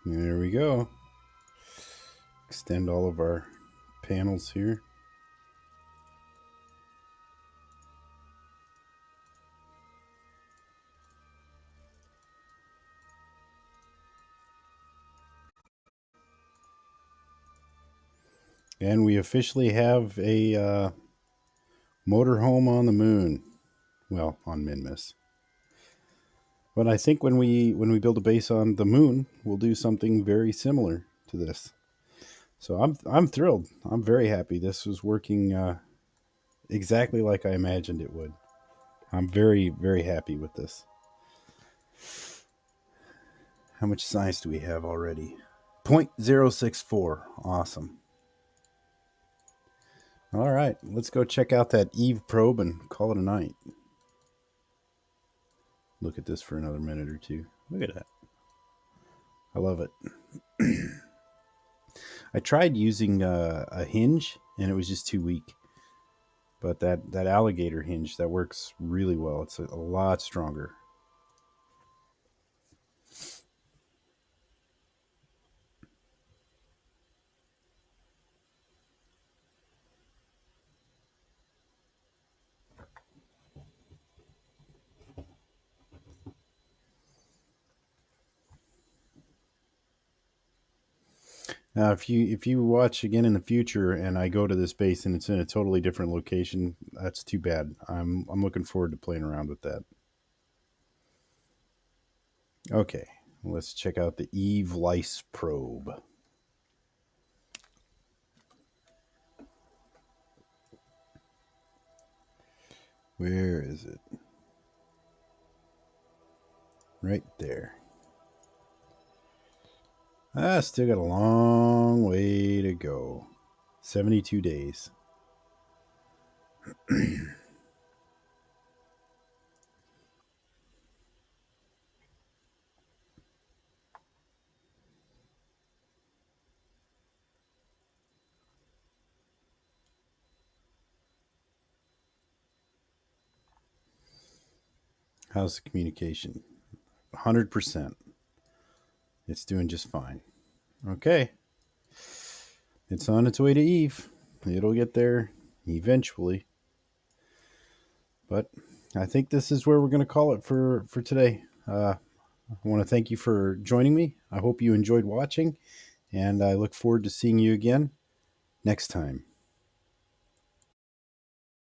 There we go. Extend all of our panels here. And we officially have a motorhome on the moon. Well, on Minmus. But I think when we build a base on the moon, we'll do something very similar to this. So I'm thrilled. I'm very happy. This was working exactly like I imagined it would. I'm very, very happy with this. How much science do we have already? 0.064. Awesome. All right, let's go check out that Eve probe and call it a night. Look at this for another minute or two. Look at that. I love it. I tried using a hinge and it was just too weak. But that alligator hinge, that works really well. It's a lot stronger. Now, if you watch again in the future and I go to this base and it's in a totally different location, that's too bad. I'm looking forward to playing around with that. Okay, let's check out the Eve Lice probe. Where is it? Right there. Still got a long way to go. 72 days. How's the communication? 100%. It's doing just fine. Okay. It's on its way to Eve. It'll get there eventually. But I think this is where we're going to call it for today. I want to thank you for joining me. I hope you enjoyed watching, and I look forward to seeing you again next time.